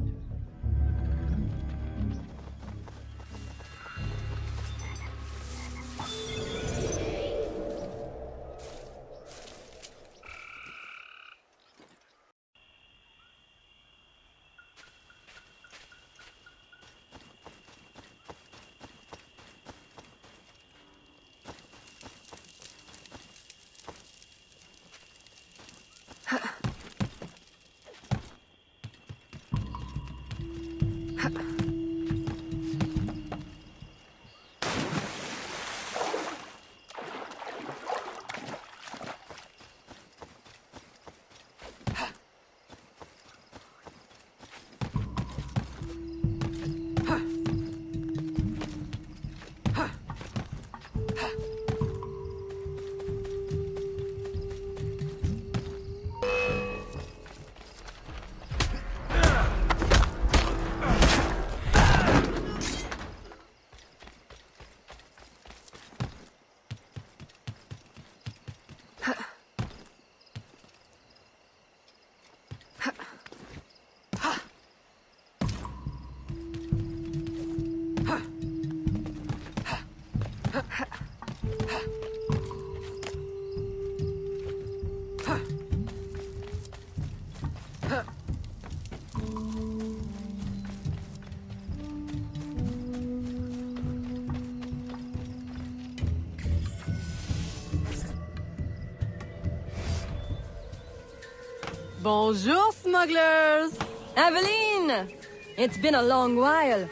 Bonjour, smugglers! Aveline! It's been a long while.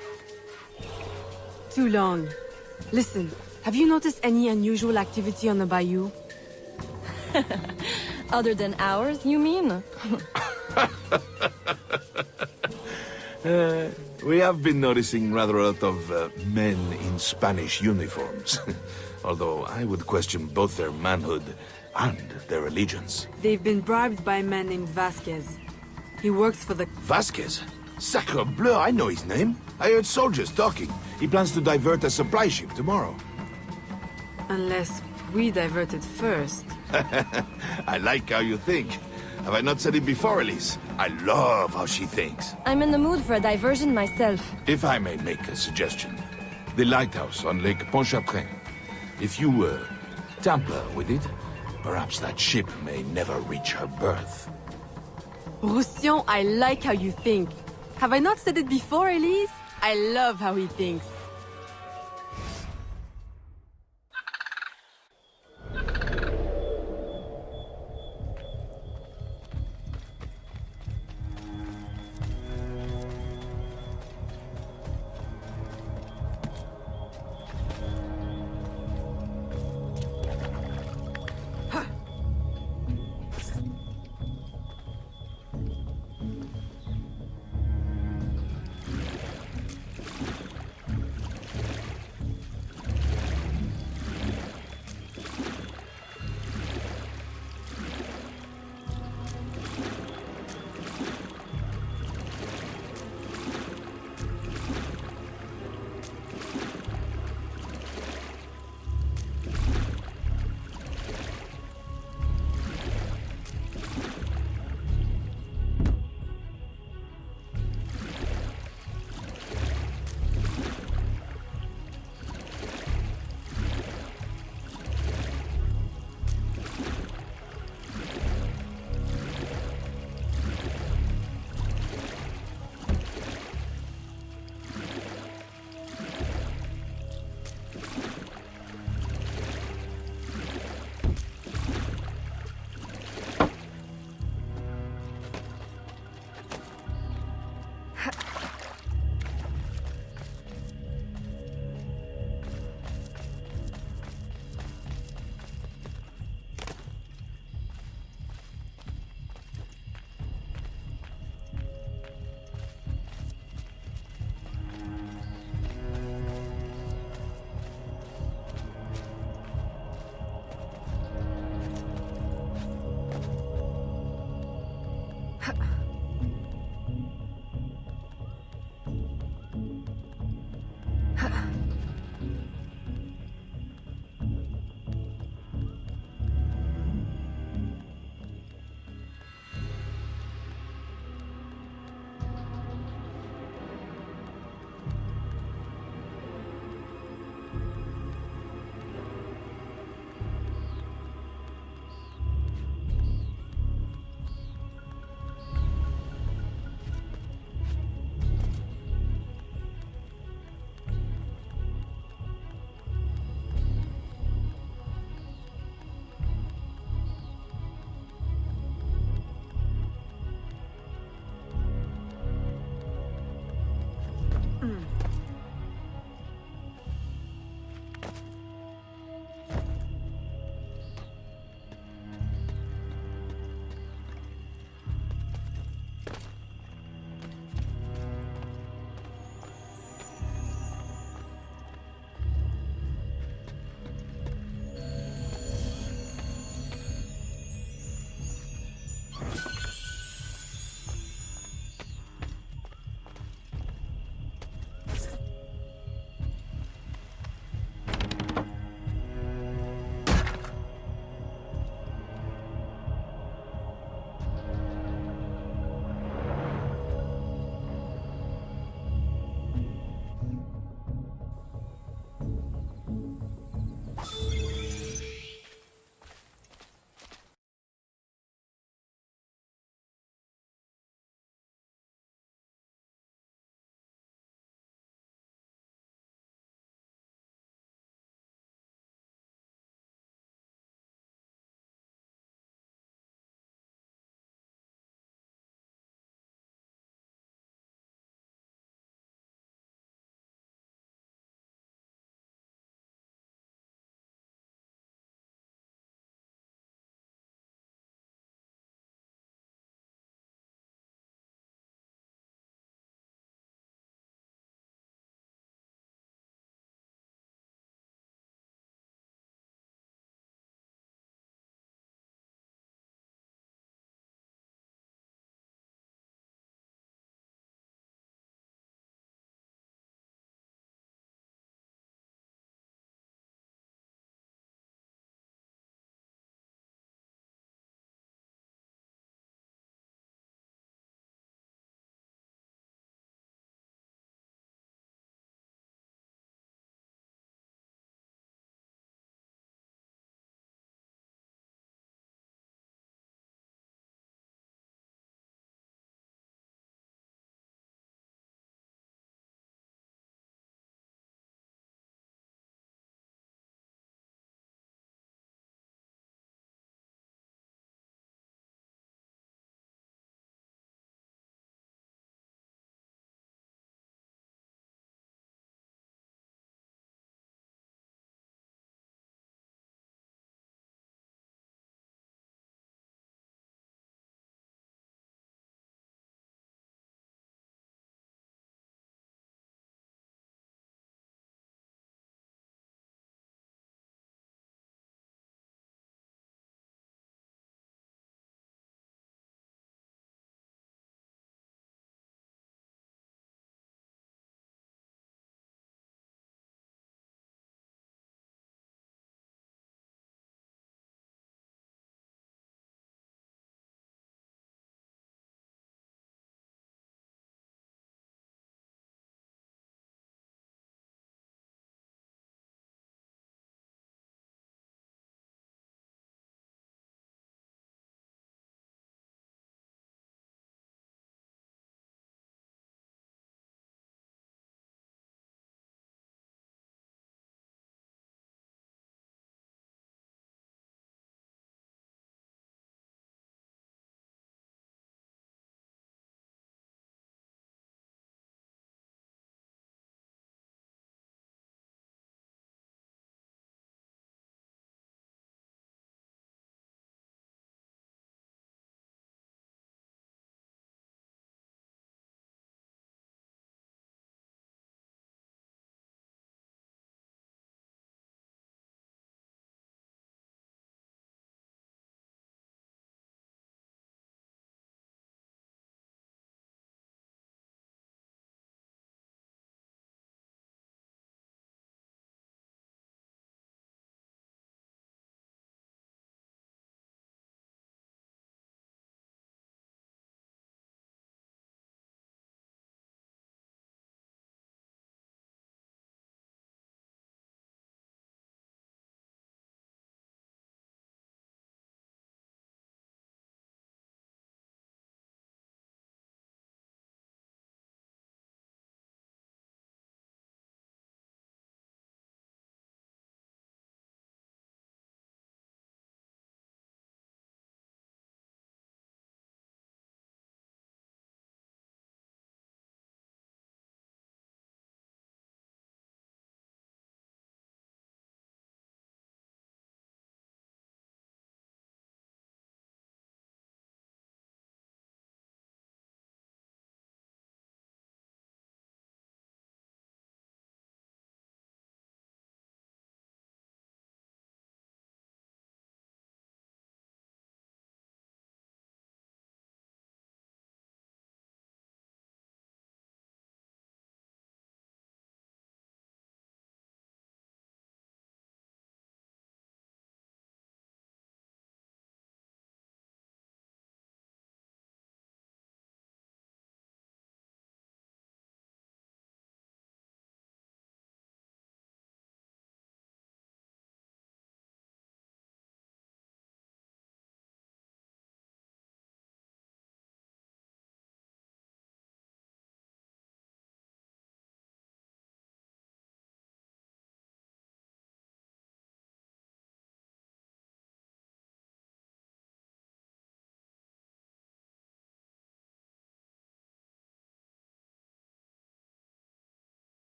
Too long. Listen, have you noticed any unusual activity on the bayou? Other than ours, you mean? We have been noticing rather a lot of men in Spanish uniforms. Although I would question both their manhood and their allegiance. They've been bribed by a man named Vasquez. He works for the... Vasquez? Sacre bleu, I know his name. I heard soldiers talking. He plans to divert a supply ship tomorrow. Unless we divert it first. I like how you think. Have I not said it before, Elise? I love how she thinks. I'm in the mood for a diversion myself. If I may make a suggestion, the lighthouse on Lake Pontchartrain. If you, tamper with it, perhaps that ship may never reach her berth. Roussillon, I like how you think. Have I not said it before, Elise? I love how he thinks.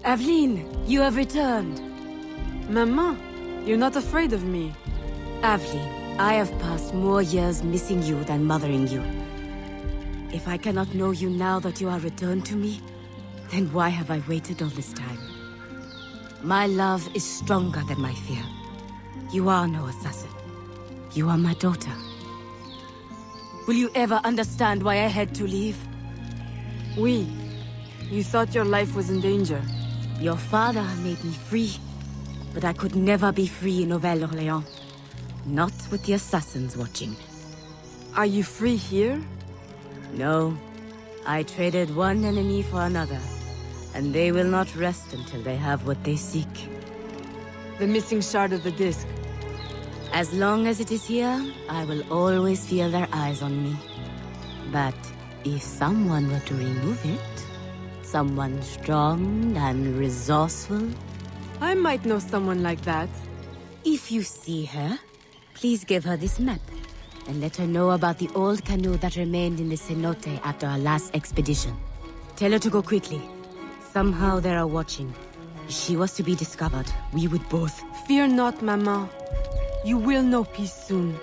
Aveline, you have returned. Maman, you're not afraid of me. Aveline, I have passed more years missing you than mothering you. If I cannot know you now that you are returned to me, then why have I waited all this time? My love is stronger than my fear. You are no assassin. You are my daughter. Will you ever understand why I had to leave? Oui. You thought your life was in danger. Your father made me free, but I could never be free in Nouvelle-Orléans. Not with the assassins watching. Are you free here? No. I traded one enemy for another, and they will not rest until they have what they seek. The missing shard of the disc. As long as it is here, I will always feel their eyes on me. But if someone were to remove it, someone strong and resourceful, I might know someone like that. If you see her, please give her this map, and let her know about the old canoe that remained in the cenote after our last expedition. Tell her to go quickly. Somehow they are watching. If she was to be discovered, we would both... Fear not, Maman. You will know peace soon.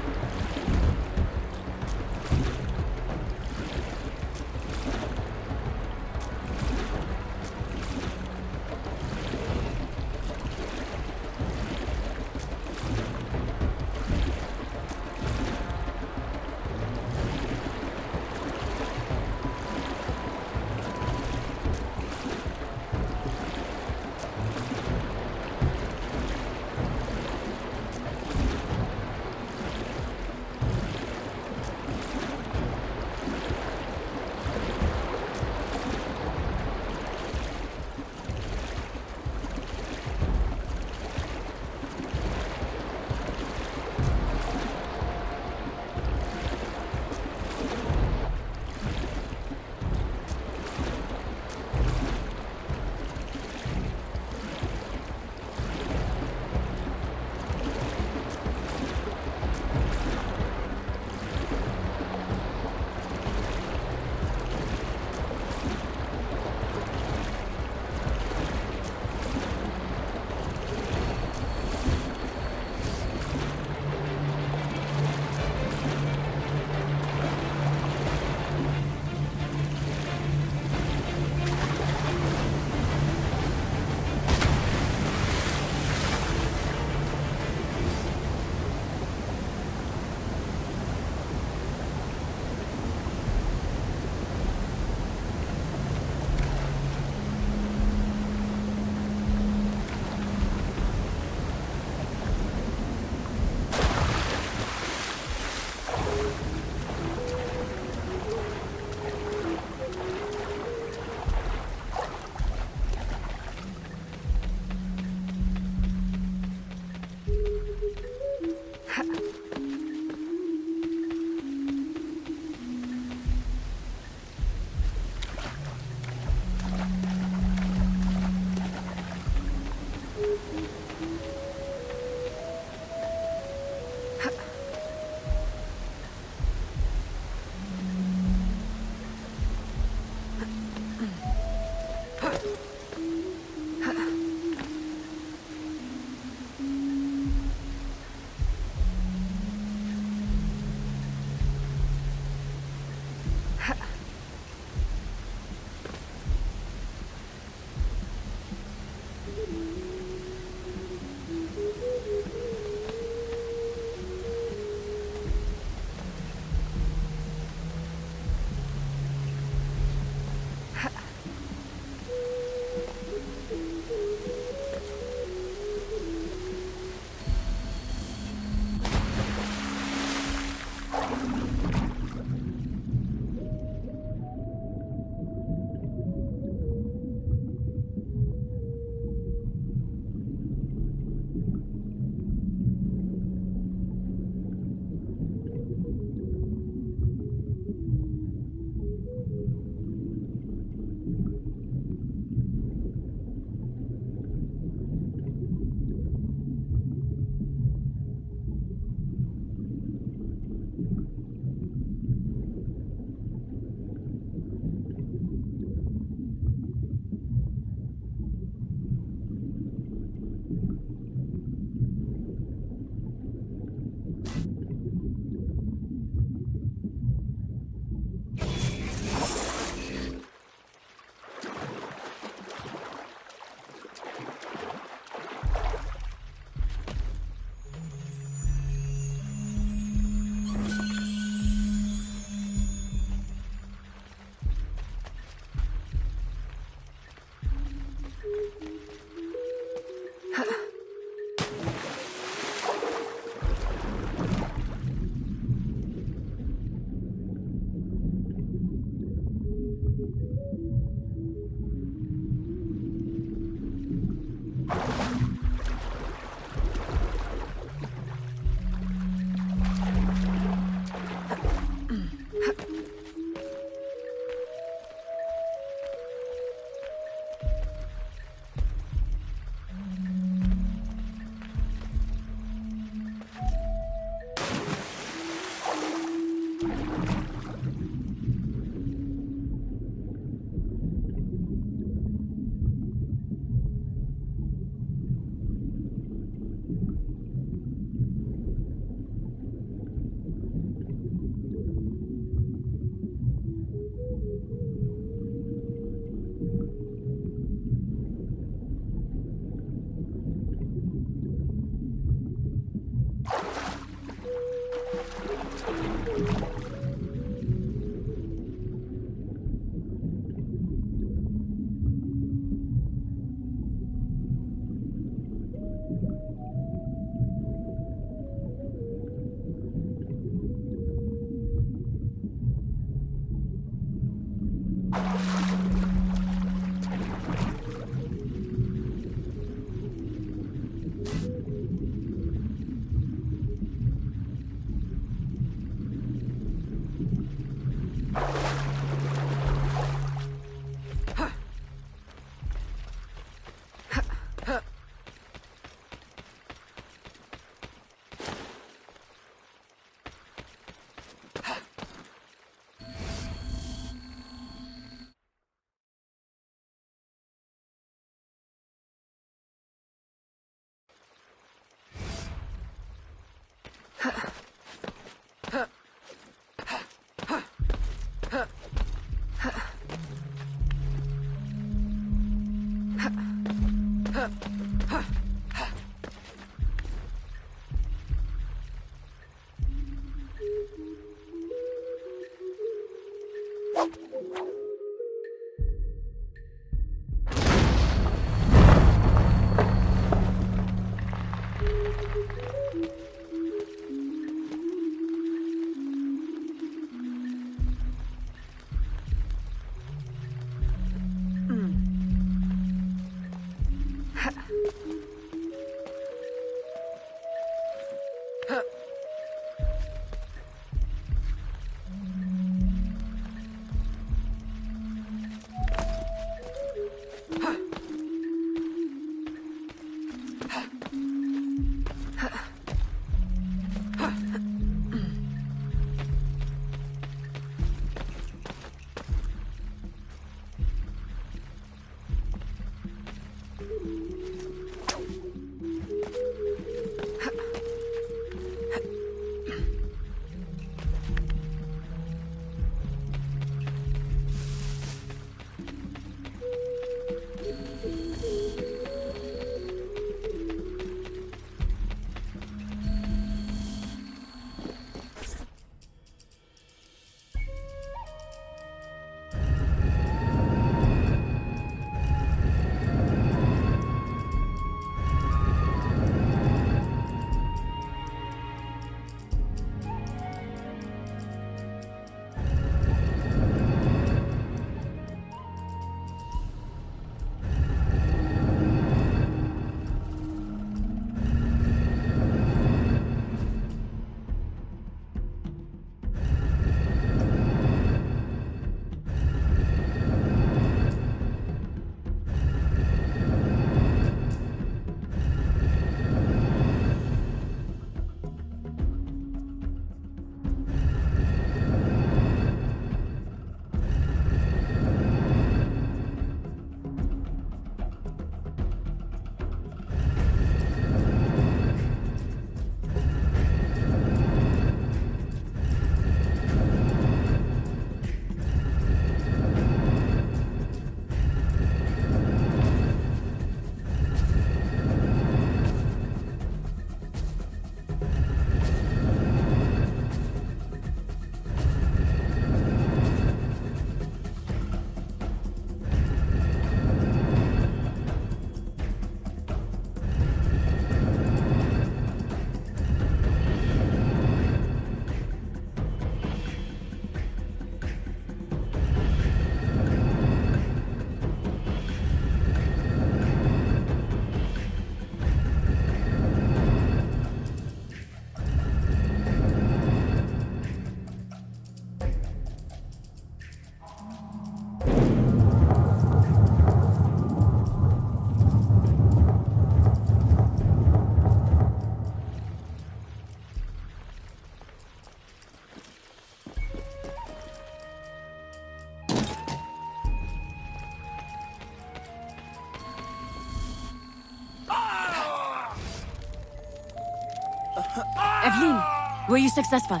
Were you successful?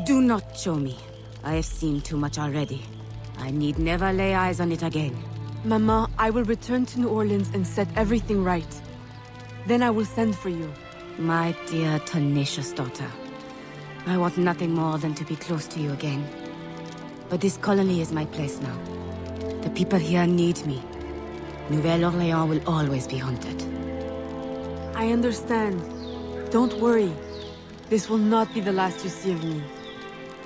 Do not show me. I have seen too much already. I need never lay eyes on it again. Mama, I will return to New Orleans and set everything right. Then I will send for you. My dear, tenacious daughter. I want nothing more than to be close to you again. But this colony is my place now. The people here need me. Nouvelle-Orléans will always be haunted. I understand. Don't worry. This will not be the last you see of me.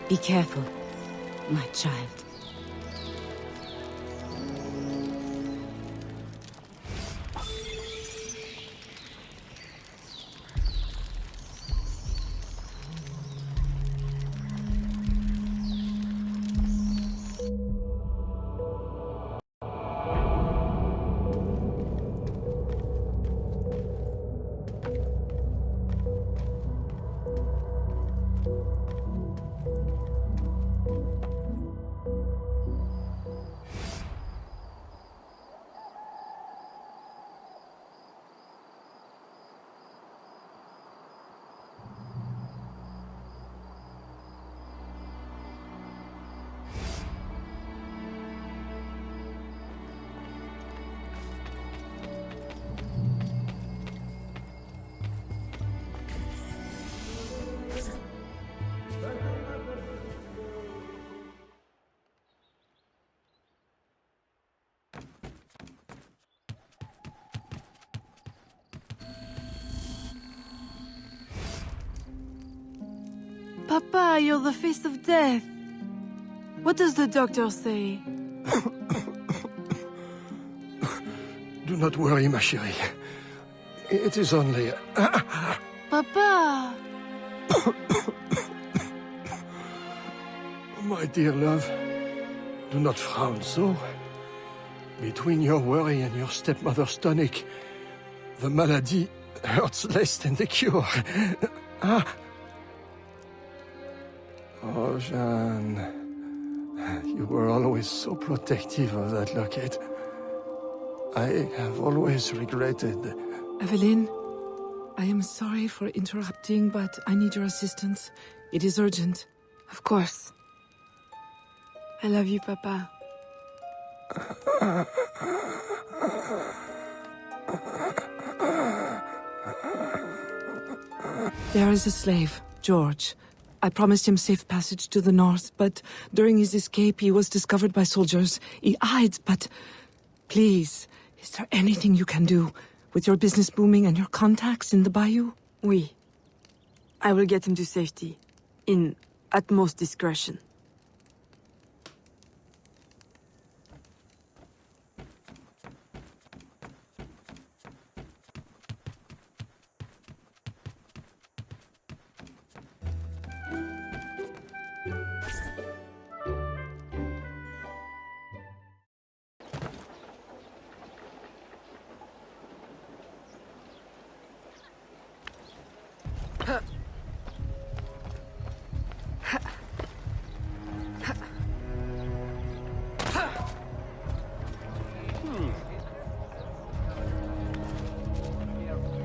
Be careful, my child. Papa, you're the face of death. What does the doctor say? Do not worry, ma chérie. It is only... Papa! My dear love, do not frown so. Between your worry and your stepmother's tonic, the malady hurts less than the cure. Oh, Jeanne, you were always so protective of that locket. I have always regretted... Aveline, I am sorry for interrupting, but I need your assistance. It is urgent. Of course. I love you, Papa. There is a slave, George. I promised him safe passage to the north, but during his escape he was discovered by soldiers. He hides, but... Please, is there anything you can do? With your business booming and your contacts in the bayou? Oui. I will get him to safety. In utmost discretion.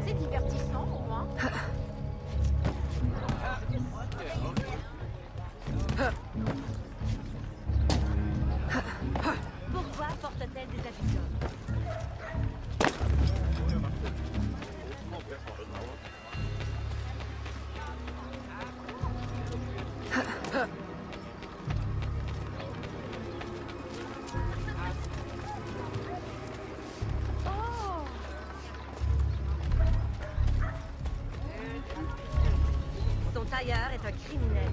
C'est divertissant au moins. Pourquoi porte-t-elle des habits d'homme? Ton tailleur est un criminel.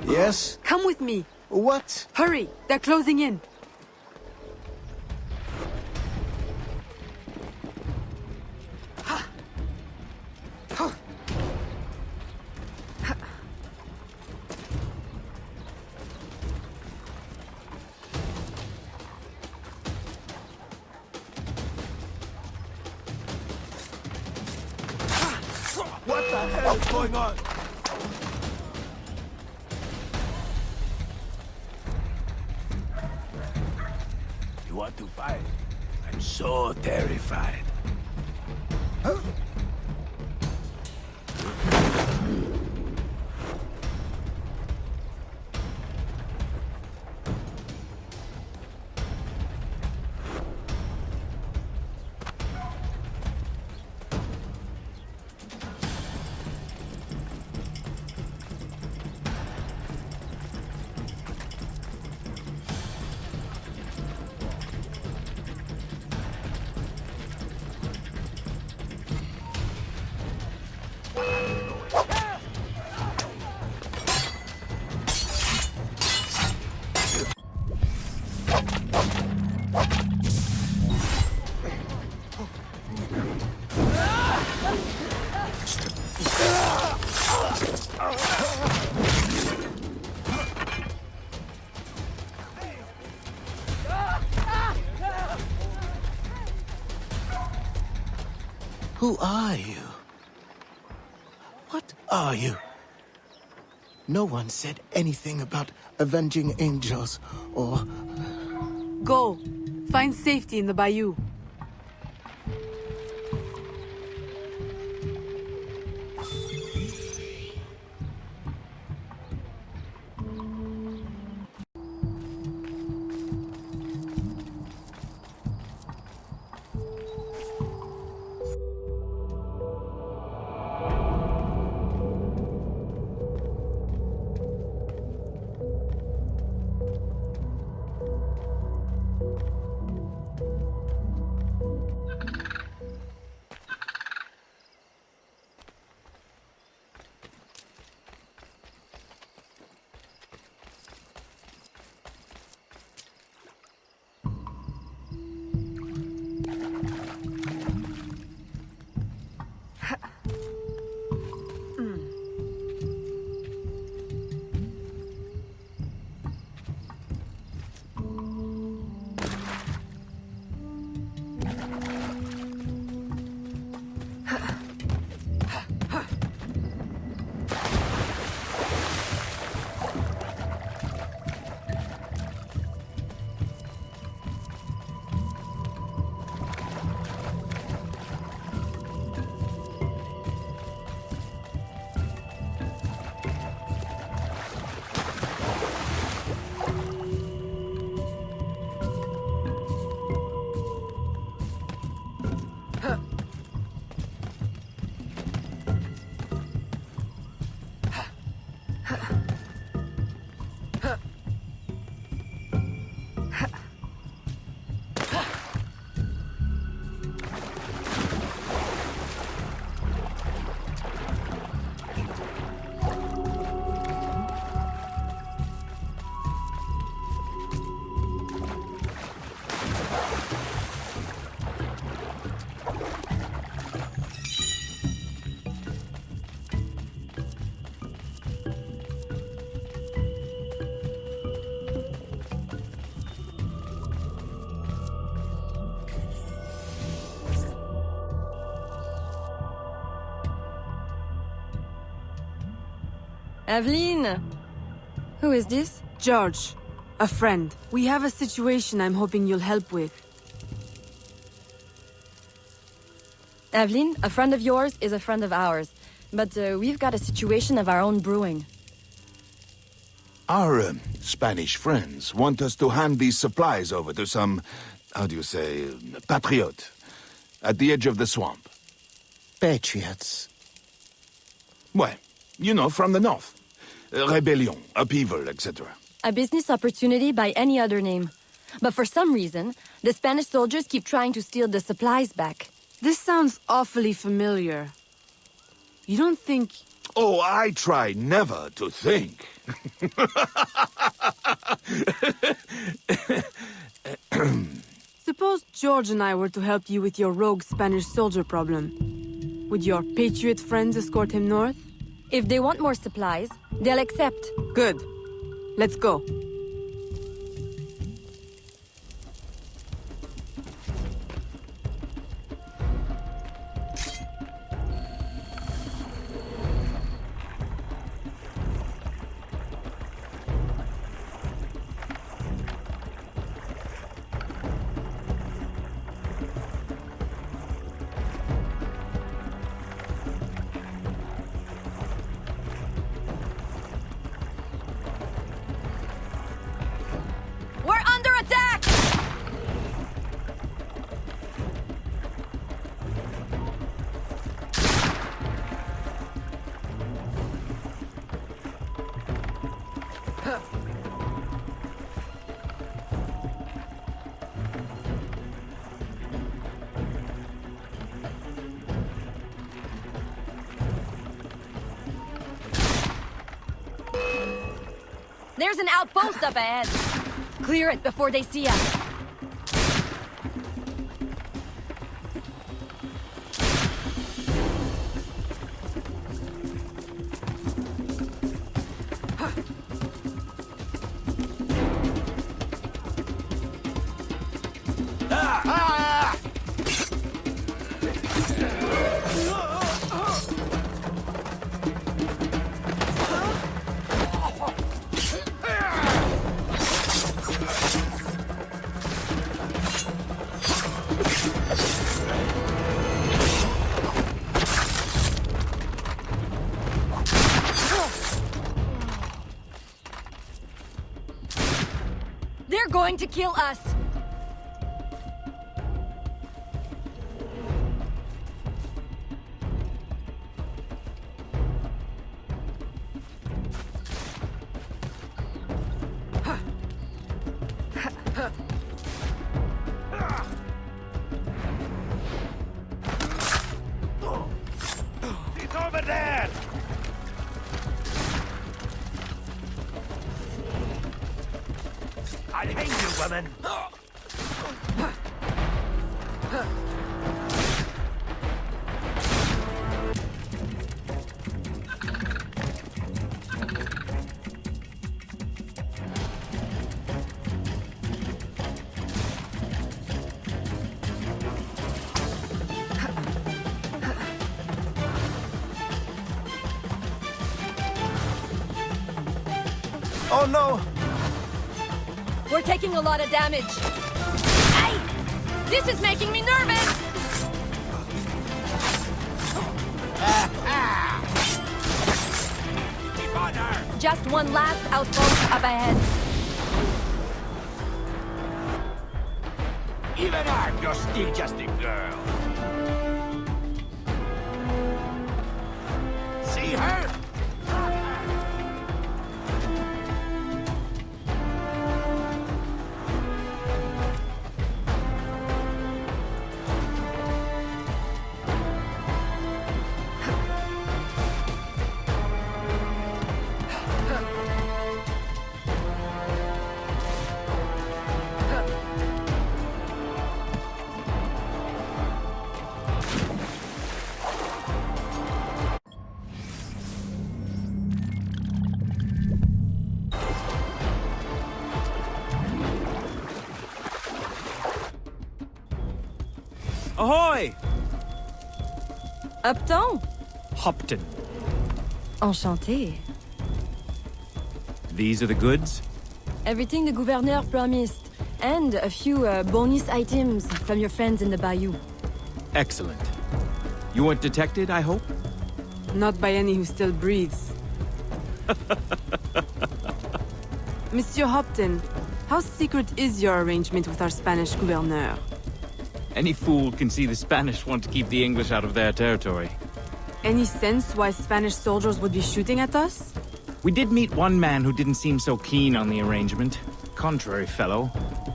Yes? Come with me. What? Hurry, they're closing in. What the hell is going on? You want to fight? I'm so terrified. Who are you? What are you? No one said anything about avenging angels or... Go. Find safety in the bayou. Aveline! Who is this? George. A friend. We have a situation I'm hoping you'll help with. Aveline, a friend of yours is a friend of ours. But we've got a situation of our own brewing. Our Spanish friends want us to hand these supplies over to some, how do you say, patriot, at the edge of the swamp. Patriots. Well, you know, from the north. Rebellion, upheaval, etc. A business opportunity by any other name. But for some reason, the Spanish soldiers keep trying to steal the supplies back. This sounds awfully familiar. You don't think... Oh, I try never to think. Suppose George and I were to help you with your rogue Spanish soldier problem. Would your patriot friends escort him north? If they want more supplies, they'll accept. Good. Let's go. We're under attack! There's an outpost up ahead. Clear it before they see us. They're going to kill us! It's over there! I'll hang you, woman! Oh no! We're taking a lot of damage. Hey! This is making me nervous! Just one last outpost up ahead. Even armed, you're still just a girl. See her? Ahoy! Upton? Hopton. Enchanté. These are the goods? Everything the gouverneur promised. And a few bonus items from your friends in the bayou. Excellent. You weren't detected, I hope? Not by any who still breathes. Monsieur Hopton, how secret is your arrangement with our Spanish gouverneur? Any fool can see the Spanish want to keep the English out of their territory. Any sense why Spanish soldiers would be shooting at us? We did meet one man who didn't seem so keen on the arrangement. Contrary fellow.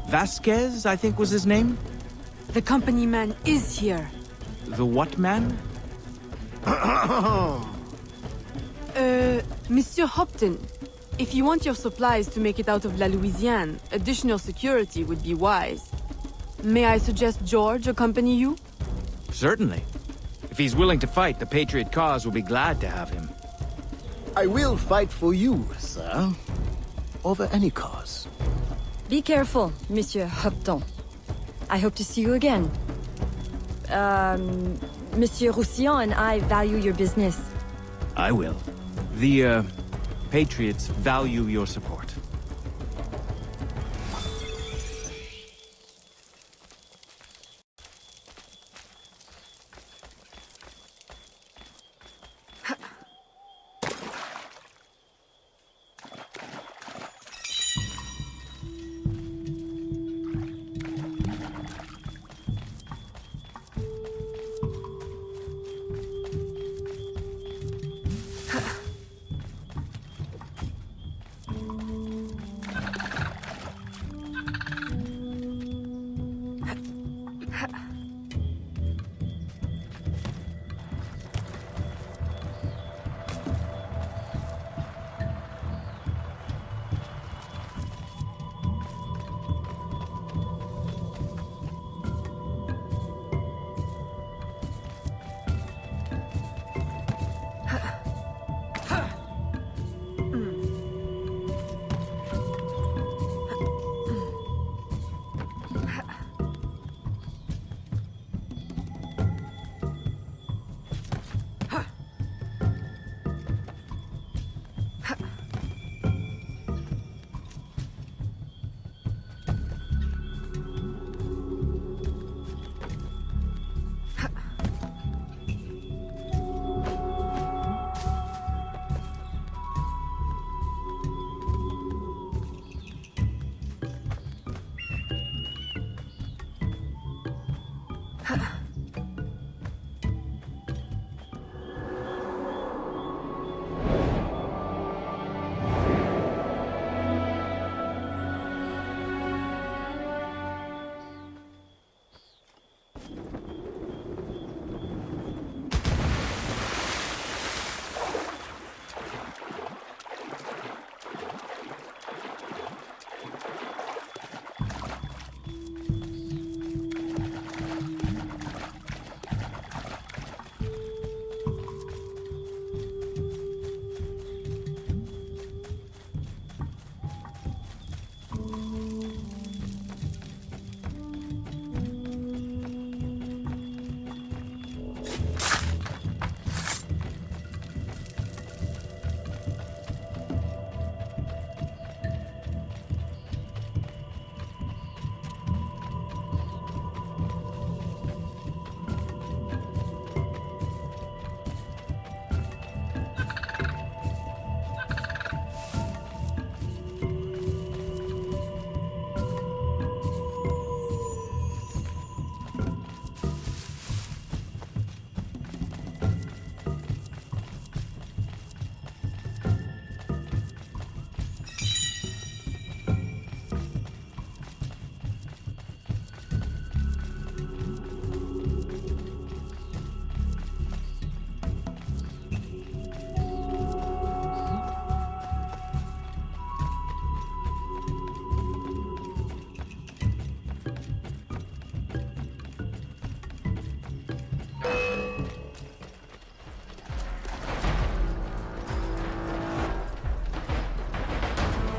Vasquez, I think was his name? The company man is here. The what man? Monsieur Hopton, if you want your supplies to make it out of La Louisiane, additional security would be wise. May I suggest George accompany you? Certainly. If he's willing to fight, the Patriot cause will be glad to have him. I will fight for you, sir. Over any cause. Be careful, Monsieur Hopton. I hope to see you again. Monsieur Roussillon and I value your business. I will. The, Patriots value your support.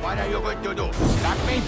What are you going to do? Slap me?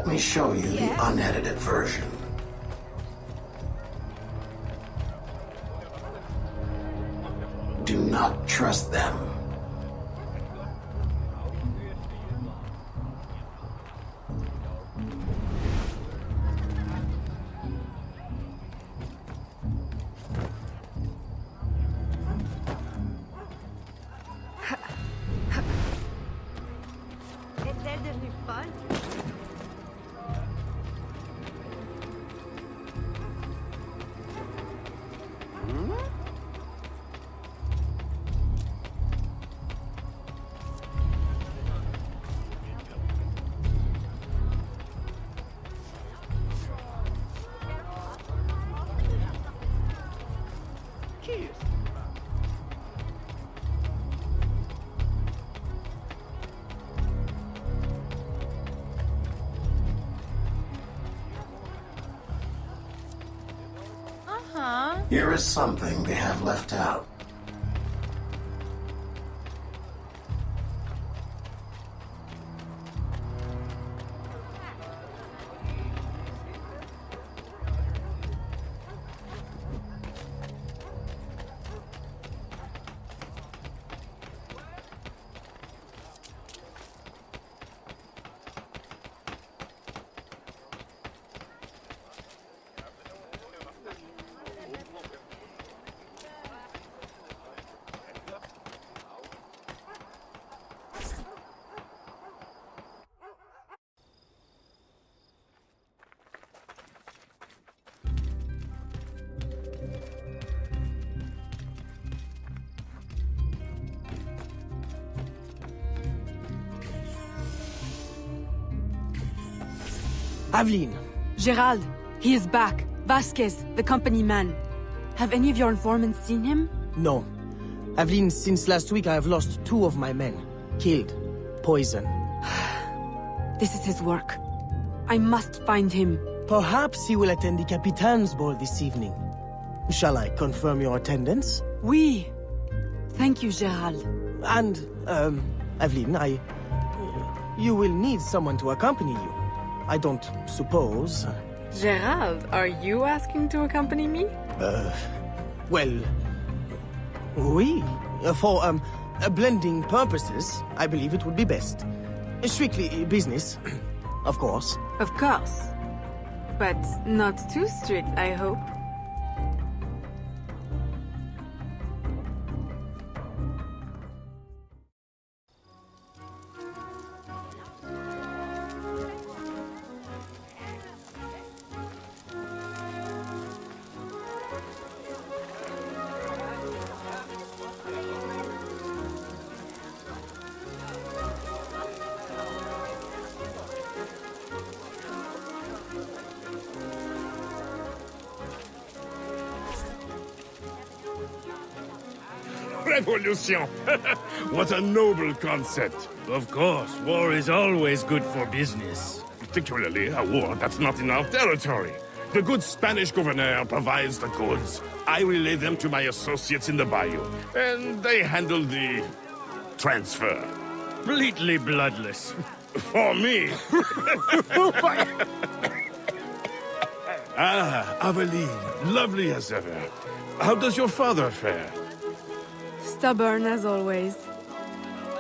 Let me show you the unedited version. Do not trust them. Est-elle devenue folle? Here is something they have left out. Aveline! Gerald, he is back. Vasquez, the company man. Have any of your informants seen him? No. Aveline, since last week I have lost 2 of my men. Killed. Poison. This is his work. I must find him. Perhaps he will attend the Capitan's ball this evening. Shall I confirm your attendance? Oui. Thank you, Gerald. And, Aveline, you will need someone to accompany you. I don't suppose... Gerald, are you asking to accompany me? Well... Oui. For, blending purposes, I believe it would be best. Strictly business, of course. Of course. But not too strict, I hope. Revolution! What a noble concept. Of course, war is always good for business. Particularly a war that's not in our territory. The good Spanish governor provides the goods. I relay them to my associates in the bayou, and they handle the transfer. Completely bloodless. For me. Ah, Aveline, lovely as ever. How does your father fare? Stubborn as always.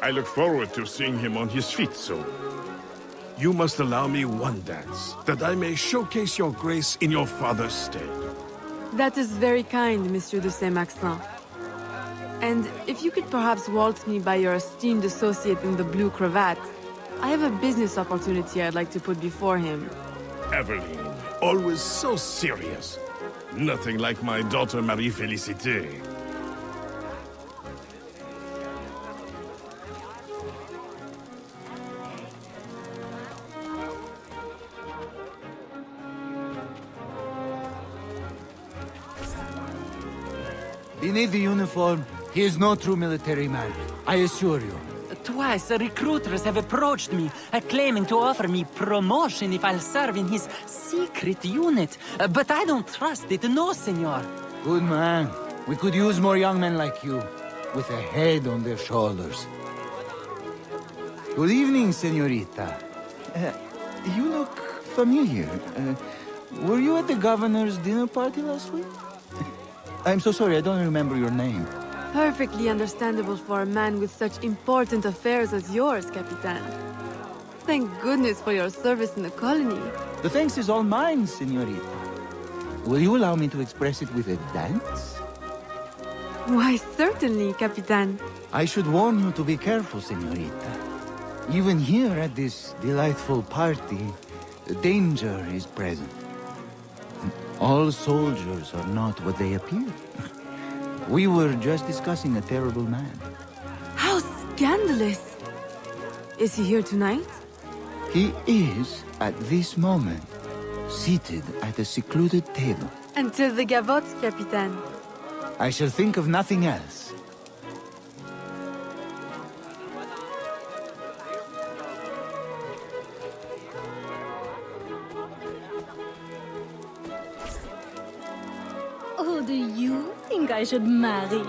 I look forward to seeing him on his feet soon. You must allow me one dance, that I may showcase your grace in your father's stead. That is very kind, Monsieur de Saint-Maxent. And if you could perhaps waltz me by your esteemed associate in the blue cravat, I have a business opportunity I'd like to put before him. Aveline, always so serious. Nothing like my daughter Marie-Félicité. Beneath the uniform, he is no true military man, I assure you. Twice, recruiters have approached me, claiming to offer me promotion if I'll serve in his secret unit. But I don't trust it, no, senor. Good man. We could use more young men like you, with a head on their shoulders. Good evening, senorita. You look familiar. Were you at the governor's dinner party last week? I'm so sorry, I don't remember your name. Perfectly understandable for a man with such important affairs as yours, Capitan. Thank goodness for your service in the colony. The thanks is all mine, señorita. Will you allow me to express it with a dance? Why, certainly, Capitan. I should warn you to be careful, señorita. Even here at this delightful party, danger is present. All soldiers are not what they appear. We were just discussing a terrible man. How scandalous! Is he here tonight? He is, at this moment, seated at a secluded table. Until the gavotte, Capitan. I shall think of nothing else. Who do you think I should marry?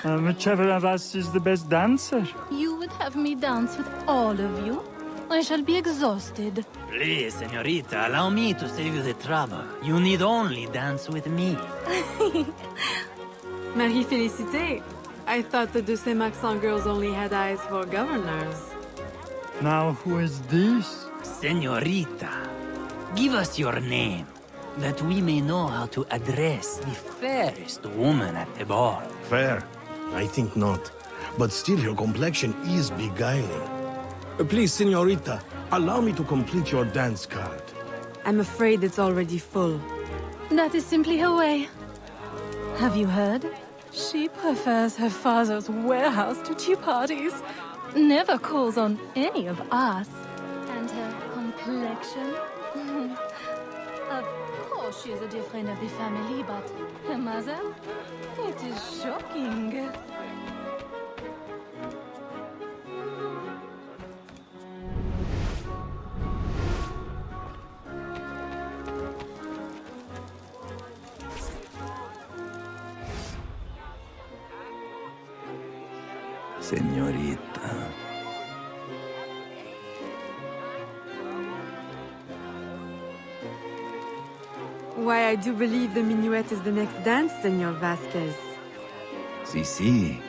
Whichever of us is the best dancer. You would have me dance with all of you? I shall be exhausted. Please, señorita, allow me to save you the trouble. You need only dance with me. Marie Félicité. I thought the de Saint-Maxent girls only had eyes for governors. Now who is this? Señorita, give us your name, that we may know how to address the fairest woman at the ball. Fair? I think not. But still, your complexion is beguiling. Please, señorita, allow me to complete your dance card. I'm afraid it's already full. That is simply her way. Have you heard? She prefers her father's warehouse to tea parties. Never calls on any of us. And her complexion? Of course she is a dear friend of the family, but her mother? It is shocking. Señorita. Why, I do believe the minuet is the next dance, Senor Vasquez. Sí.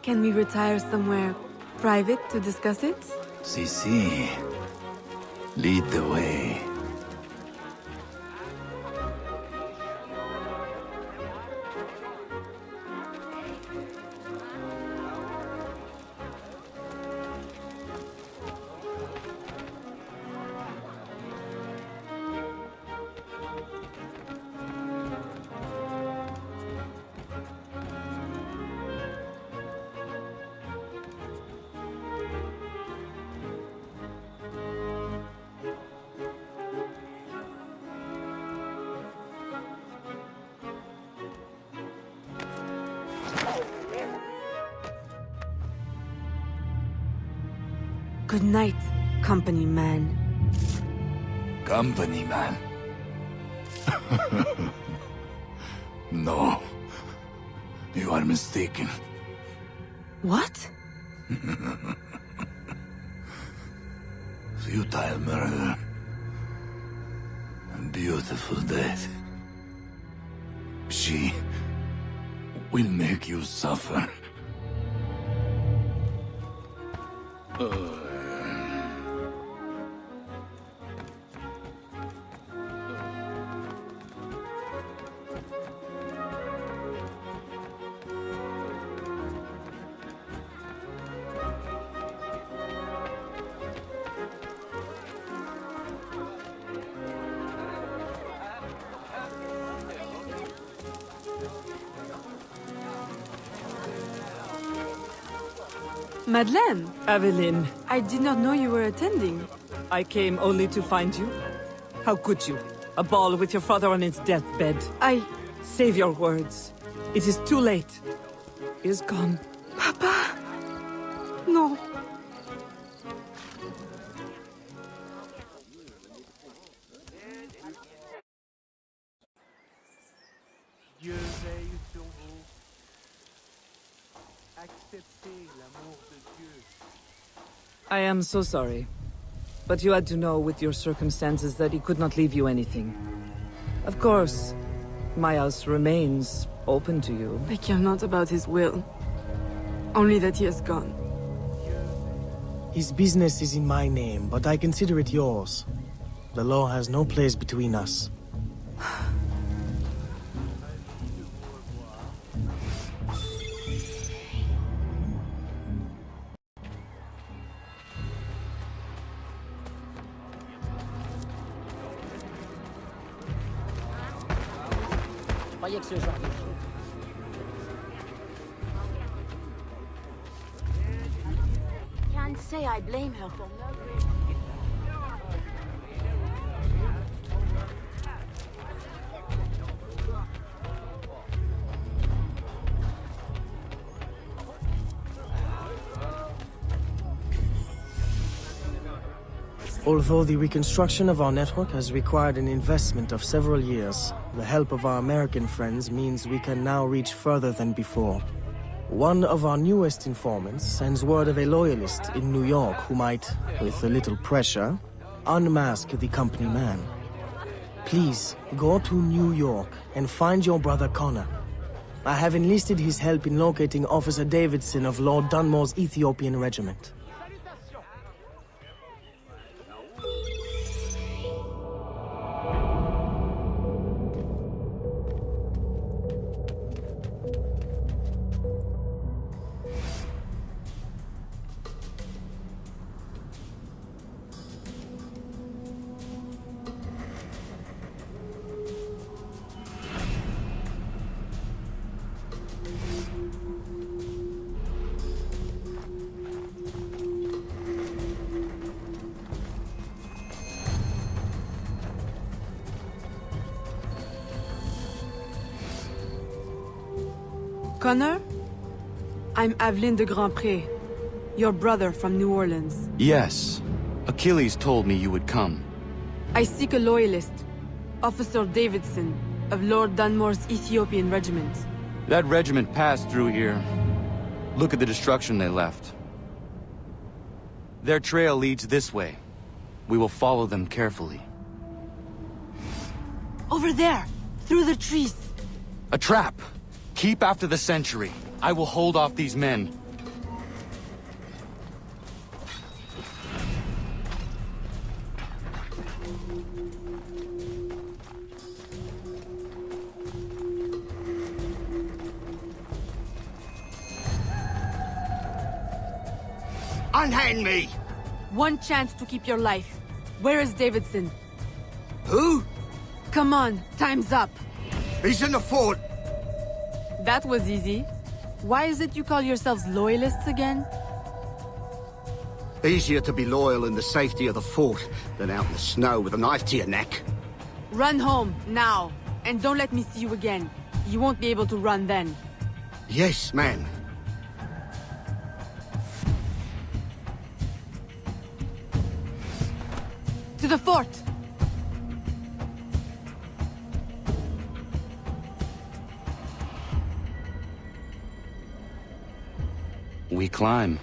Can we retire somewhere private to discuss it? Sí. Lead the way. Good night, company man. Company man? No. You are mistaken. What? Futile murder. A beautiful death. She will make you suffer. Madeleine! Aveline. I did not know you were attending. I came only to find you. How could you? A ball with your father on his deathbed. Save your words. It is too late. He is gone. Papa! No. Dieu veille sur vous. Acceptez l'amour de Dieu. I am so sorry. But you had to know with your circumstances that he could not leave you anything. Of course, my house remains open to you. I care not about his will. Only that he has gone. His business is in my name, but I consider it yours. The law has no place between us. Croyez que ce genre de choses. Can't say I blame her for murdering. Although the reconstruction of our network has required an investment of several years, the help of our American friends means we can now reach further than before. One of our newest informants sends word of a loyalist in New York who might, with a little pressure, unmask the company man. Please, go to New York and find your brother Connor. I have enlisted his help in locating Officer Davidson of Lord Dunmore's Ethiopian regiment. Connor? I'm Aveline de Grandpré, your brother from New Orleans. Yes. Achilles told me you would come. I seek a loyalist, Officer Davidson, of Lord Dunmore's Ethiopian regiment. That regiment passed through here. Look at the destruction they left. Their trail leads this way. We will follow them carefully. Over there! Through the trees! A trap! Keep after the sentry. I will hold off these men. Unhand me! One chance to keep your life. Where is Davidson? Who? Come on, time's up. He's in the fort. That was easy. Why is it you call yourselves loyalists again? Easier to be loyal in the safety of the fort than out in the snow with a knife to your neck. Run home, now. And don't let me see you again. You won't be able to run then. Yes, ma'am. To the fort! We climb.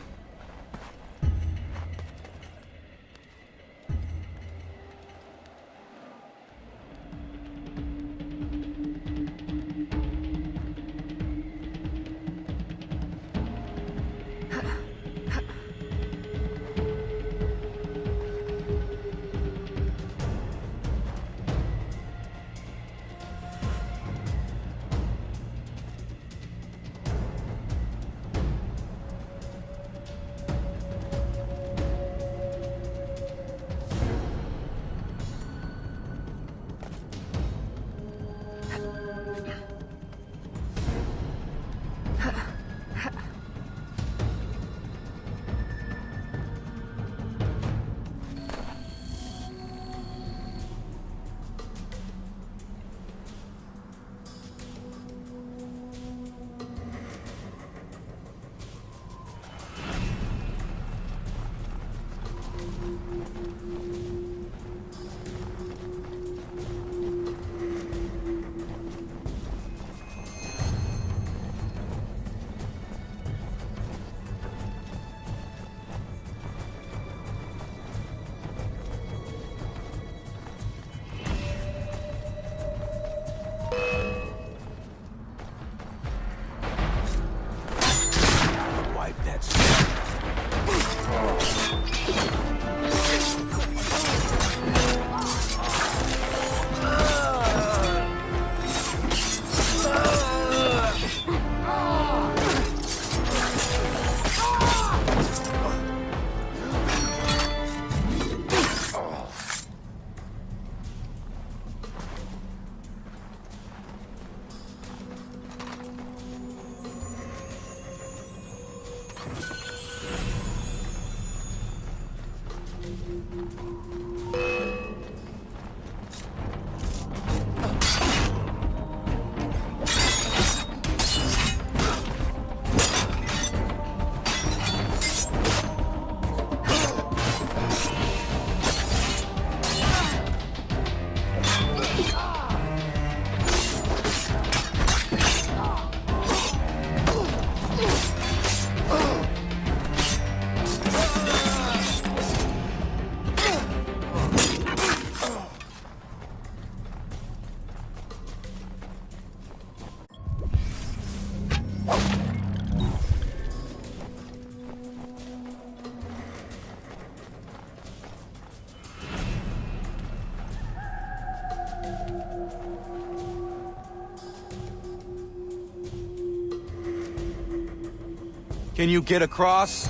Can you get across?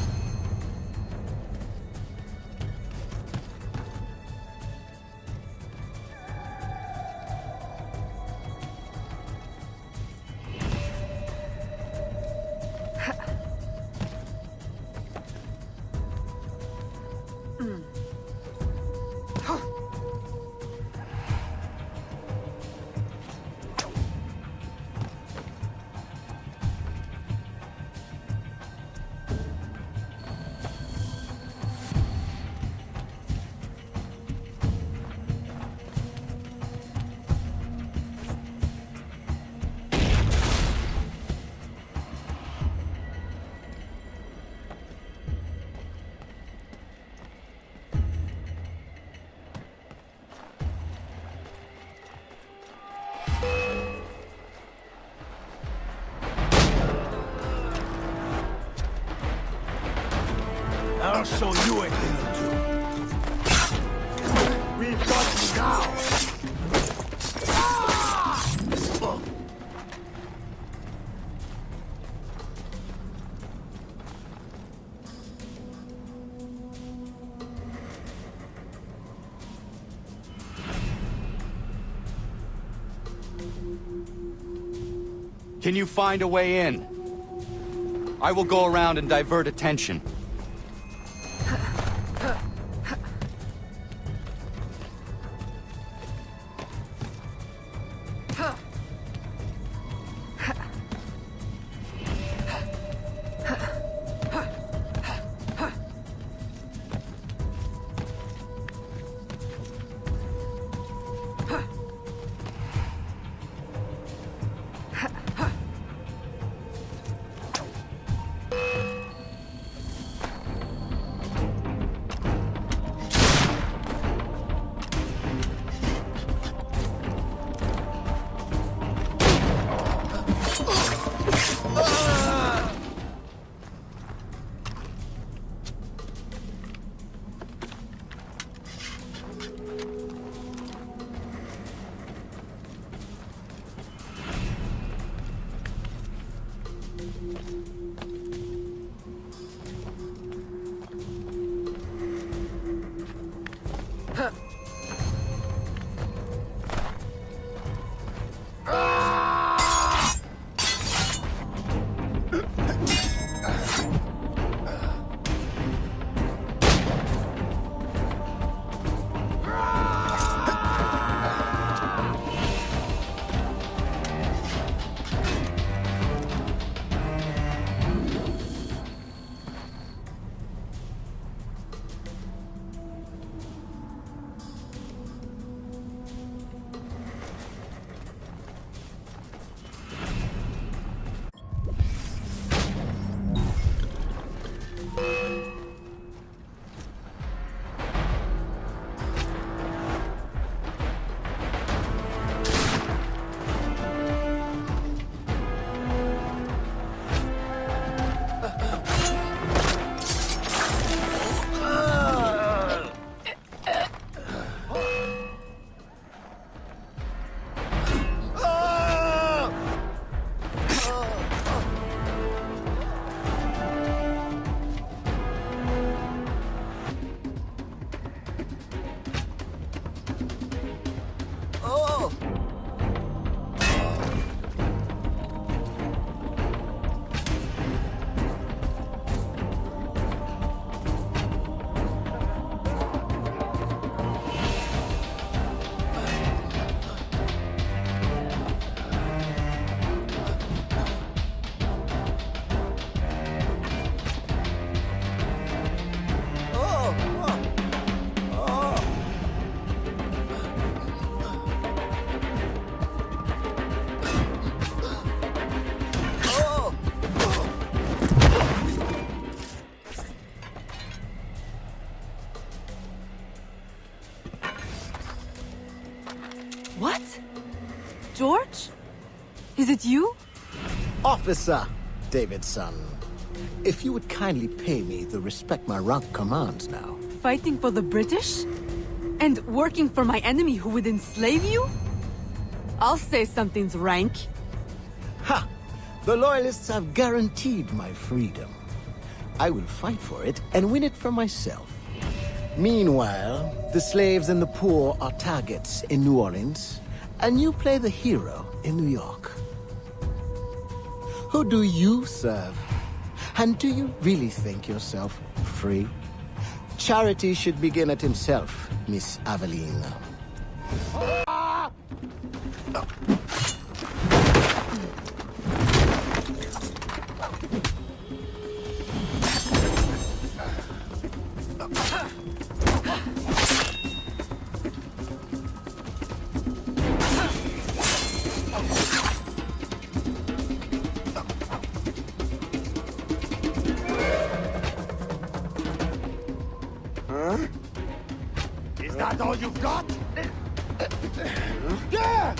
I'll show you a thing or two. We've got you now. Can you find a way in? I will go around and divert attention. What? George? Is it you? Officer Davidson, if you would kindly pay me the respect my rank commands now. Fighting for the British? And working for my enemy who would enslave you? I'll say something's rank. Ha! The Loyalists have guaranteed my freedom. I will fight for it and win it for myself. Meanwhile, the slaves and the poor are targets in New Orleans, and you play the hero in New York. Who do you serve? And do you really think yourself free? Charity should begin at himself, Miss Aveline. Is that all you've got? Yeah!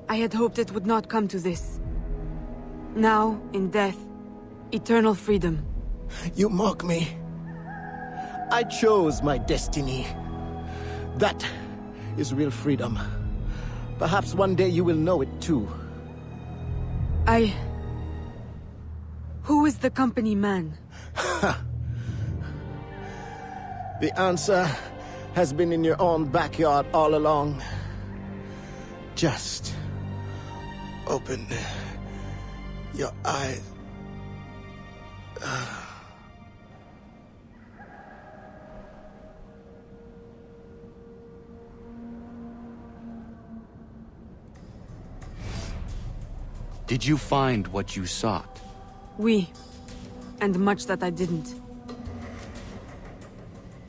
I had hoped it would not come to this. Now, in death, eternal freedom. You mock me. I chose my destiny. That is real freedom. Perhaps one day you will know it too. Who is the company man? The answer has been in your own backyard all along. Just open your eyes. Did you find what you sought? Oui. And much that I didn't.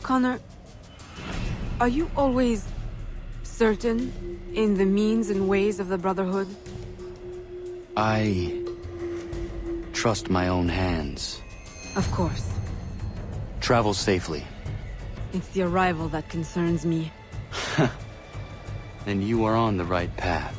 Connor, are you always certain in the means and ways of the Brotherhood? I trust my own hands. Of course. Travel safely. It's the arrival that concerns me. Then you are on the right path.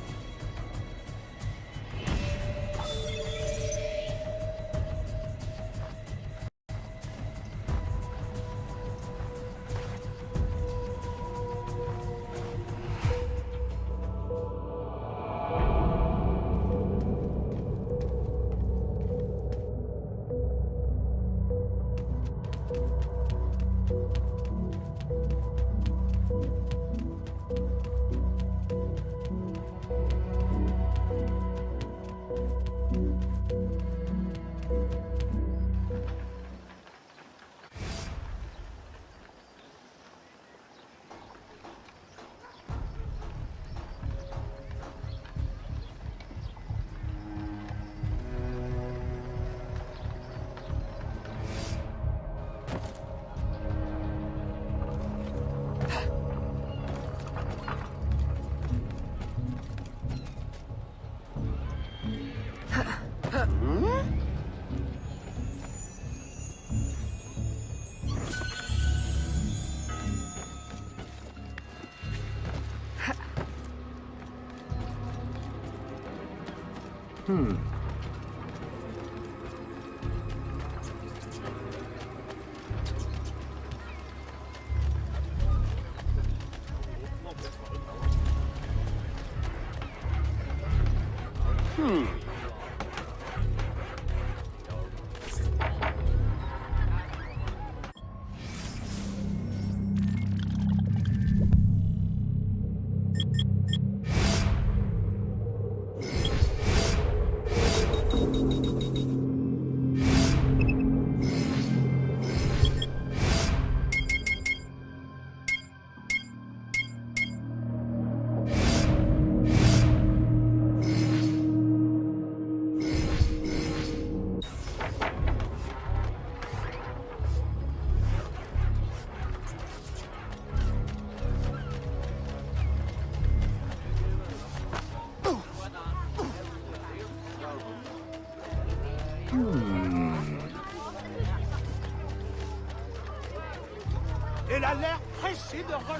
Elle a l'air pressée de rejoindre.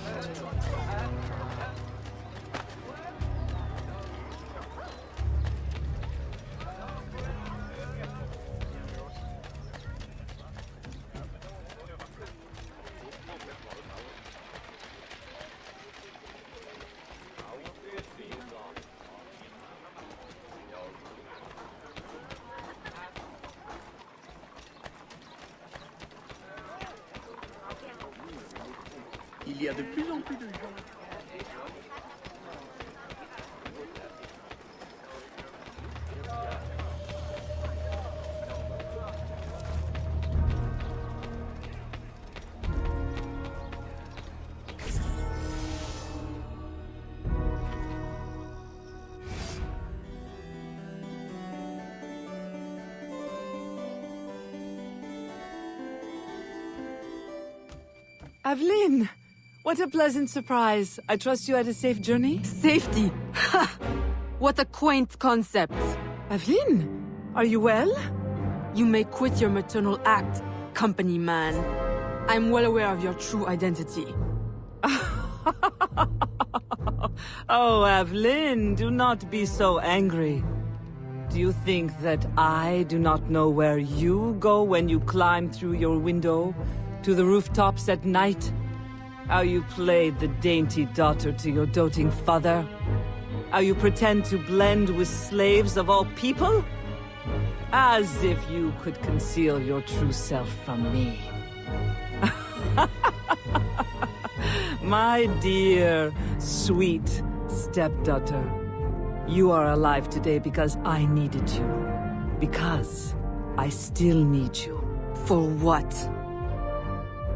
Il y a de plus en plus de gens. Aveline! What a pleasant surprise. I trust you had a safe journey? Safety! Ha! What a quaint concept. Aveline, are you well? You may quit your maternal act, company man. I'm well aware of your true identity. Oh, Aveline, do not be so angry. Do you think that I do not know where you go when you climb through your window to the rooftops at night? How you played the dainty daughter to your doting father? How you pretend to blend with slaves of all people? As if you could conceal your true self from me. My dear, sweet stepdaughter, you are alive today because I needed you. Because I still need you. For what?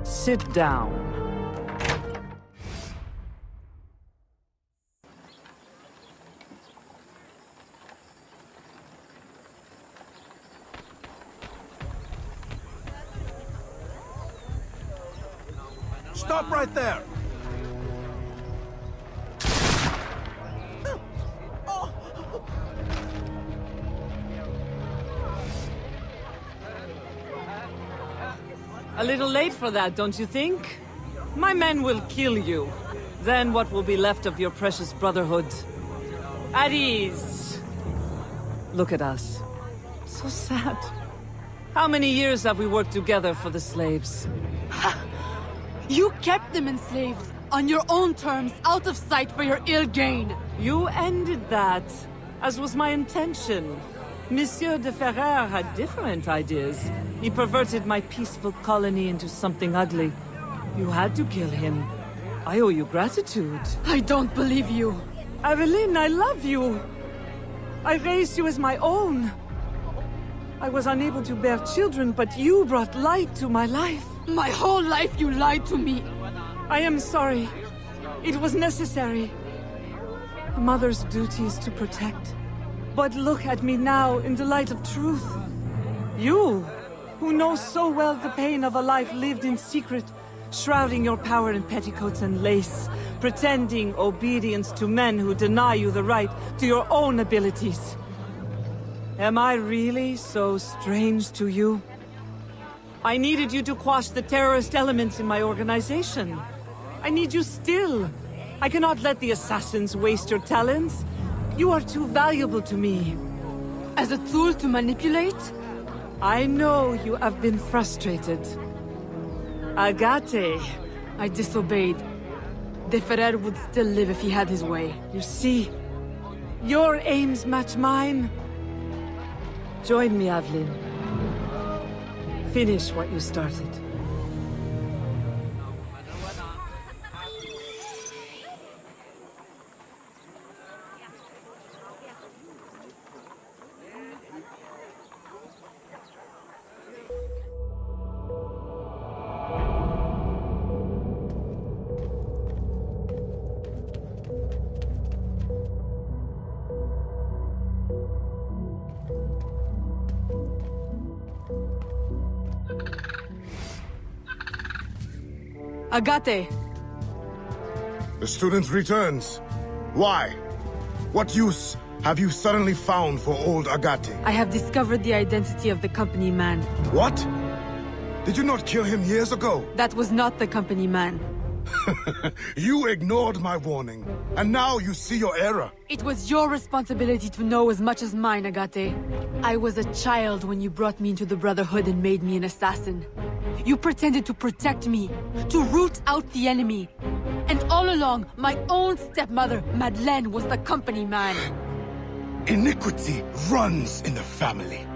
Sit down. Stop right there! A little late for that, don't you think? My men will kill you. Then what will be left of your precious brotherhood? At ease. Look at us. So sad. How many years have we worked together for the slaves? You kept them enslaved, on your own terms, out of sight for your ill gain. You ended that, as was my intention. Monsieur de Ferrer had different ideas. He perverted my peaceful colony into something ugly. You had to kill him. I owe you gratitude. I don't believe you. Aveline, I love you. I raised you as my own. I was unable to bear children, but you brought light to my life. My whole life you lied to me. I am sorry. It was necessary. A mother's duty is to protect. But look at me now in the light of truth. You, who know so well the pain of a life lived in secret, shrouding your power in petticoats and lace, pretending obedience to men who deny you the right to your own abilities. Am I really so strange to you? I needed you to quash the terrorist elements in my organization. I need you still. I cannot let the assassins waste your talents. You are too valuable to me. As a tool to manipulate? I know you have been frustrated. Agate. I disobeyed. De Ferrer would still live if he had his way. You see, your aims match mine. Join me, Aveline. Finish what you started. Agate! The student returns. Why? What use have you suddenly found for old Agate? I have discovered the identity of the company man. What? Did you not kill him years ago? That was not the company man. You ignored my warning, and now you see your error. It was your responsibility to know as much as mine, Agate. I was a child when you brought me into the Brotherhood and made me an assassin. You pretended to protect me, to root out the enemy. And all along, my own stepmother, Madeleine, was the company man. Iniquity runs in the family.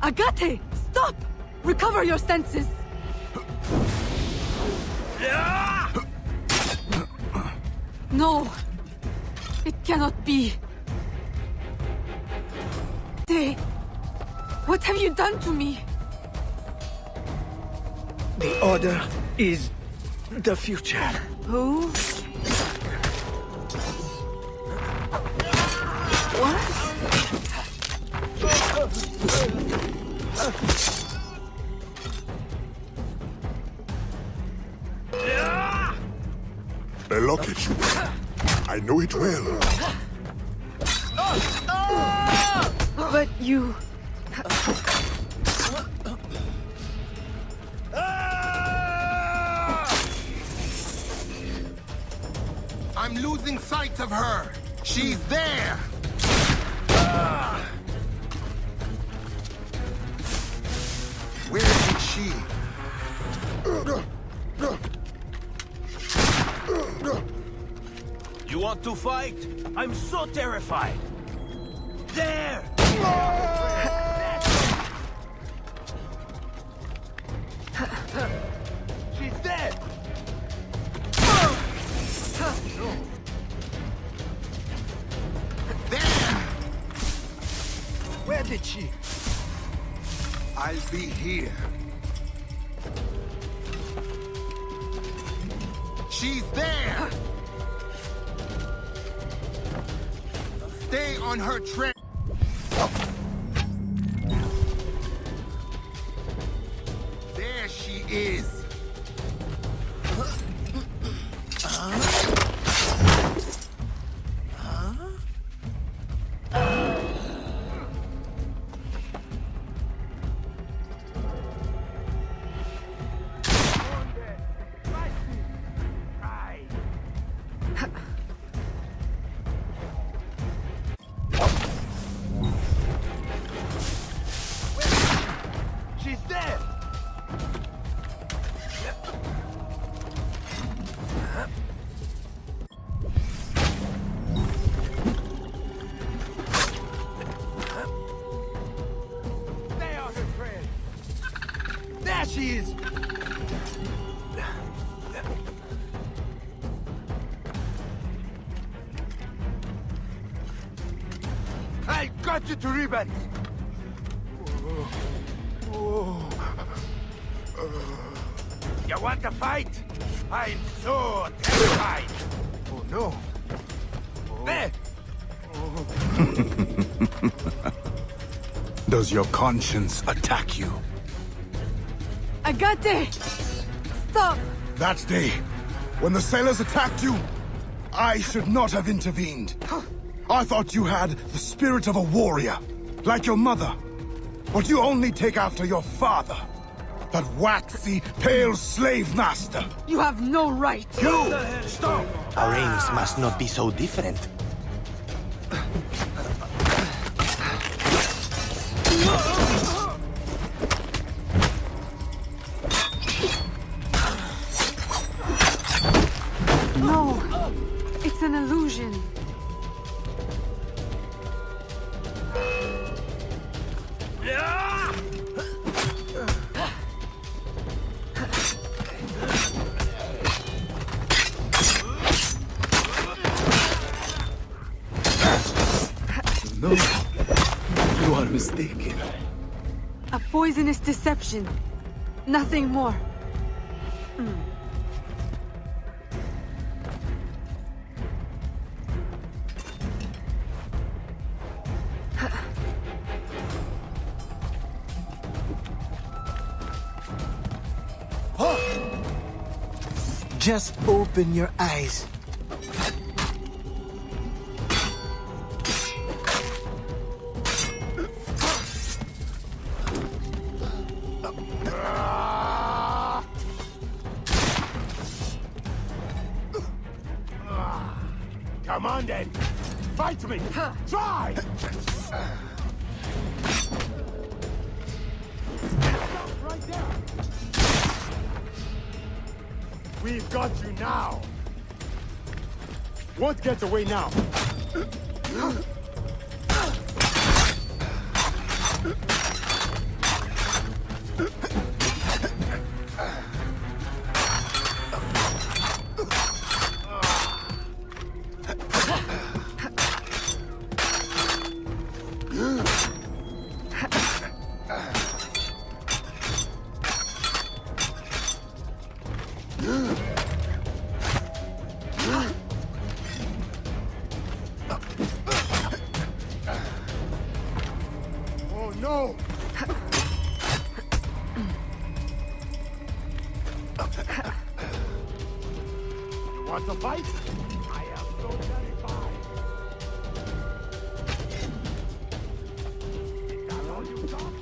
Agate, stop! Recover your senses! No! It cannot be! Agate! What have you done to me? The Order is the future. Who? What? A locket. I know it well. But you... I'm losing sight of her. She's there. Where is she? You want to fight? I'm so terrified. There! She's dead! There! Where did she? I'll be here. She's there! Stay on her trail. There she is. She's dead! Stay on her trail. There she is! I got you to ribbons! You want to fight? I'm so terrified! Oh no! There! Does your conscience attack you? Agate! Stop! That day, when the sailors attacked you, I should not have intervened. I thought you had the spirit of a warrior, like your mother. But you only take after your father. That waxy, pale slave master. You have no right! You! Stop! Our aims must not be so different. No, you are mistaken. A poisonous deception. Nothing more. Just open your eyes. Come on then! Fight me! Try! Right there! We've got you now! Won't get away now! Oh no! You want to fight? I am so satisfied. Is that all you got?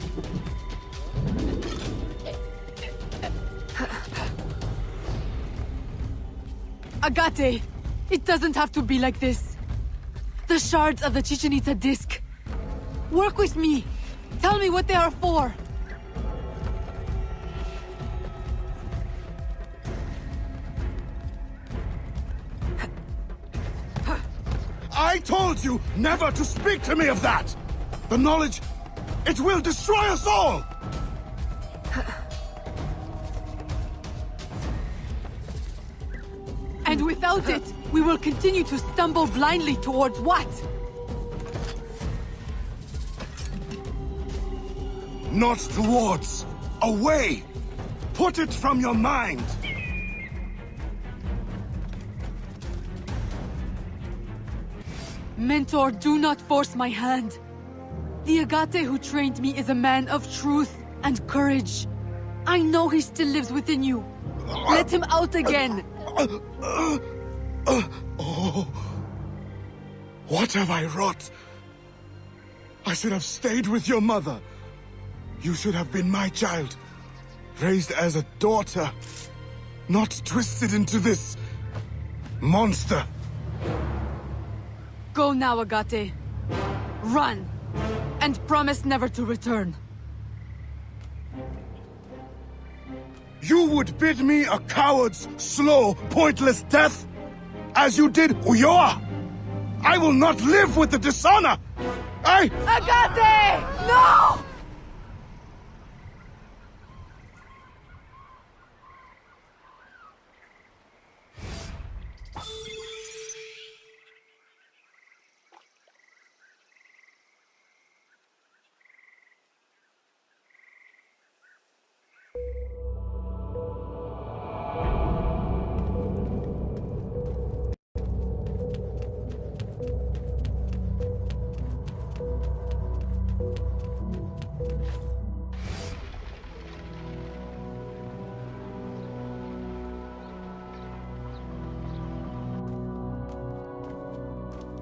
Agate! It doesn't have to be like this. The shards of the Chichen Itza disc. Work with me. Tell me what they are for. I told you never to speak to me of that! The knowledge, it will destroy us all! And without it, we will continue to stumble blindly towards what? Not towards. Away! Put it from your mind! Mentor, do not force my hand. The Agate who trained me is a man of truth and courage. I know he still lives within you. Let him out again! Oh. What have I wrought? I should have stayed with your mother. You should have been my child. Raised as a daughter. Not twisted into this monster. Go now, Agate. Run! And promise never to return. You would bid me a coward's slow, pointless death? As you did Ulloa? I will not live with the dishonor! Agate! No!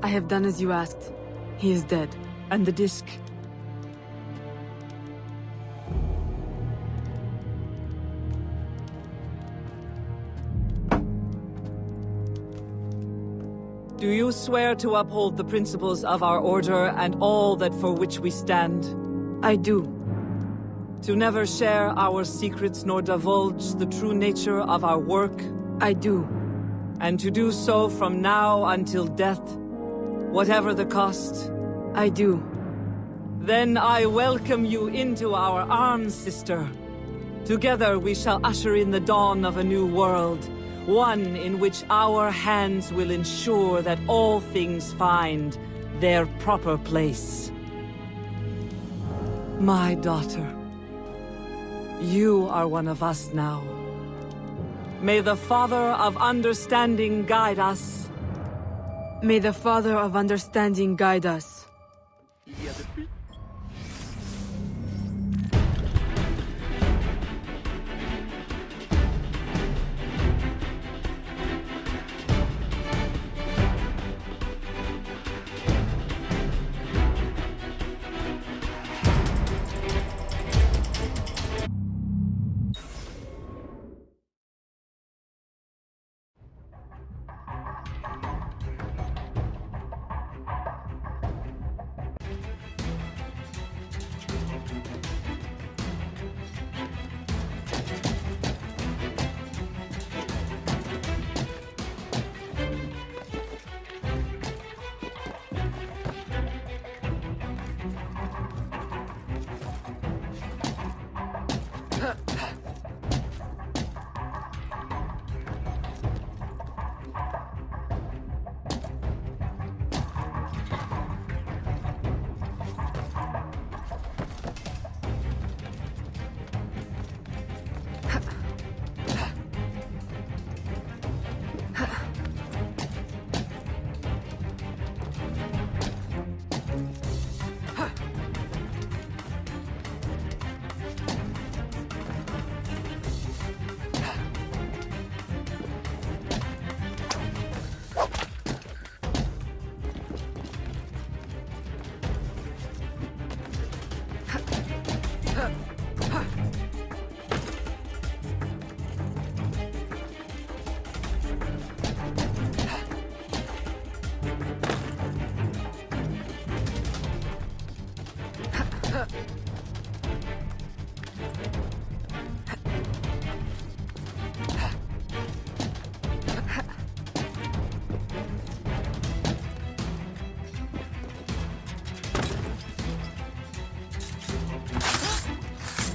I have done as you asked. He is dead. And the disc? Do you swear to uphold the principles of our order and all that for which we stand? I do. To never share our secrets nor divulge the true nature of our work? I do. And to do so from now until death, whatever the cost? I do. Then I welcome you into our arms, sister. Together we shall usher in the dawn of a new world, one in which our hands will ensure that all things find their proper place. My daughter, you are one of us now. May the Father of Understanding guide us. May the Father of Understanding guide us.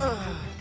Ugh.